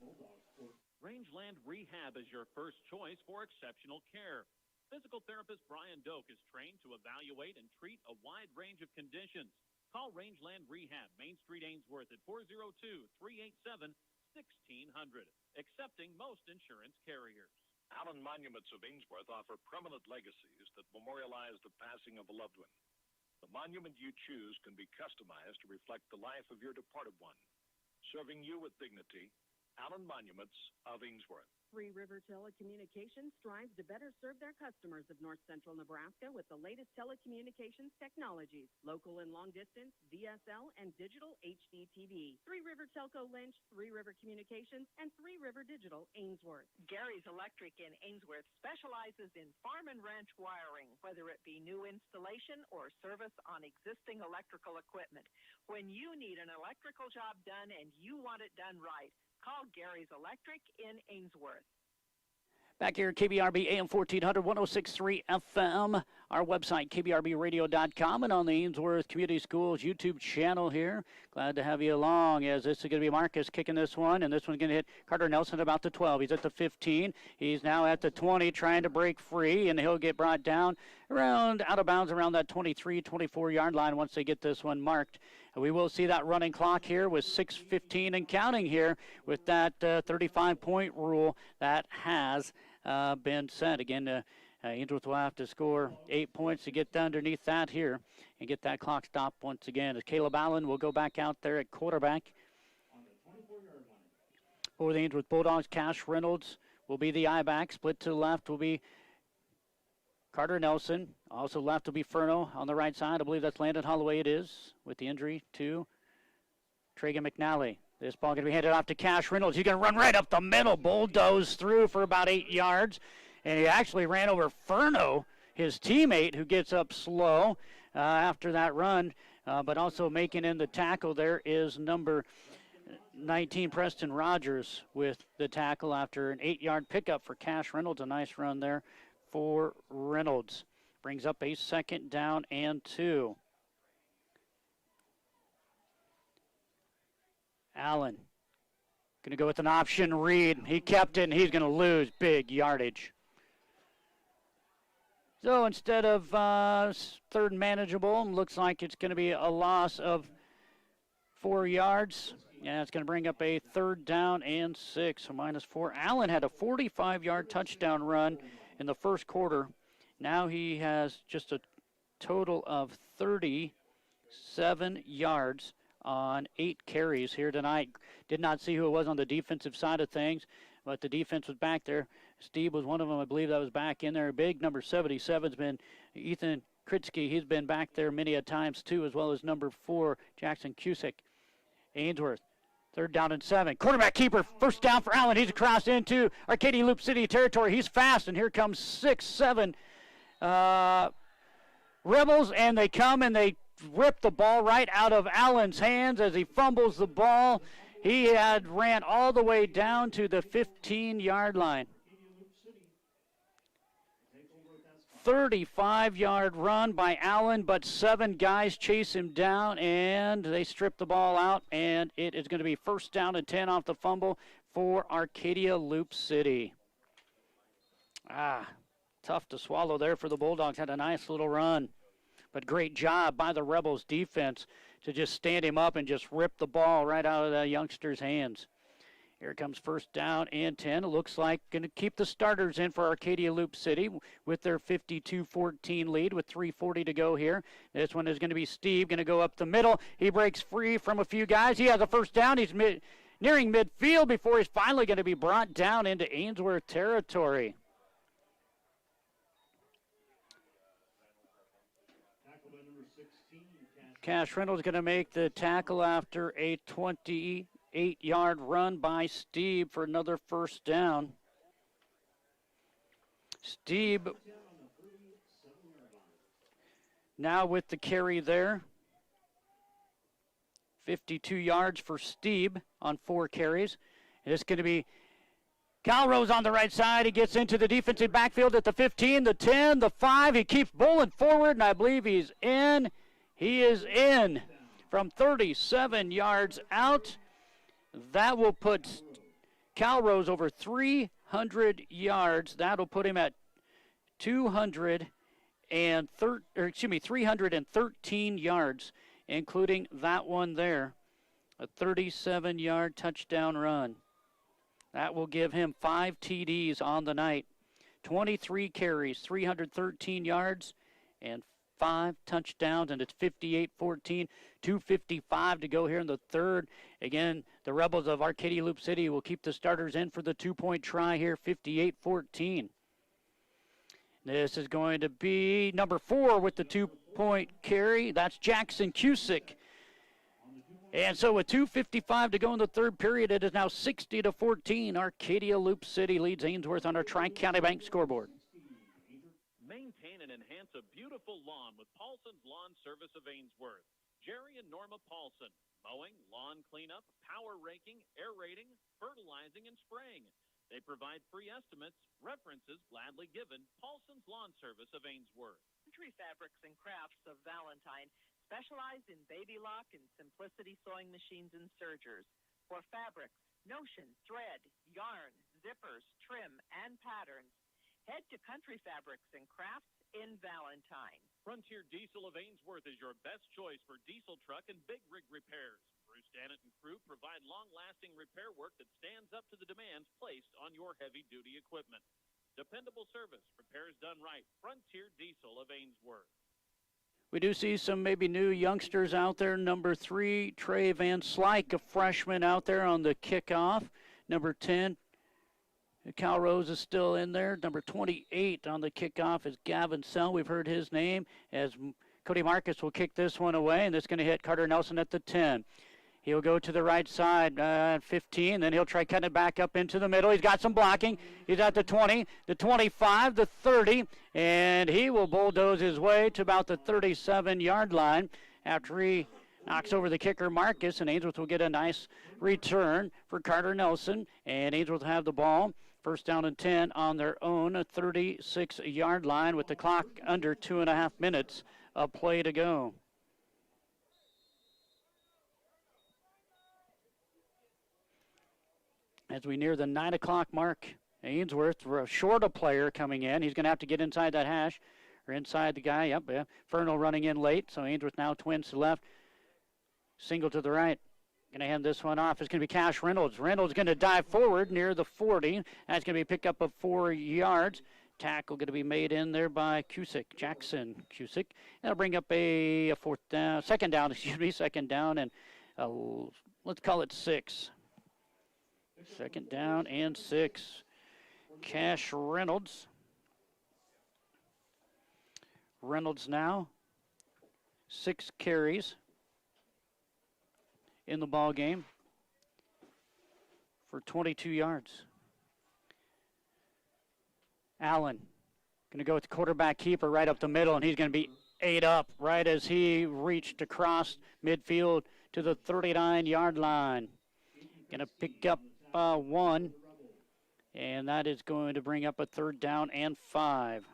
Rangeland Rehab is your first choice for exceptional care. Physical therapist Brian Doak is trained to evaluate and treat a wide range of conditions. Call Rangeland Rehab, Main Street, Ainsworth at 402-387-1600, accepting most insurance carriers. Allen Monuments of Ainsworth offer permanent legacies that memorialize the passing of a loved one. The monument you choose can be customized to reflect the life of your departed one. Serving you with dignity, Allen Monuments of Ainsworth. Three River Telecommunications strives to better serve their customers of north central Nebraska with the latest telecommunications technologies, local and long distance, DSL, and digital HD TV. Three River Telco Lynch, Three River Communications, and Three River Digital Ainsworth. Gary's Electric in Ainsworth specializes in farm and ranch wiring, whether it be new installation or service on existing electrical equipment. When you need an electrical job done and you want it done right, call Gary's Electric in Ainsworth. Back here at KBRB AM 1400, 106.3 FM, our website, kbrbradio.com, and on the Ainsworth Community Schools YouTube channel here. Glad to have you along, as this is going to be Marcus kicking this one, and this one's going to hit Carter Nelson at about the 12. He's at the 15. He's now at the 20, trying to break free, and he'll get brought down around, out of bounds around that 23, 24-yard line once they get this one marked. We will see that running clock here with 6:15 and counting here with that 35-point rule that has been set. Again, Ainsworth will have to score 8 points to get underneath that here and get that clock stopped once again. As Caleb Allen will go back out there at quarterback. For the Ainsworth Bulldogs, Cash Reynolds will be the I-back. Split to the left will be Carter Nelson. Also left will be Furno. On the right side, I believe that's Landon Holloway. It is, with the injury to Tragan McNally. This ball going to be handed off to Cash Reynolds. He's going to run right up the middle, bulldoze through for about 8 yards. And he actually ran over Furno, his teammate, who gets up slow after that run. But also making in the tackle there is number 19, Preston Rogers, with the tackle after an 8-yard pickup for Cash Reynolds. A nice run there for Reynolds. Brings up a 2nd down and 2. Allen going to go with an option read. He kept it, and he's going to lose big yardage. So instead of 3rd and manageable, looks like it's going to be a loss of 4 yards. Yeah, it's going to bring up a 3rd down and 6, so -4. Allen had a 45-yard touchdown run in the first quarter. Now he has just a total of 37 yards on 8 carries here tonight. Did not see who it was on the defensive side of things, but the defense was back there. Steve was one of them, I believe, that was back in there. Big number 77's been Ethan Kritsky. He's been back there many a times too, as well as number 4, Jackson Cusick. Ainsworth, 3rd down and 7. Quarterback keeper, first down for Allen. He's across into Arcadia Loup City territory. He's fast, and here comes 6-7 Rebels, and they come and they rip the ball right out of Allen's hands as he fumbles the ball. He had ran all the way down to the 15-yard line. 35-yard run by Allen, but 7 guys chase him down, and they strip the ball out, and it is going to be first down and 10 off the fumble for Arcadia Loup City. Tough to swallow there for the Bulldogs. Had a nice little run, but great job by the Rebels defense to just stand him up and just rip the ball right out of the youngster's hands. Here comes first down and 10. It looks like going to keep the starters in for Arcadia Loup City with their 52-14 lead with 3:40 to go here. This one is going to be Steve, going to go up the middle. He breaks free from a few guys. He has a first down. He's nearing midfield before he's finally going to be brought down into Ainsworth territory. Cash Reynolds going to make the tackle after a 28-yard run by Steve for another first down. Steve now with the carry there. 52 yards for Steve on 4 carries. It's going to be Calrose on the right side. He gets into the defensive backfield at the 15, the 10, the 5. He keeps bowling forward, and I believe he's in. He is in from 37 yards out. That will put Calrose over 300 yards. That'll put him at 313 yards, including that one there. A 37-yard touchdown run. That will give him 5 TDs on the night. 23 carries, 313 yards, and 5 touchdowns, and it's 58-14, 2:55 to go here in the third. Again, the Rebels of Arcadia Loup City will keep the starters in for the 2-point try here, 58-14. This is going to be number 4 with the 2-point carry. That's Jackson Cusick. And so with 2:55 to go in the third period, it is now 60-14. Arcadia Loup City leads Ainsworth on our Tri-County Bank scoreboard. Maintain and enhance a beautiful lawn with Paulson's Lawn Service of Ainsworth. Jerry and Norma Paulson. Mowing, lawn cleanup, power raking, aerating, fertilizing, and spraying. They provide free estimates, references gladly given. Paulson's Lawn Service of Ainsworth. Country Fabrics and Crafts of Valentine specialize in baby lock and simplicity sewing machines and sergers. For fabrics, notion, thread, yarn, zippers, trim, and patterns, head to Country Fabrics and Crafts in Valentine. Frontier Diesel of Ainsworth is your best choice for diesel truck and big rig repairs. Bruce Dannett and crew provide long-lasting repair work that stands up to the demands placed on your heavy-duty equipment. Dependable service, repairs done right. Frontier Diesel of Ainsworth. We do see some maybe new youngsters out there. Number 3, Trey Van Slyke, a freshman out there on the kickoff. Number 10, Cal Rose is still in there. Number 28 on the kickoff is Gavin Sell. We've heard his name as Cody Marcus will kick this one away, and it's going to hit Carter Nelson at the 10. He'll go to the right side, 15, then he'll try cutting it back up into the middle. He's got some blocking. He's at the 20, the 25, the 30, and he will bulldoze his way to about the 37-yard line after he knocks over the kicker Marcus, and Ainsworth will get a nice return for Carter Nelson, and Ainsworth will have the ball. First down and 10 on their own 36-yard line with the clock under 2.5 minutes of play to go. As we near the 9 o'clock mark, Ainsworth, short a player coming in. He's going to have to get inside that hash, or inside the guy. Yep. Fernal running in late, so Ainsworth now twins to the left. Single to the right. Going to hand this one off. It's going to be Cash Reynolds. Reynolds going to dive forward near the 40. That's going to be a pickup of 4 yards. Tackle going to be made in there by Cusick, Jackson Cusick. That'll bring up a second down, and let's call it 6. Second down and 6. Cash Reynolds. Reynolds now 6 carries in the ball game for 22 yards. Allen going to go with the quarterback keeper right up the middle, and he's going to be ate up right as he reached across midfield to the 39-yard line. Going to pick up 1, and that is going to bring up a third down and 5.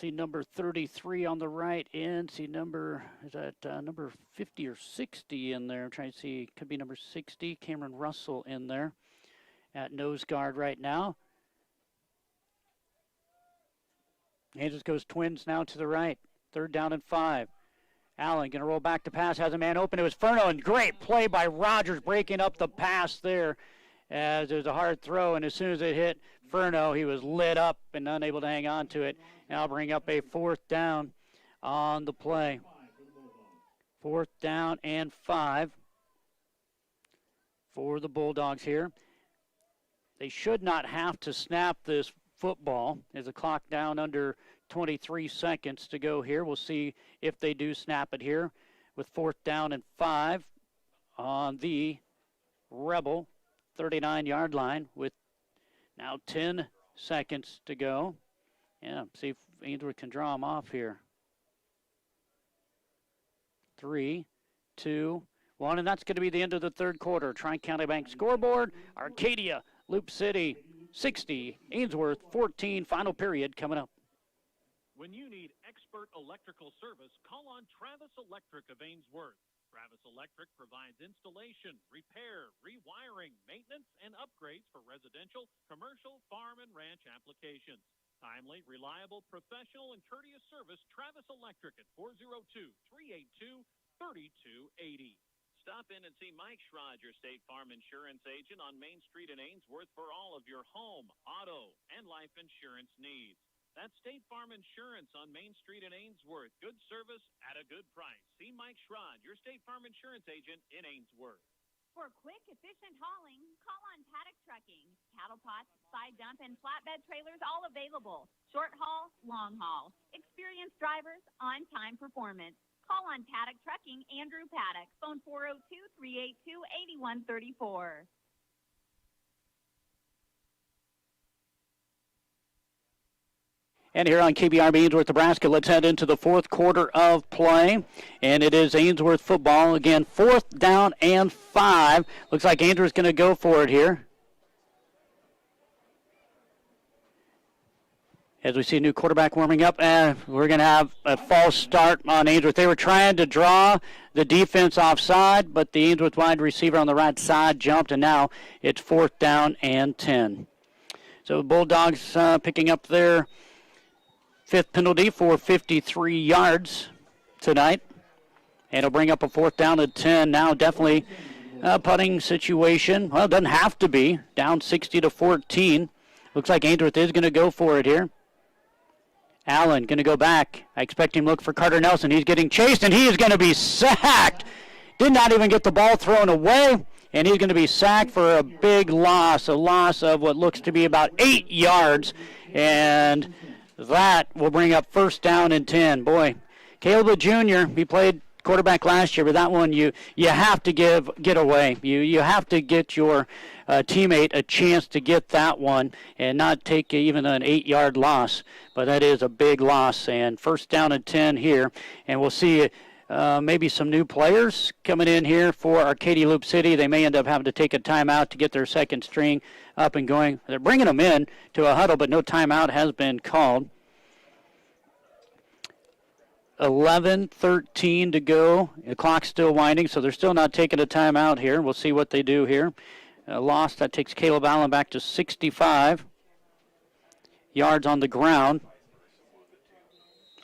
See number 33 on the right end. See number, is that number 50 or 60 in there? I'm trying to see, could be number 60. Cameron Russell in there at nose guard right now. Angels goes Twins now to the right. 3rd down and 5. Allen going to roll back to pass, has a man open. It was Furno, and great play by Rogers breaking up the pass there as it was a hard throw, and as soon as it hit Furno, he was lit up and unable to hang on to it. Now bring up a 4th down on the play. 4th down and 5 for the Bulldogs here. They should not have to snap this football. There's a clock down under 23 seconds to go here. We'll see if they do snap it here with 4th down and 5 on the Rebel 39-yard line with now 10 seconds to go. Yeah, see if Ainsworth can draw them off here. 3, 2, 1, and that's going to be the end of the 3rd quarter. Tri-County Bank scoreboard, Arcadia Loup City 60, Ainsworth 14, final period coming up. When you need expert electrical service, call on Travis Electric of Ainsworth. Travis Electric provides installation, repair, rewiring, maintenance, and upgrades for residential, commercial, farm, and ranch applications. Timely, reliable, professional, and courteous service, Travis Electric at 402-382-3280. Stop in and see Mike Schrod, your State Farm Insurance agent on Main Street in Ainsworth for all of your home, auto, and life insurance needs. That's State Farm Insurance on Main Street in Ainsworth. Good service at a good price. See Mike Schrod, your State Farm Insurance agent in Ainsworth. For quick, efficient hauling, call on Paddock Trucking. Cattle pots, side dump, and flatbed trailers all available. Short haul, long haul. Experienced drivers, on-time performance. Call on Paddock Trucking, Andrew Paddock. Phone 402-382-8134. And here on KBRB Ainsworth, Nebraska, let's head into the 4th quarter of play. And it is Ainsworth football. Again, 4th down and 5. Looks like Ainsworth's going to go for it here. As we see a new quarterback warming up, and we're going to have a false start on Ainsworth. They were trying to draw the defense offside, but the Ainsworth wide receiver on the right side jumped, and now it's 4th down and 10. So the Bulldogs picking up their 5th penalty for 53 yards tonight. And it'll bring up a 4th down and 10. Now definitely a putting situation. Well, it doesn't have to be. Down 60-14. Looks like Ainsworth is going to go for it here. Allen going to go back. I expect him to look for Carter Nelson. He's getting chased, and he is going to be sacked. Did not even get the ball thrown away, and he's going to be sacked for a big loss, a loss of what looks to be about 8 yards, and that will bring up 1st down and 10. Boy, Caleb Jr., he played quarterback last year, but that one you have to get away. You have to get your teammate a chance to get that one and not take even an 8-yard loss. But that is a big loss, and 1st down and 10 here. And we'll see maybe some new players coming in here for Arcadia Loup City. They may end up having to take a timeout to get their 2nd string up and going. They're bringing them in to a huddle, but no timeout has been called. 11:13 to go. The clock's still winding, so they're still not taking a timeout here. We'll see what they do here. Loss, that takes Caleb Allen back to 65 yards on the ground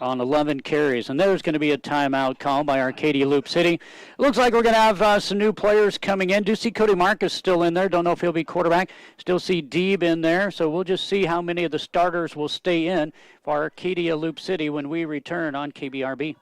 on 11 carries. And there's going to be a timeout call by Arcadia Loup City. Looks like we're going to have some new players coming in. Do see Cody Marcus still in there. Don't know if he'll be quarterback. Still see Deeb in there. So we'll just see how many of the starters will stay in for Arcadia Loup City when we return on KBRB.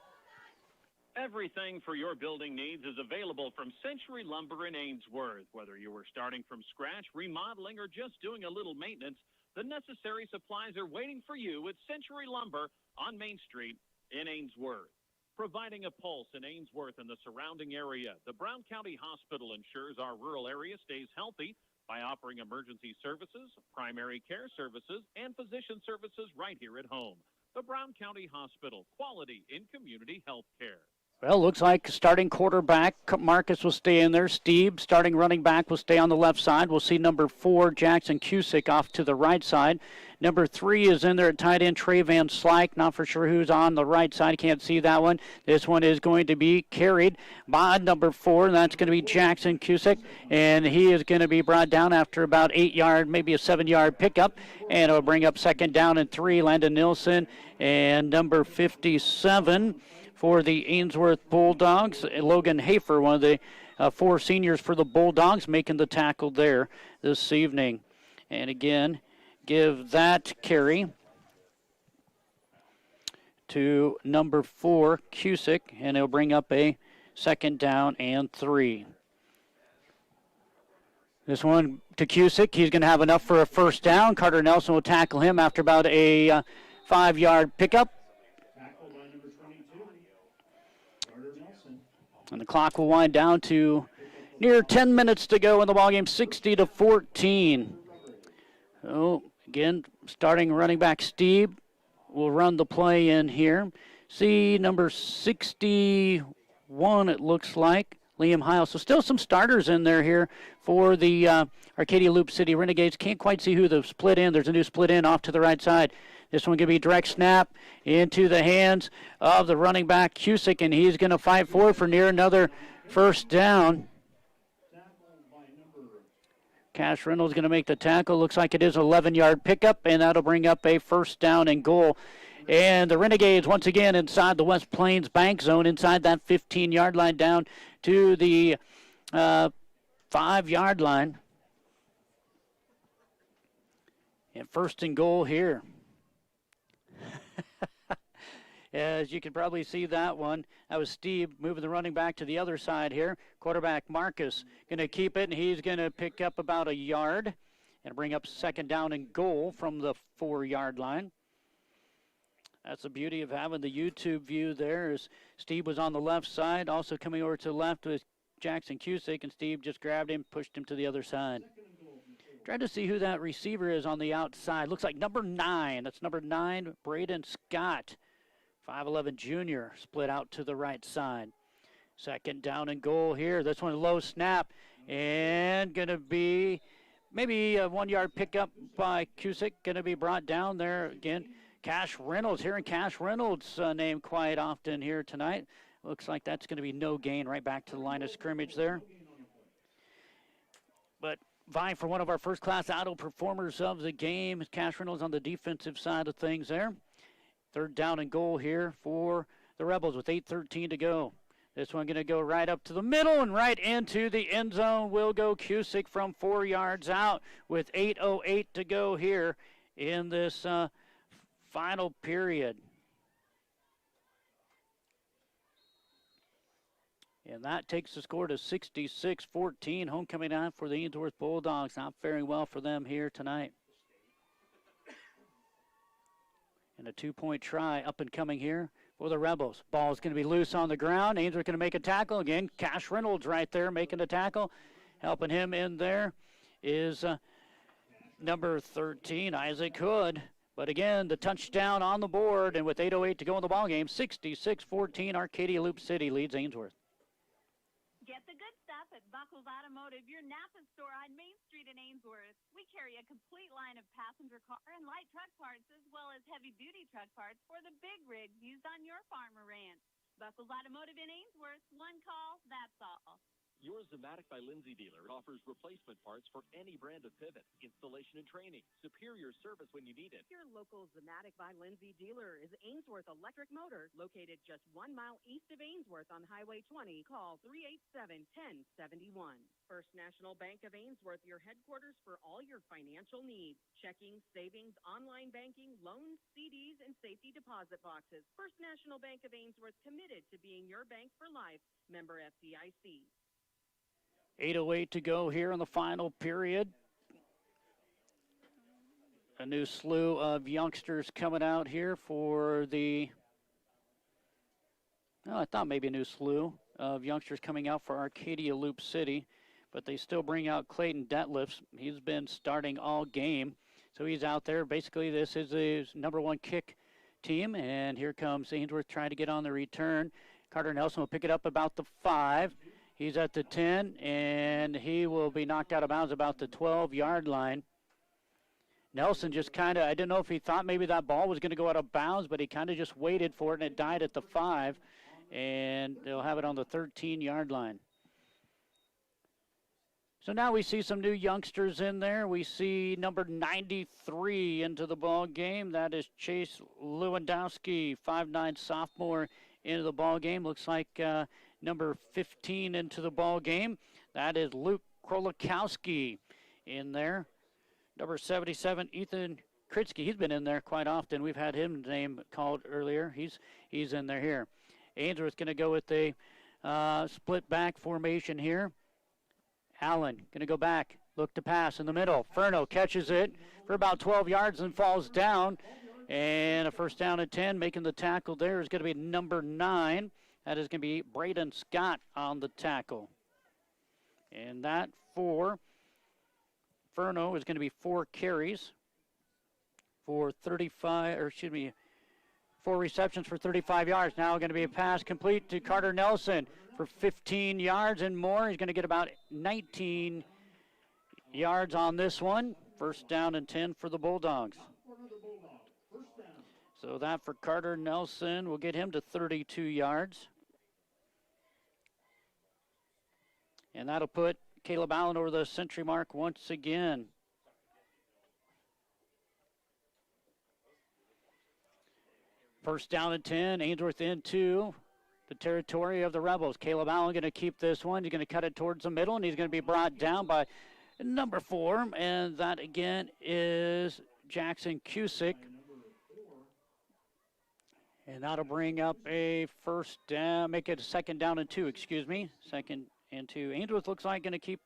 Everything for your building needs is available from Century Lumber in Ainsworth. Whether you were starting from scratch, remodeling, or just doing a little maintenance, the necessary supplies are waiting for you at Century Lumber on Main Street in Ainsworth. Providing a pulse in Ainsworth and the surrounding area, the Brown County Hospital ensures our rural area stays healthy by offering emergency services, primary care services, and physician services right here at home. The Brown County Hospital, quality in community health care. Well, looks like starting quarterback Marcus will stay in there. Steve, starting running back, will stay on the left side. We'll see number 4, Jackson Cusick, off to the right side. Number 3 is in there at tight end, Trey Van Slyke. Not for sure who's on the right side. Can't see that one. This one is going to be carried by number 4, and that's going to be Jackson Cusick. And he is going to be brought down after about 8-yard, maybe a 7-yard pickup. And it'll bring up second down and 3, Landon Nilsson. And number 57 for the Ainsworth Bulldogs, Logan Hafer, one of the 4 seniors for the Bulldogs, making the tackle there this evening. And again, give that carry to number 4, Cusick, and it'll bring up a second down and 3. This one to Cusick. He's going to have enough for a first down. Carter Nelson will tackle him after about a 5-yard pickup. And the clock will wind down to near 10 minutes to go in the ballgame, 60-14. So, again, starting running back Steve will run the play in here. See number 61, it looks like, Liam Heil. So still some starters in there here for the Arcadia Loup City Renegades. Can't quite see who the split in. There's a new split in off to the right side. This one going to be direct snap into the hands of the running back, Cusick, and he's going to fight for near another first down. Cash Reynolds going to make the tackle. Looks like it is an 11-yard pickup, and that'll bring up a first down and goal. And the Renegades, once again, inside the West Plains bank zone, inside that 15-yard line down to the 5-yard line. And first and goal here. As you can probably see that one, that was Steve moving the running back to the other side here. Quarterback Marcus going to keep it, and he's going to pick up about a yard and bring up second down and goal from the 4-yard line. That's the beauty of having the YouTube view there, as Steve was on the left side. Also coming over to the left was Jackson Cusick, and Steve just grabbed him, pushed him to the other side. Trying to see who that receiver is on the outside. Looks like number 9. That's number 9, Braden Scott. 5'11" junior, split out to the right side. Second down and goal here. This one low snap, and going to be maybe a 1-yard pickup by Cusick. Going to be brought down there again. Cash Reynolds, hearing Cash Reynolds' name quite often here tonight. Looks like that's going to be no gain, right back to the line of scrimmage there. But vying for one of our first-class auto performers of the game, Cash Reynolds on the defensive side of things there. Third down and goal here for the Rebels with 8:13 to go. This one going to go right up to the middle and right into the end zone. Will go Cusick from 4 yards out with 8:08 to go here in this final period. And that takes the score to 66-14. Homecoming out for the Ainsworth Bulldogs. Not faring well for them here tonight. And a 2-point try up and coming here for the Rebels. Ball is going to be loose on the ground. Ainsworth going to make a tackle again. Cash Reynolds right there making a tackle. Helping him in there is number 13, Isaac Hood. But again, the touchdown on the board, and with 8:08 to go in the ballgame, 66-14, Arcadia Loup City leads Ainsworth. Get the good stuff at Buckles Automotive, your Napa store on Main Street in Ainsworth. We carry a complete line of passenger car and light truck parts, as well as heavy-duty truck parts for the big rigs used on your farm or ranch. Buckles Automotive in Ainsworth, one call, that's all. Your Zamatic by Lindsay dealer offers replacement parts for any brand of pivot, installation and training, superior service when you need it. Your local Zamatic by Lindsay dealer is Ainsworth Electric Motor, located just 1 mile east of Ainsworth on Highway 20. Call 387-1071. First National Bank of Ainsworth, your headquarters for all your financial needs. Checking, savings, online banking, loans, CDs, and safety deposit boxes. First National Bank of Ainsworth, committed to being your bank for life. Member FDIC. 8:08 to go here in the final period. A new slew of youngsters coming out here for the, I thought maybe a new slew of youngsters coming out for Arcadia Loup City, but they still bring out Clayton Detlefs. He's been starting all game, so he's out there. Basically, this is his number 1 kick team, and here comes Ainsworth trying to get on the return. Carter Nelson will pick it up about the 5. He's at the 10, and he will be knocked out of bounds about the 12-yard line. Nelson just kind of, I didn't know if he thought maybe that ball was going to go out of bounds, but he kind of just waited for it, and it died at the 5, and they'll have it on the 13-yard line. So now we see some new youngsters in there. We see number 93 into the ball game. That is Chase Lewandowski, 5'9" sophomore into the ball game. Looks like number 15 into the ball game. That is Luke Krolikowski in there. Number 77, Ethan Kritsky. He's been in there quite often. We've had his name called earlier. He's in there here. Ainsworth's going to go with a split back formation here. Allen going to go back, look to pass in the middle. Furno catches it for about 12 yards and falls down. And a first down and 10. Making the tackle there is going to be number 9. That is going to be Braden Scott on the tackle. And that for Furno is going to be 4 carries for 4 receptions for 35 yards. Now going to be a pass complete to Carter Nelson for 15 yards and more. He's going to get about 19 yards on this one. First down and 10 for the Bulldogs. So that for Carter Nelson will get him to 32 yards. And that'll put Caleb Allen over the century mark once again. First down and 10, Ainsworth into the territory of the Rebels. Caleb Allen going to keep this one. He's going to cut it towards the middle, and he's going to be brought down by number 4. And that again is Jackson Cusick. And that'll bring up a first down, make it a second down and 2, excuse me. Second and 2. Ainsworth looks like going to keep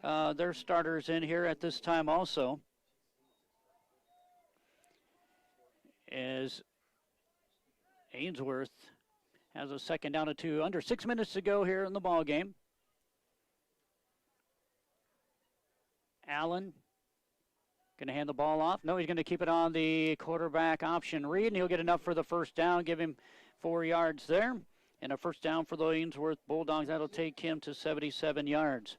their starters in here at this time also. As Ainsworth has a second down and 2. Under 6 minutes to go here in the ball game. Allen going to hand the ball off. No, he's going to keep it on the quarterback option read, and he'll get enough for the first down, give him 4 yards there. And a first down for the Ainsworth Bulldogs. That'll take him to 77 yards.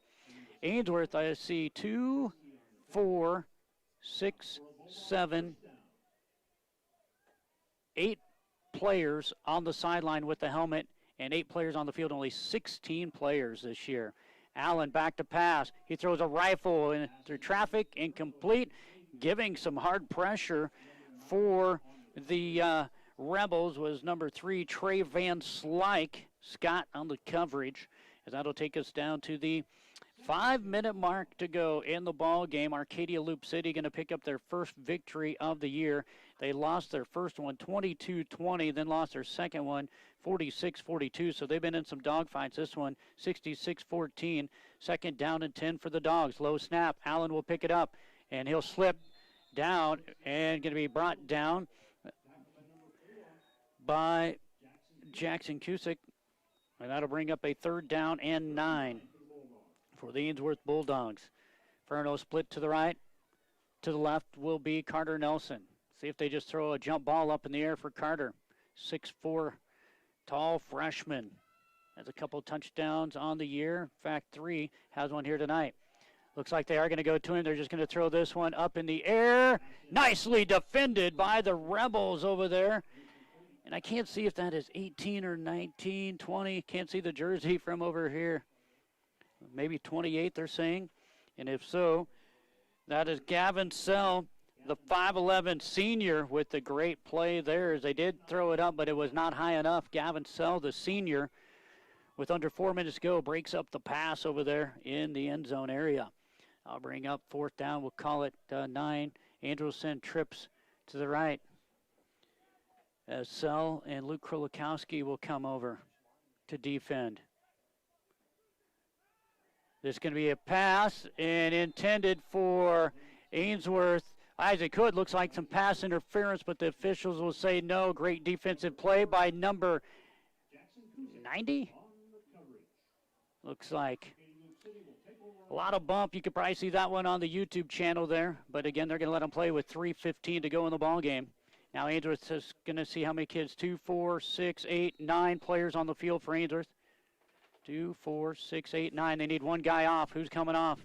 Ainsworth, I see 2, 4, 6, 7, 8 players on the sideline with the helmet and 8 players on the field. Only 16 players this year. Allen back to pass. He throws a rifle in through traffic, incomplete, giving some hard pressure for the Rebels was number 3, Trey Van Slyke. Scott on the coverage, as that'll take us down to the 5-minute mark to go in the ball game. Arcadia Loup City going to pick up their first victory of the year. They lost their first one 22-20, then lost their second one 46-42. So they've been in some dogfights. This one 66-14. Second down and 10 for the Dogs. Low snap. Allen will pick it up, and he'll slip down and going to be brought down by Jackson Cusick. And that'll bring up a third down and 9 for the Ainsworth Bulldogs. Furno split to the right. To the left will be Carter Nelson. See if they just throw a jump ball up in the air for Carter. 6'4", tall freshman. Has a couple touchdowns on the year. In fact, 3. Has one here tonight. Looks like they are going to go to him. They're just going to throw this one up in the air. Nicely defended by the Rebels over there. And I can't see if that is 18 or 19, 20. Can't see the jersey from over here. Maybe 28, they're saying. And if so, that is Gavin Sell, the 5'11 senior, with the great play there. As they did throw it up, but it was not high enough. Gavin Sell, the senior, with under 4 minutes to go, breaks up the pass over there in the end zone area. I'll bring up fourth down. We'll call it 9. Andrelson trips to the right, as Sell and Luke Krolikowski will come over to defend. This is going to be a pass and intended for Ainsworth. Isaac Hood. Looks like some pass interference, but the officials will say no. Great defensive play by number 90. Looks like a lot of bump. You could probably see that one on the YouTube channel there. But again, they're going to let them play with 3:15 to go in the ball game. Now Ainsworth is going to see how many kids. 2, 4, 6, 8, 9 players on the field for Ainsworth. 2, 4, 6, 8, 9. They need one guy off. Who's coming off?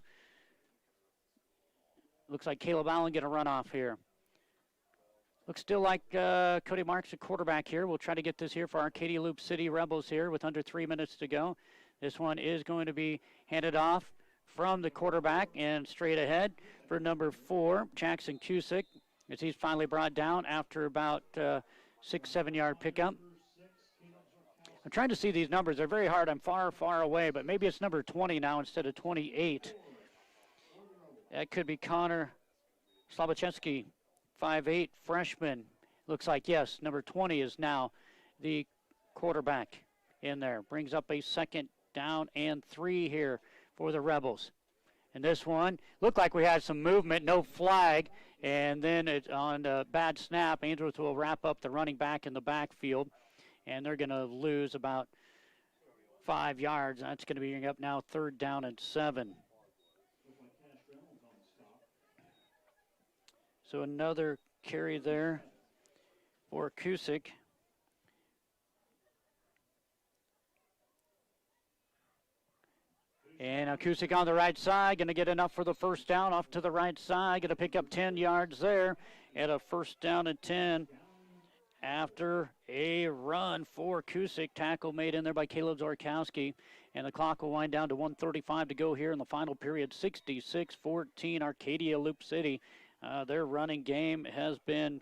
Looks like Caleb Allen going to run off here. Looks still like Cody Marks, a quarterback here. We'll try to get this here for Arcadia Loup City Rebels here with under 3 minutes to go. This one is going to be handed off from the quarterback and straight ahead for number 4, Jackson Cusick, as he's finally brought down after about 6-7 yard pickup. I'm trying to see these numbers. They're very hard. I'm far, far away, but maybe it's number 20 now instead of 28. That could be Connor Slobachevsky, 5'8", freshman. Looks like, yes, number 20 is now the quarterback in there. Brings up a 2nd down and 3 here for the Rebels. And this one looked like we had some movement, no flag, and then it's on a bad snap. Ainsworth will wrap up the running back in the backfield, and they're going to lose about 5 yards. That's going to be up now 3rd down and 7. So another carry there for Cusick. And now Cusick on the right side, going to get enough for the 1st down, off to the right side, going to pick up 10 yards there at a 1st down and 10 after a run for Cusick. Tackle made in there by Caleb Zorkowski, and the clock will wind down to 1:35 to go here in the final period. 66-14 Arcadia Loup City. Their running game has been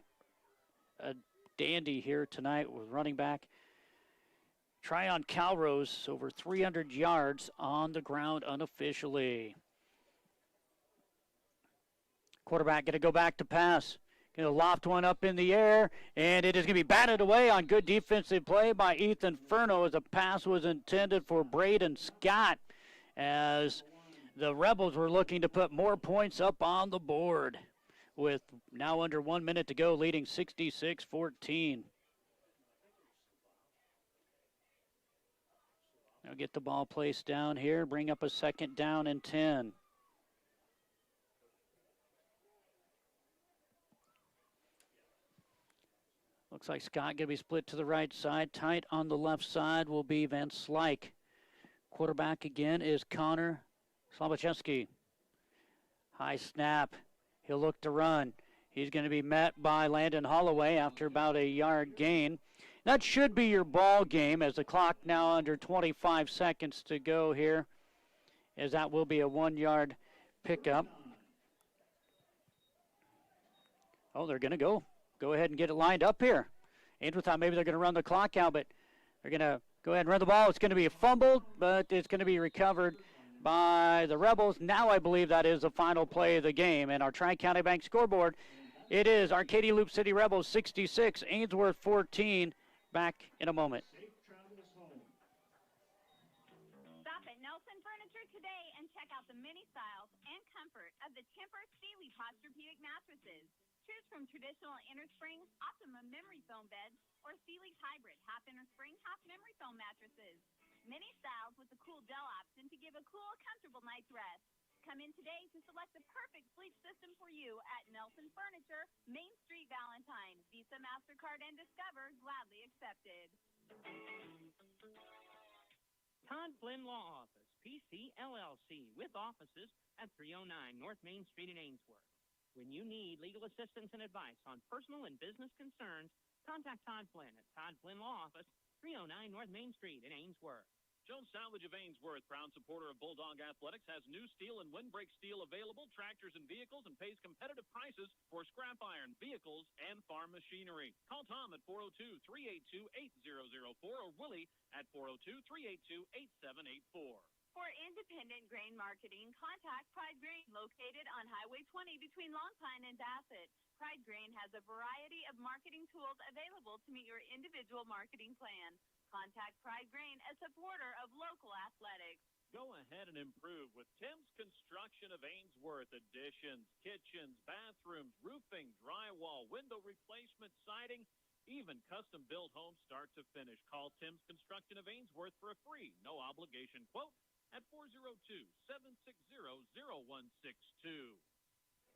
a dandy here tonight with running back Tryon Calrose, over 300 yards on the ground unofficially. Quarterback going to go back to pass. Going to loft one up in the air, and it is going to be batted away on good defensive play by Ethan Furno as the pass was intended for Braden Scott, as the Rebels were looking to put more points up on the board with now under 1 minute to go, leading 66-14. Now get the ball placed down here, bring up a 2nd down and 10. Looks like Scott going to be split to the right side. Tight on the left side will be Van Slyke. Quarterback again is Connor Slobachevsky. High snap. He'll look to run. He's going to be met by Landon Holloway after about a yard gain. That should be your ball game, as the clock now under 25 seconds to go here, as that will be a 1-yard pickup. Oh, they're going to go ahead and get it lined up here. Ainsworth thought maybe they're going to run the clock out, but they're going to go ahead and run the ball. It's going to be fumbled, but it's going to be recovered by the Rebels. Now I believe that is the final play of the game. And our Tri-County Bank scoreboard, it is Arcadia Loup City Rebels 66, Ainsworth 14. Back in a moment. Stop at Nelson Furniture today and check out the many styles and comfort of the Tempur Sealy Posturepedic mattresses. Choose from traditional innerspring, Optimum memory foam beds, or Sealy's hybrid half innerspring, half memory foam mattresses. Many styles with the cool gel option to give a cool, comfortable night's rest. Come in today to select the perfect sleep system for you at Nelson Furniture, Main Street, Valentine. Visa, MasterCard, and Discover gladly accepted. Todd Flynn Law Office, PC LLC, with offices at 309 North Main Street in Ainsworth. When you need legal assistance and advice on personal and business concerns, contact Todd Flynn at Todd Flynn Law Office, 309 North Main Street in Ainsworth. Jones Salvage of Ainsworth, proud supporter of Bulldog Athletics, has new steel and windbreak steel available, tractors and vehicles, and pays competitive prices for scrap iron, vehicles, and farm machinery. Call Tom at 402-382-8004 or Willie at 402-382-8784. For independent grain marketing, contact Pride Grain, located on Highway 20 between Long Pine and Bassett. Pride Grain has a variety of marketing tools available to meet your individual marketing plan. Contact Pride Grain, a supporter of local athletics. Go ahead and improve with Tim's Construction of Ainsworth. Additions, kitchens, bathrooms, roofing, drywall, window replacement, siding, even custom-built homes start to finish. Call Tim's Construction of Ainsworth for a free, no-obligation quote at 402-760-0162.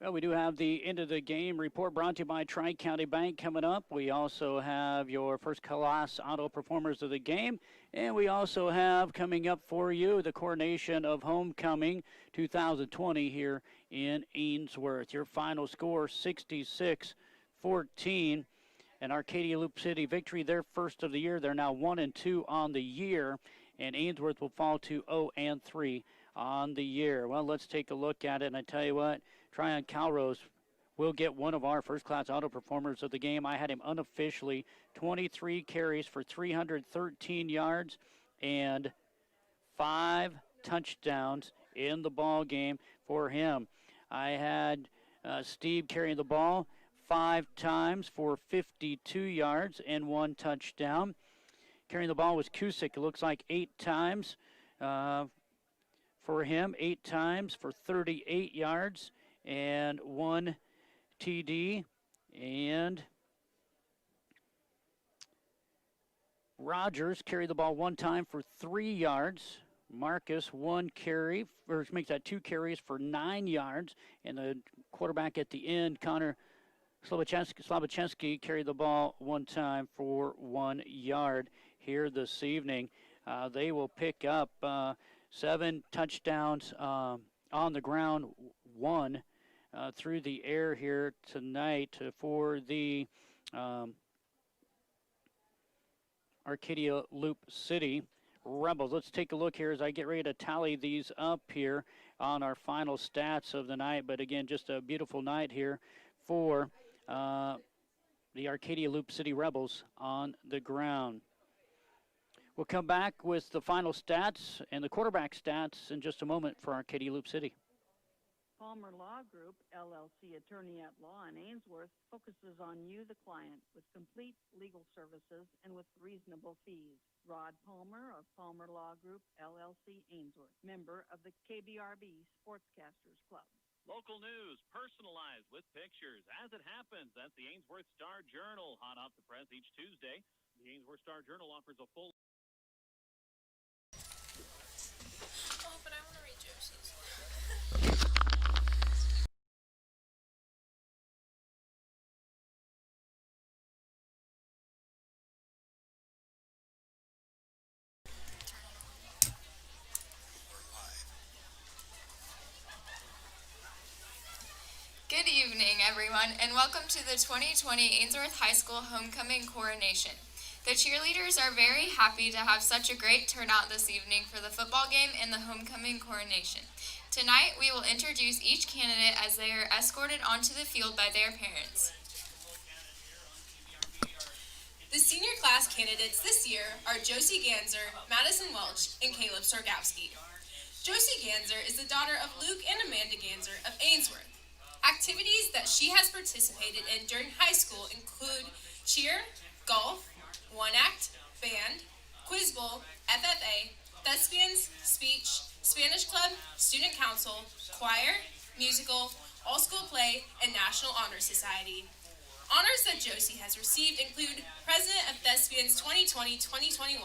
Well, we do have the end of the game report brought to you by Tri-County Bank coming up. We also have your first class auto performers of the game. And we also have coming up for you the coronation of homecoming 2020 here in Ainsworth. Your final score 66-14. And Arcadia Loup City victory, their first of the year. They're now 1-2 on the year. And Ainsworth will fall to 0-3 on the year. Well, let's take a look at it. And I tell you what, Tryon Calrose will get one of our first-class auto performers of the game. I had him unofficially 23 carries for 313 yards and 5 touchdowns in the ball game for him. I had Steve carrying the ball 5 times for 52 yards and 1 touchdown. Carrying the ball was Kusick, it looks like 8 times for him, 8 times for 38 yards and 1 TD. And Rogers carried the ball 1 time for 3 yards. Marcus 1 carry, or makes that 2 carries for 9 yards. And the quarterback at the end, Connor Slobachensky, carried the ball 1 time for 1 yard here this evening. They will pick up 7 touchdowns on the ground, 1 through the air here tonight for the Arcadia Loup City Rebels. Let's take a look here as I get ready to tally these up here on our final stats of the night. But again, just a beautiful night here for the Arcadia Loup City Rebels on the ground. We'll come back with the final stats and the quarterback stats in just a moment for Arcadia Loup City. Palmer Law Group, LLC attorney at law in Ainsworth, focuses on you, the client, with complete legal services and with reasonable fees. Rod Palmer of Palmer Law Group, LLC, Ainsworth, member of the KBRB Sportscasters Club. Local news, personalized with pictures. As it happens, that's the Ainsworth Star-Journal, hot off the press each Tuesday. The Ainsworth Star-Journal offers a full... Oh, but I want to read Josie's. Good evening, everyone, and welcome to the 2020 Ainsworth High School Homecoming Coronation. The cheerleaders are very happy to have such a great turnout this evening for the football game and the homecoming coronation. Tonight, we will introduce each candidate as they are escorted onto the field by their parents. The senior class candidates this year are Josie Ganser, Madison Welch, and Caleb Sorgowski. Josie Ganser is the daughter of Luke and Amanda Ganser of Ainsworth. Activities that she has participated in during high school include cheer, golf, one-act, band, quiz bowl, FFA, thespians, speech, Spanish club, student council, choir, musical, all-school play, and National Honor Society. Honors that Josie has received include President of Thespians 2020-2021,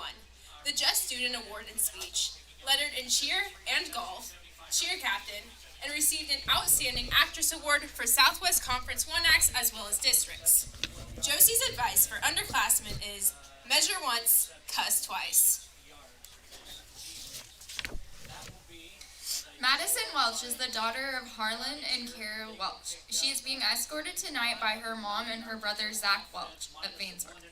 the Just Student Award in Speech, lettered in cheer and golf, cheer captain, and received an Outstanding Actress Award for Southwest Conference One Acts as well as districts. Josie's advice for underclassmen is measure once, cuss twice. Madison Welch is the daughter of Harlan and Carol Welch. She is being escorted tonight by her mom and her brother Zach Welch of Ainsworth.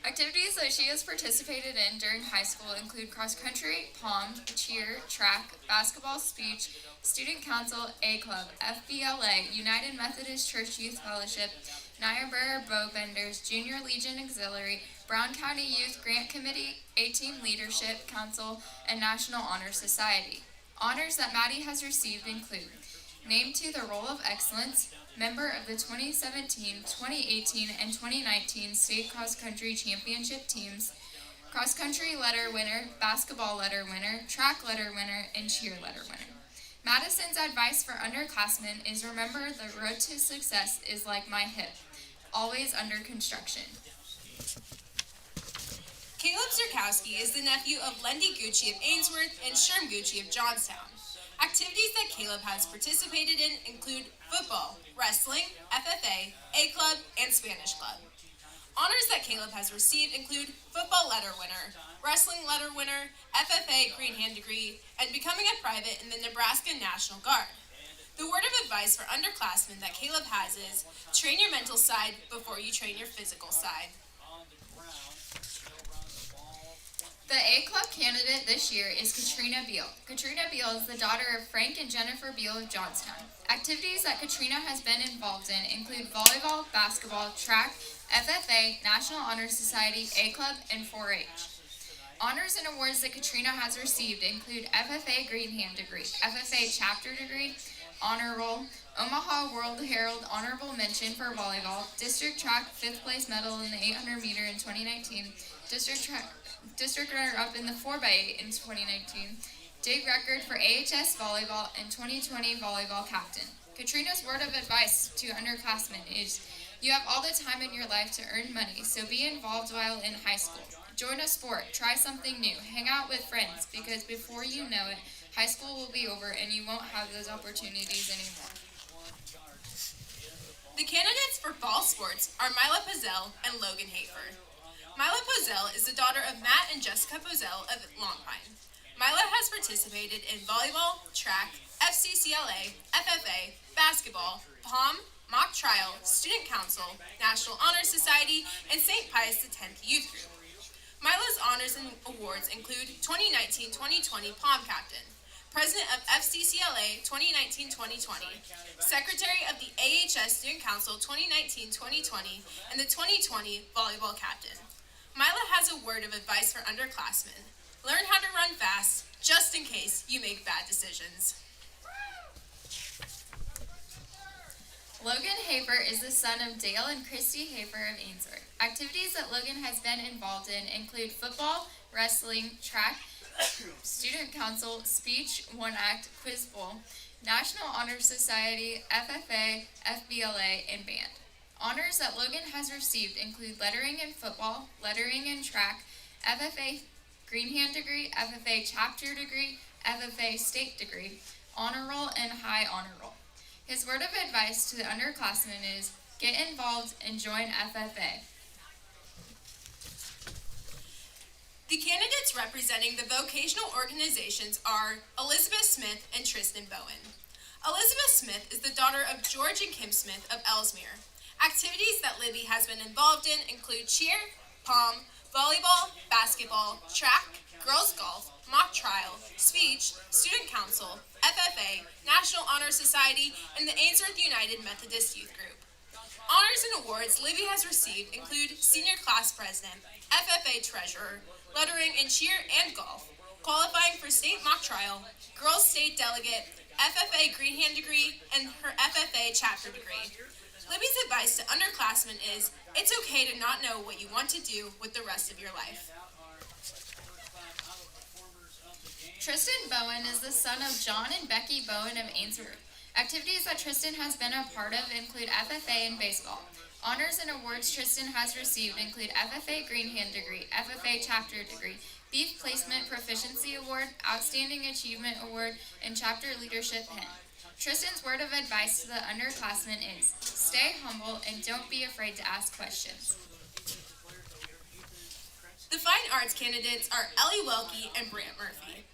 Activities that she has participated in during high school include cross-country, pom, cheer, track, basketball, speech, student council, A Club, FBLA, United Methodist Church Youth Fellowship, Niobrara Bowbenders, Junior Legion Auxiliary, Brown County Youth Grant Committee, A-Team Leadership Council, and National Honor Society. Honors that Maddie has received include named to the Roll of Excellence, member of the 2017, 2018, and 2019 State Cross Country Championship teams, cross country letter winner, basketball letter winner, track letter winner, and cheer letter winner. Madison's advice for underclassmen is remember the road to success is like my hip, always under construction. Caleb Zerkowski is the nephew of Lendy Gucci of Ainsworth and Sherm Gucci of Johnstown. Activities that Caleb has participated in include football, wrestling, FFA, A Club, and Spanish Club. Honors that Caleb has received include football letter winner, wrestling letter winner, FFA green hand degree, and becoming a private in the Nebraska National Guard. The word of advice for underclassmen that Caleb has is, train your mental side before you train your physical side. The A Club candidate this year is Katrina Beal. Katrina Beal is the daughter of Frank and Jennifer Beal of Johnstown. Activities that Katrina has been involved in include volleyball, basketball, track, FFA, National Honor Society, A Club, and 4-H. Honors and awards that Katrina has received include FFA Green Hand Degree, FFA Chapter Degree, Honor Roll, Omaha World Herald Honorable Mention for volleyball, District Track 5th place medal in the 800 meter in 2019, District runner-up in the 4x8 in 2019, dig record for AHS volleyball, and 2020 volleyball captain. Katrina's word of advice to underclassmen is, you have all the time in your life to earn money, so be involved while in high school. Join a sport, try something new, hang out with friends, because before you know it, high school will be over and you won't have those opportunities anymore. The candidates for fall sports are Mila Pozell and Logan Hafer. Mila Pozell is the daughter of Matt and Jessica Pozell of Long Pine. Mila has participated in volleyball, track, FCCLA, FFA, basketball, POM, mock trial, student council, National Honor Society, and St. Pius X Youth Group. Mila's honors and awards include 2019-2020 POM captain, president of FCCLA 2019-2020, secretary of the AHS Student Council 2019-2020, and the 2020 volleyball captain. Mila has a word of advice for underclassmen. Learn how to run fast, just in case you make bad decisions. Logan Hafer is the son of Dale and Christy Hafer of Ainsworth. Activities that Logan has been involved in include football, wrestling, track, student council, speech, one act, quiz bowl, National Honor Society, FFA, FBLA, and band. Honors that Logan has received include lettering in football, lettering in track, FFA green hand degree, FFA chapter degree, FFA state degree, honor roll, and high honor roll. His word of advice to the underclassmen is, get involved and join FFA. The candidates representing the vocational organizations are Elizabeth Smith and Tristan Bowen. Elizabeth Smith is the daughter of George and Kim Smith of Ellesmere. Activities that Libby has been involved in include cheer, POM, volleyball, basketball, track, girls golf, mock trial, speech, student council, FFA, National Honor Society, and the Ainsworth United Methodist Youth Group. Honors and awards Libby has received include senior class president, FFA treasurer, lettering in cheer and golf, qualifying for state mock trial, girls state delegate, FFA green hand degree, and her FFA chapter degree. Libby's advice to underclassmen is, it's okay to not know what you want to do with the rest of your life. Tristan Bowen is the son of John and Becky Bowen of Ainsworth. Activities that Tristan has been a part of include FFA and baseball. Honors and awards Tristan has received include FFA Green Hand Degree, FFA Chapter Degree, Beef Placement Proficiency Award, Outstanding Achievement Award, and Chapter Leadership Pin. Tristan's word of advice to the underclassmen is, stay humble and don't be afraid to ask questions. The fine arts candidates are Ellie Welke and Brant Murphy.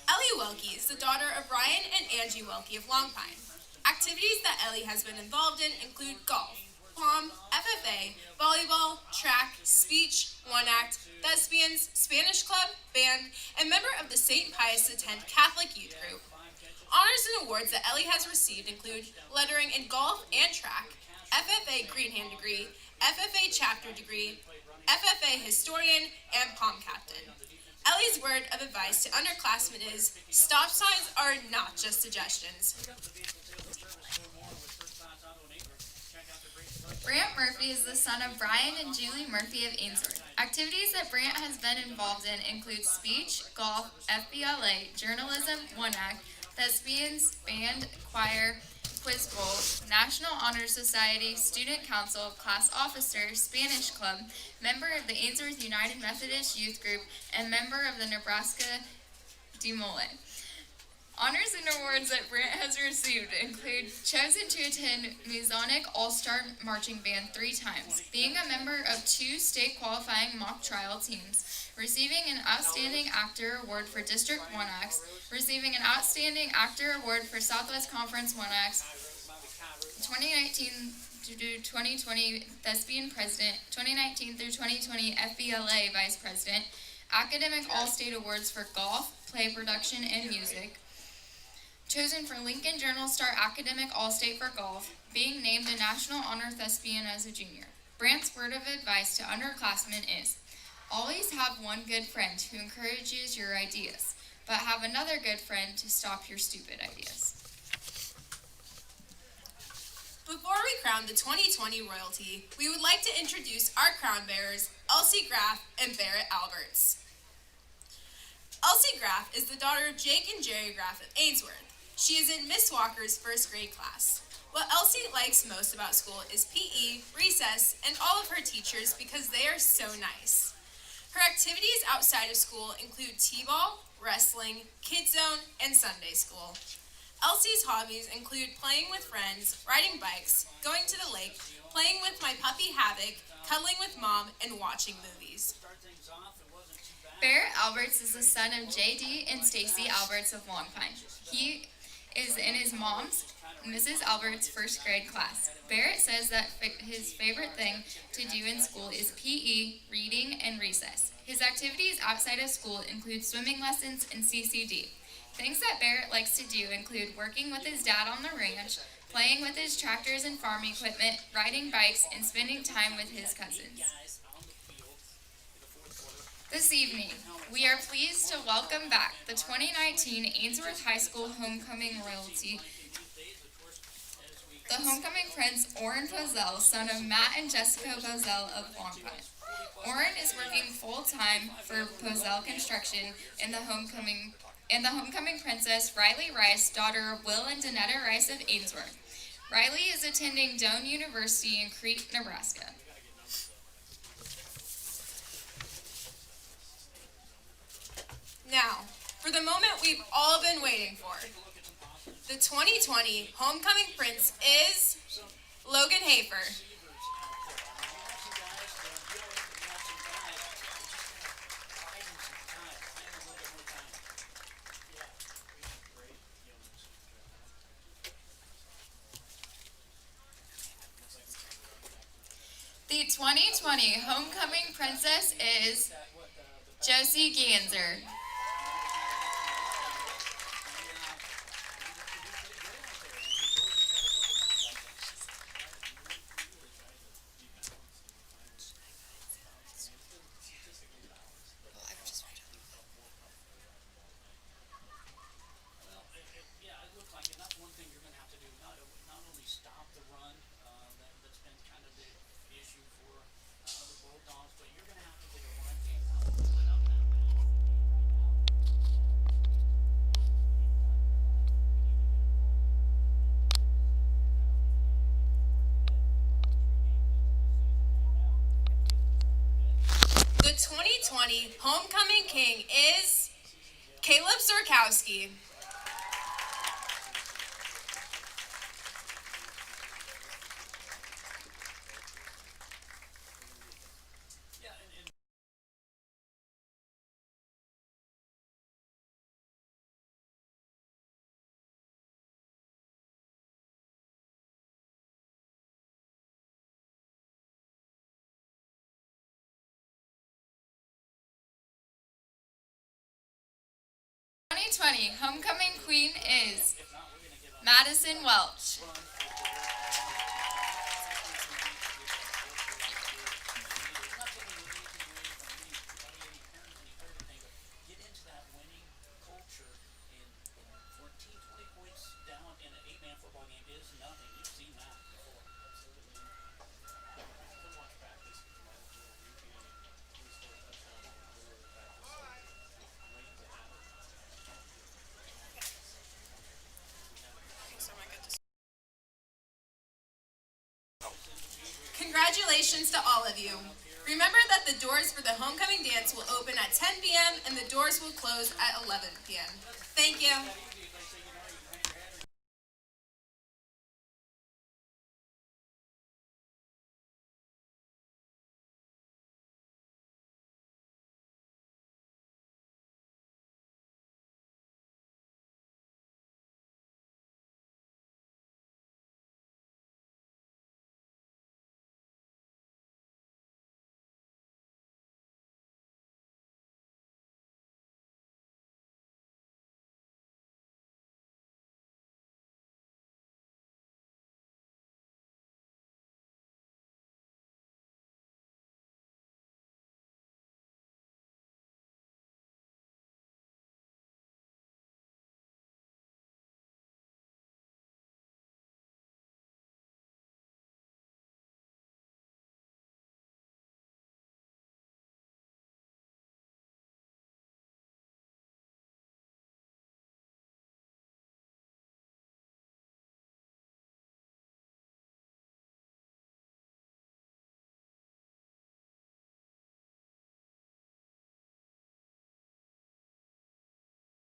Ellie Welke is the daughter of Ryan and Angie Welke of Long Pine. Activities that Ellie has been involved in include golf, POM, FFA, volleyball, track, speech, one act, thespians, Spanish club, band, and member of the St. Pius X Catholic Youth Group. Honors and awards that Ellie has received include lettering in golf and track, FFA Green Hand Degree, FFA Chapter Degree, FFA Historian, and POM Captain. Ellie's word of advice to underclassmen is, stop signs are not just suggestions. Brant Murphy is the son of Brian and Julie Murphy of Ainsworth. Activities that Brant has been involved in include speech, golf, FBLA, journalism, one act, thespians, band, choir, quiz bowl, National Honor Society, student council, class officer, Spanish club, member of the Ainsworth United Methodist Youth Group, and member of the Nebraska Demole. Honors and awards that Brant has received include chosen to attend Masonic All-Star Marching Band 3 times, being a member of 2 state qualifying mock trial teams, receiving an Outstanding Actor Award for District 1 Acts, receiving an Outstanding Actor Award for Southwest Conference 1 Acts, 2019 through 2020 Thespian President, 2019 through 2020 FBLA Vice President, Academic All-State Awards for Golf, Play Production, and Music, chosen for Lincoln Journal Star Academic All-State for Golf, being named a National Honor Thespian as a junior. Brant's word of advice to underclassmen is, always have one good friend who encourages your ideas, but have another good friend to stop your stupid ideas. Before we crown the 2020 royalty, we would like to introduce our crown bearers, Elsie Graff and Barrett Alberts. Elsie Graff is the daughter of Jake and Jerry Graff of Ainsworth. She is in Miss Walker's first grade class. What Elsie likes most about school is PE, recess, and all of her teachers because they are so nice. Her activities outside of school include t-ball, wrestling, kids zone, and Sunday school. Elsie's hobbies include playing with friends, riding bikes, going to the lake, playing with my puppy Havoc, cuddling with mom, and watching movies. Barrett Alberts is the son of J.D. and Stacy Alberts of Long Pine. He is in his mom's, Mrs. Alberts' first grade class. Barrett says that his favorite thing to do in school is PE, reading, and recess. His activities outside of school include swimming lessons and CCD. Things that Barrett likes to do include working with his dad on the ranch, playing with his tractors and farm equipment, riding bikes, and spending time with his cousins. This evening, we are pleased to welcome back the 2019 Ainsworth High School Homecoming Royalty, the homecoming prince, Orrin Pozell, son of Matt and Jessica Pozell of Long Pine. Orrin is working full-time for Pozell Construction and the homecoming princess, Riley Rice, daughter of Will and Danetta Rice of Ainsworth. Riley is attending Doane University in Crete, Nebraska. Now, for the moment we've all been waiting for. The 2020 homecoming prince is Logan Hafer. The 2020 homecoming princess is Josie Ganser. The 2020 homecoming king is Caleb Zorkowski. The 2020 homecoming queen is Madison Welch. Congratulations to all of you. Remember that the doors for the homecoming dance will open at 10 p.m. and the doors will close at 11 p.m. Thank you.